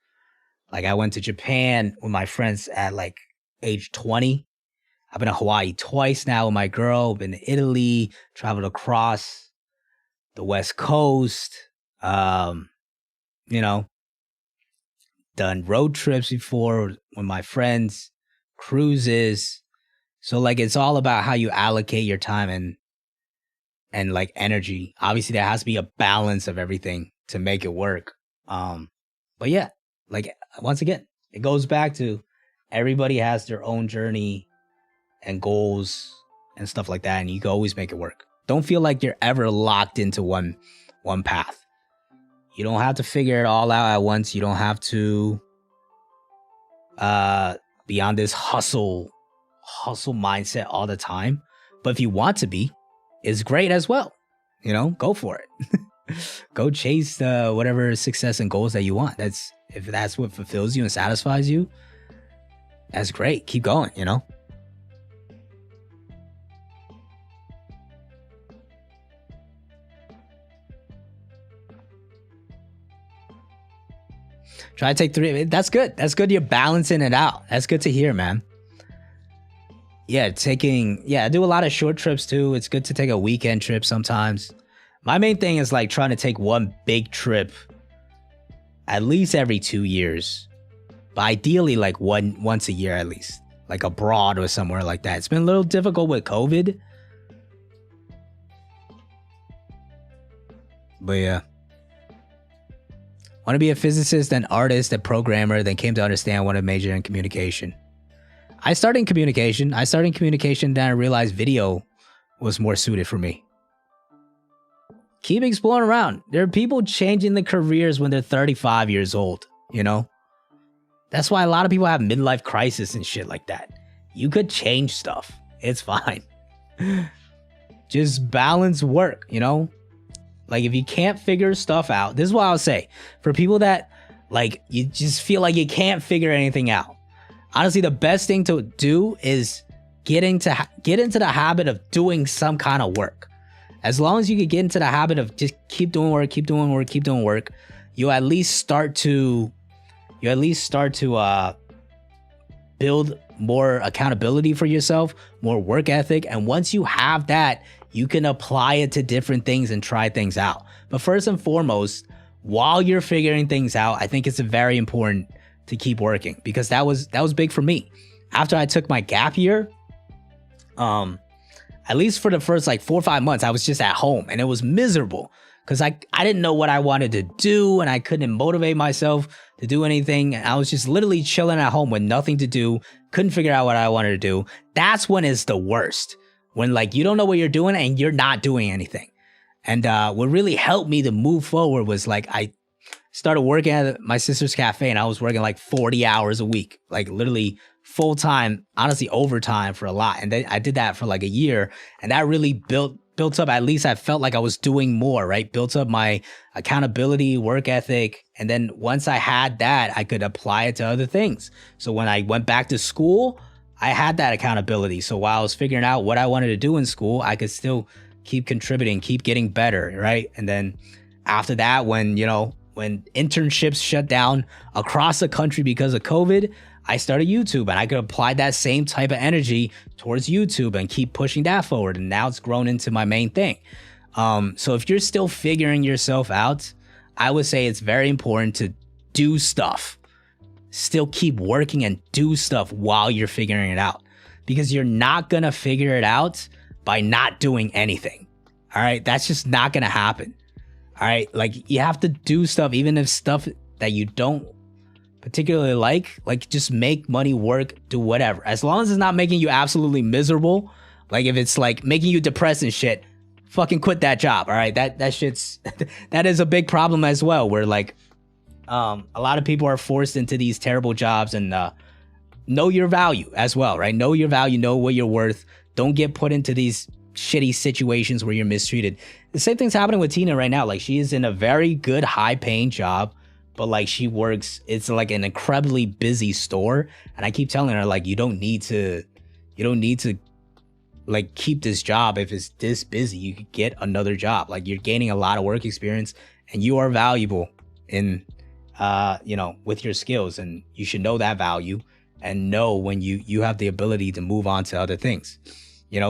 Like I went to Japan with my friends at like age 20. I've been to Hawaii twice now with my girl. Been to Italy, traveled across the West Coast. Done road trips before with my friends, cruises. So like it's all about how you allocate your time and like energy. Obviously there has to be a balance of everything to make it work. But yeah, like once again, it goes back to everybody has their own journey and goals and stuff like that, and you can always make it work. Don't feel like you're ever locked into one path. You don't have to figure it all out at once. You don't have to be on this hustle mindset all the time. But if you want to be, it's great as well. You know, go for it. Go chase whatever success and goals that you want. If that's what fulfills you and satisfies you, that's great. Keep going, you know? Try to take 3. That's good. That's good. You're balancing it out. That's good to hear, man. Yeah, I do a lot of short trips too. It's good to take a weekend trip sometimes. My main thing is like trying to take one big trip at least every 2 years. But ideally like once a year at least. Like abroad or somewhere like that. It's been a little difficult with COVID. But yeah. Want to be a physicist, then artist, then programmer, then came to understand want to major in communication. I started in communication, then I realized video was more suited for me. Keep exploring around. There are people changing the careers when they're 35 years old, you know? That's why a lot of people have midlife crisis and shit like that. You could change stuff. It's fine. Just balance work, you know? Like if you can't figure stuff out, this is what I'll say. For people that like, you just feel like you can't figure anything out. Honestly, the best thing to do is get into the habit of doing some kind of work. As long as you can get into the habit of just keep doing work, you at least start to build more accountability for yourself, more work ethic. And once you have that, you can apply it to different things and try things out. But first and foremost, while you're figuring things out, I think it's very important to keep working, because that was big for me. After I took my gap year, at least for the first like 4 or 5 months, I was just at home and it was miserable because I didn't know what I wanted to do and I couldn't motivate myself to do anything. I was just literally chilling at home with nothing to do, couldn't figure out what I wanted to do. That's when it's the worst. When like you don't know what you're doing and you're not doing anything. And what really helped me to move forward was like I started working at my sister's cafe and I was working like 40 hours a week, like literally full time, honestly overtime for a lot. And then I did that for like a year and that really built up, at least I felt like I was doing more, right? Built up my accountability, work ethic. And then once I had that, I could apply it to other things. So when I went back to school, I had that accountability. So while I was figuring out what I wanted to do in school, I could still keep contributing, keep getting better, right? And then after that, when internships shut down across the country because of COVID, I started YouTube and I could apply that same type of energy towards YouTube and keep pushing that forward. And now it's grown into my main thing. So if you're still figuring yourself out, I would say it's very important to do stuff. Still keep working and do stuff while you're figuring it out, because you're not going to figure it out by not doing anything. All right. That's just not going to happen. All right. Like you have to do stuff, even if stuff that you don't particularly like just make money work, do whatever. As long as it's not making you absolutely miserable. Like if it's like making you depressed and shit, fucking quit that job. All right. That shit's, that is a big problem as well. Where like, a lot of people are forced into these terrible jobs and, know your value as well, right? Know your value, know what you're worth. Don't get put into these shitty situations where you're mistreated. The same thing's happening with Tina right now. Like she is in a very good, high paying job, but like she works, it's like an incredibly busy store. And I keep telling her like, you don't need to like keep this job if it's this busy. You could get another job. Like you're gaining a lot of work experience and you are valuable in, with your skills, and you should know that value and know when you have the ability to move on to other things,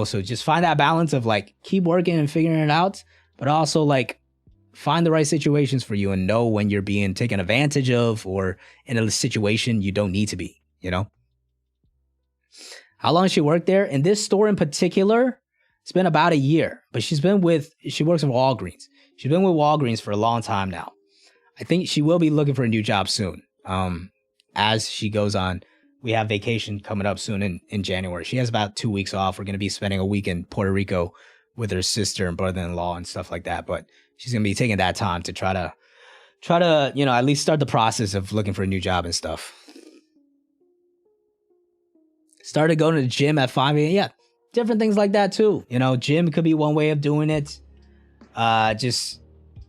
so just find that balance of like keep working and figuring it out, but also like find the right situations for you and know when you're being taken advantage of or in a situation you don't need to be, How long she worked there? In this store in particular, It's been about a year, but she works at Walgreens. She's been with Walgreens for a long time now. I think she will be looking for a new job soon. As she goes on, we have vacation coming up soon in January. She has about 2 weeks off. We're going to be spending a week in Puerto Rico with her sister and brother-in-law and stuff like that. But she's going to be taking that time to try to, at least start the process of looking for a new job and stuff. Started going to the gym at 5 a.m. Yeah, different things like that too. Gym could be one way of doing it. Just,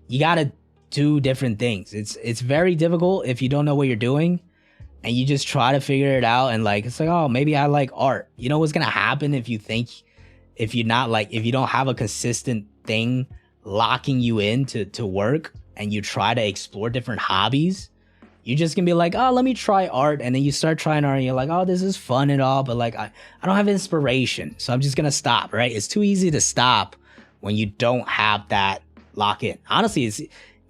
you got to do different things. It's very difficult if you don't know what you're doing and you just try to figure it out. And it's like, oh, maybe I like art. You know what's going to happen if you don't have a consistent thing locking you in to work and you try to explore different hobbies? You're just gonna be like, oh, let me try art. And then you start trying art and you're like, oh, this is fun and all, but I don't have inspiration. So I'm just gonna stop, right? It's too easy to stop when you don't have that lock in. Honestly,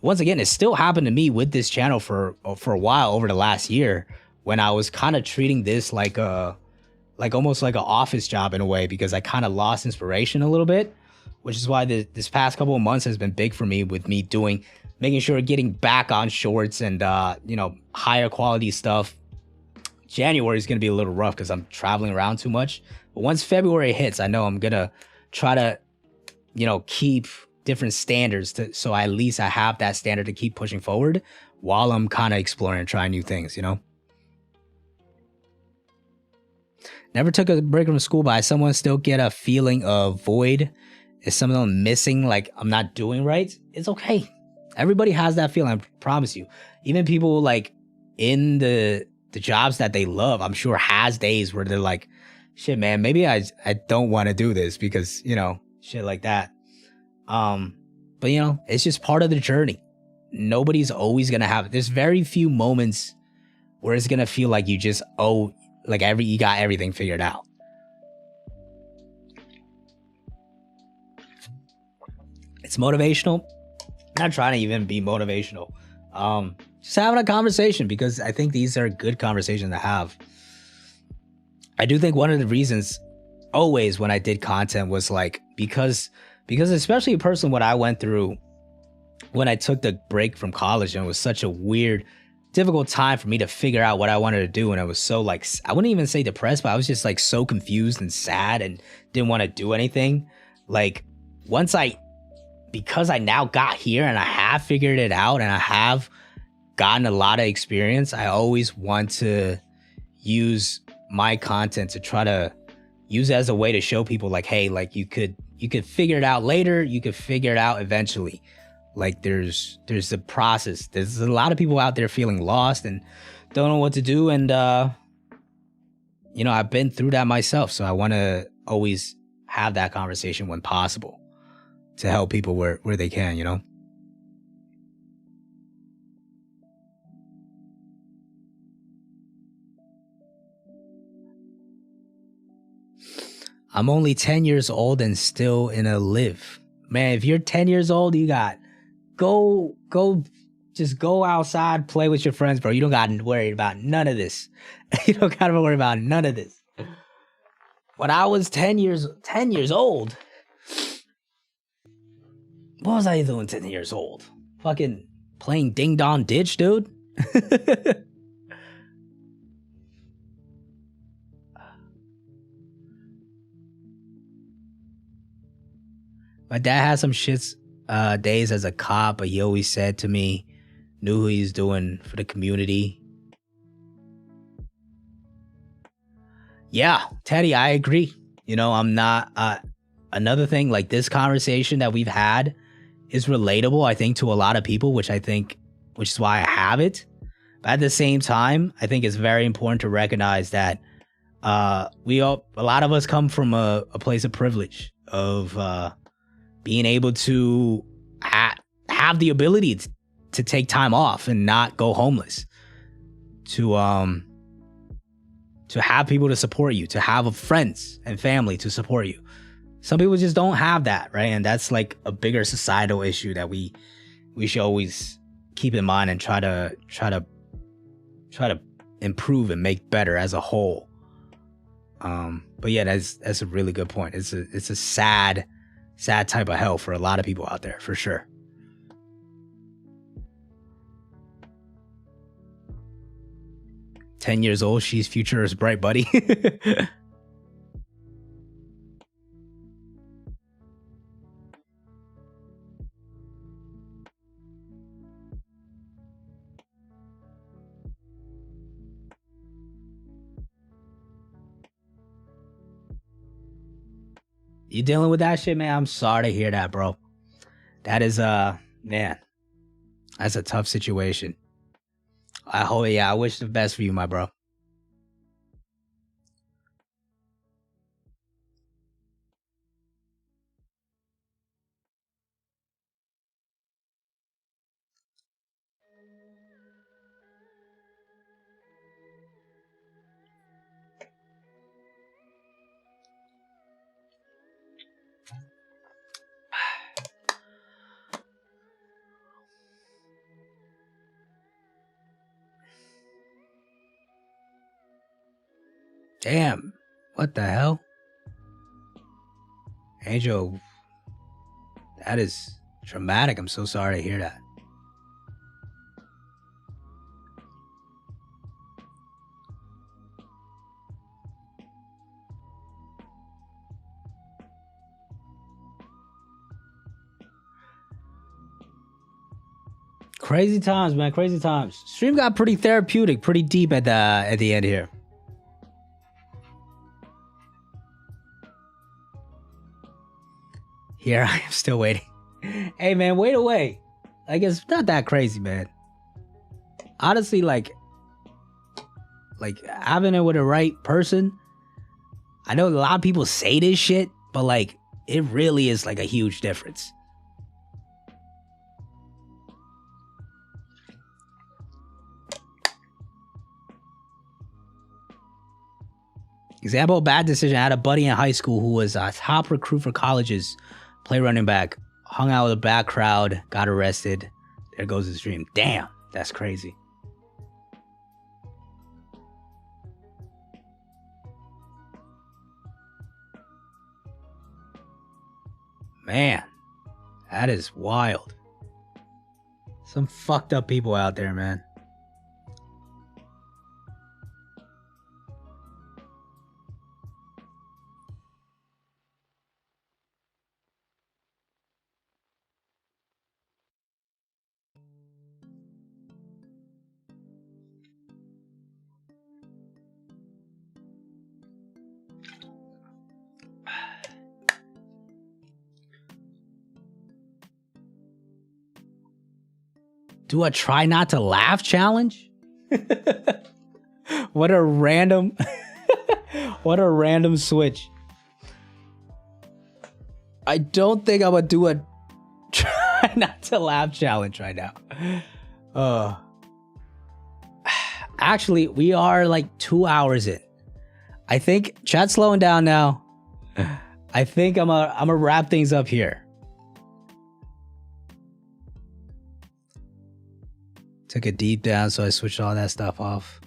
it still happened to me with this channel for a while over the last year, when I was kind of treating this almost like an office job in a way, because I kind of lost inspiration a little bit, which is why this past couple of months has been big for me, with me making sure getting back on shorts and, higher quality stuff. January is going to be a little rough because I'm traveling around too much. But once February hits, I know I'm going to try to, keep different standards so at least I have that standard to keep pushing forward while I'm kind of exploring and trying new things, Never took a break from school, but someone still get a feeling of void. Is something missing, like I'm not doing right? It's okay. Everybody has that feeling, I promise you. Even people in the jobs that they love, I'm sure has days where they're like, shit, man, maybe I don't want to do this because, shit like that. But it's just part of the journey. Nobody's always going to have it. There's very few moments where it's going to feel like you just you got everything figured out. It's motivational. Not trying to even be motivational. Just having a conversation, because I think these are good conversations to have. I do think one of the reasons always when I did content was because especially a person what I went through when I took the break from college, and it was such a weird, difficult time for me to figure out what I wanted to do. And I was so I wouldn't even say depressed, but I was just so confused and sad and didn't want to do anything. Because I now got here and I have figured it out and I have gotten a lot of experience, I always want to use my content to try to use it as a way to show people hey, you could figure it out later. You could figure it out eventually. There's a process. There's a lot of people out there feeling lost and don't know what to do. And, I've been through that myself. So I want to always have that conversation when possible, to help people where they can, I'm only 10 years old and still in a live. Man, if you're 10 years old, you got just go outside, play with your friends, bro. You don't got to worry about none of this. You don't got to worry about none of this. When I was 10 years old, what was I doing 10 years old? Fucking playing Ding Dong Ditch, dude. My dad had some shits days as a cop, but he always said to me, knew who he's doing for the community. Yeah, Teddy, I agree. I'm not another thing, this conversation that we've had is relatable, I think, to a lot of people, which is why I have it. But at the same time, I think it's very important to recognize that a lot of us come from a place of privilege, of being able to have the ability to take time off and not go homeless, to have people to support you, to have friends and family to support you. Some people just don't have that, right? And that's a bigger societal issue that we should always keep in mind and try to improve and make better as a whole. But yeah, that's a really good point. It's a sad type of hell for a lot of people out there, for sure. "10 years old, she's future is bright, buddy." You dealing with that shit, man? I'm sorry to hear that, bro. That is, man, that's a tough situation. I wish the best for you, my bro. Damn, what the hell? Angel, that is traumatic. I'm so sorry to hear that. Crazy times, man. Crazy times. Stream got pretty therapeutic, pretty deep at the end here. Here I am still waiting. Hey man, wait away. Like, it's not that crazy, man. Honestly, like having it with the right person. I know a lot of people say this shit, but like it really is like a huge difference. Example of bad decision. I had a buddy in high school who was a top recruit for colleges, play running back, hung out with a bad crowd, got arrested. There goes his dream. Damn, that's crazy. Man, that is wild. Some fucked up people out there, man. Do a try not to laugh challenge? What a random what a random switch. I don't think I'm gonna do a try not to laugh challenge right now. Actually, we are like 2 hours in. I think chat's slowing down now. I think I'm gonna wrap things up here. Took a deep down, so I switched all that stuff off.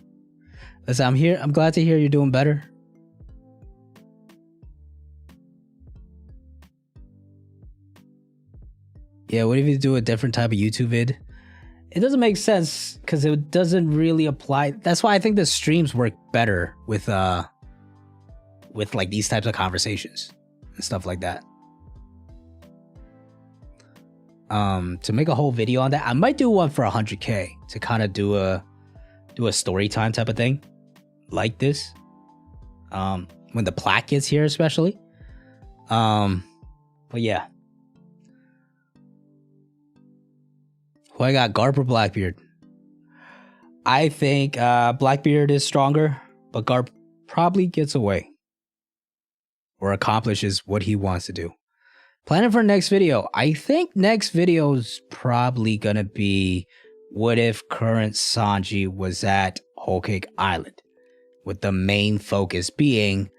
Listen, I'm here. I'm glad to hear you're doing better. Yeah, what if you do a different type of YouTube vid? It doesn't make sense because it doesn't really apply. That's why I think the streams work better with like these types of conversations and stuff like that. To make a whole video on that, I might do one for 100K to kind of do a story time type of thing like this. When the plaque gets here, especially. But yeah. Who I got, Garp or Blackbeard? I think Blackbeard is stronger, but Garp probably gets away or accomplishes what he wants to do. Planning for next video. I think next video is probably gonna be what if current Sanji was at Whole Cake Island, with the main focus being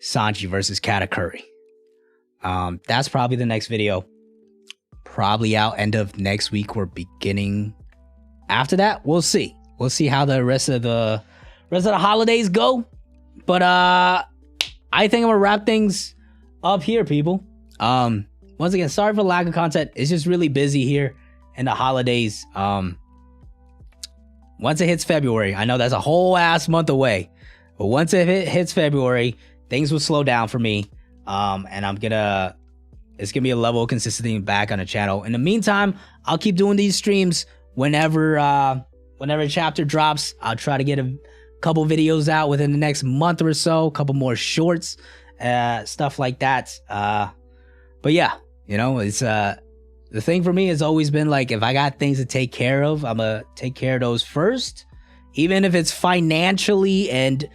Sanji versus Katakuri. That's probably the next video. Probably out end of next week or beginning after that. We'll see. We'll see how the rest of the holidays go. But I think I'm gonna wrap things up here, people. Once again, sorry for the lack of content. It's just really busy here in the holidays. Once it hits February, I know that's a whole ass month away, but once it hits February, things will slow down for me. And it's gonna be a level of consistency back on the channel. In the meantime, I'll keep doing these streams whenever a chapter drops. I'll try to get a couple videos out within the next month or so, a couple more shorts, stuff like that. But yeah, you know, it's the thing for me has always been like, if I got things to take care of, I'm gonna take care of those first, even if it's financially and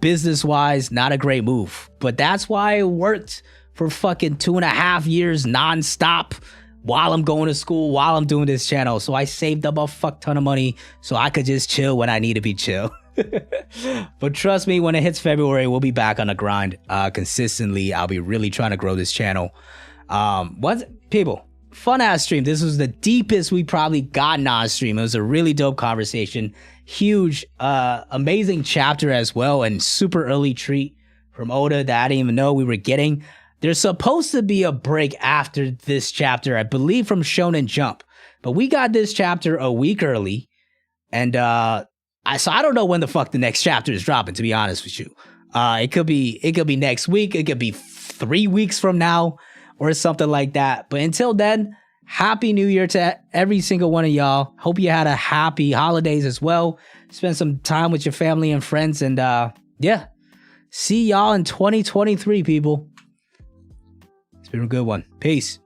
business wise not a great move. But that's why it worked for fucking 2.5 years nonstop while I'm going to school, while I'm doing this channel. So I saved up a fuck ton of money so I could just chill when I need to be chill. But trust me, when it hits February, we'll be back on the grind consistently. I'll be really trying to grow this channel. People, fun ass stream. This was the deepest we probably gotten on stream. It was a really dope conversation. Huge, amazing chapter as well, and super early treat from Oda that I didn't even know we were getting. There's supposed to be a break after this chapter, I believe, from Shonen Jump, but we got this chapter a week early, and so I don't know when the fuck the next chapter is dropping, to be honest with you. It could be next week, it could be 3 weeks from now, or something like that. But until then, Happy New Year to every single one of y'all. Hope you had a happy holidays as well. Spend some time with your family and friends, and yeah, see y'all in 2023, people. It's been a good one. Peace.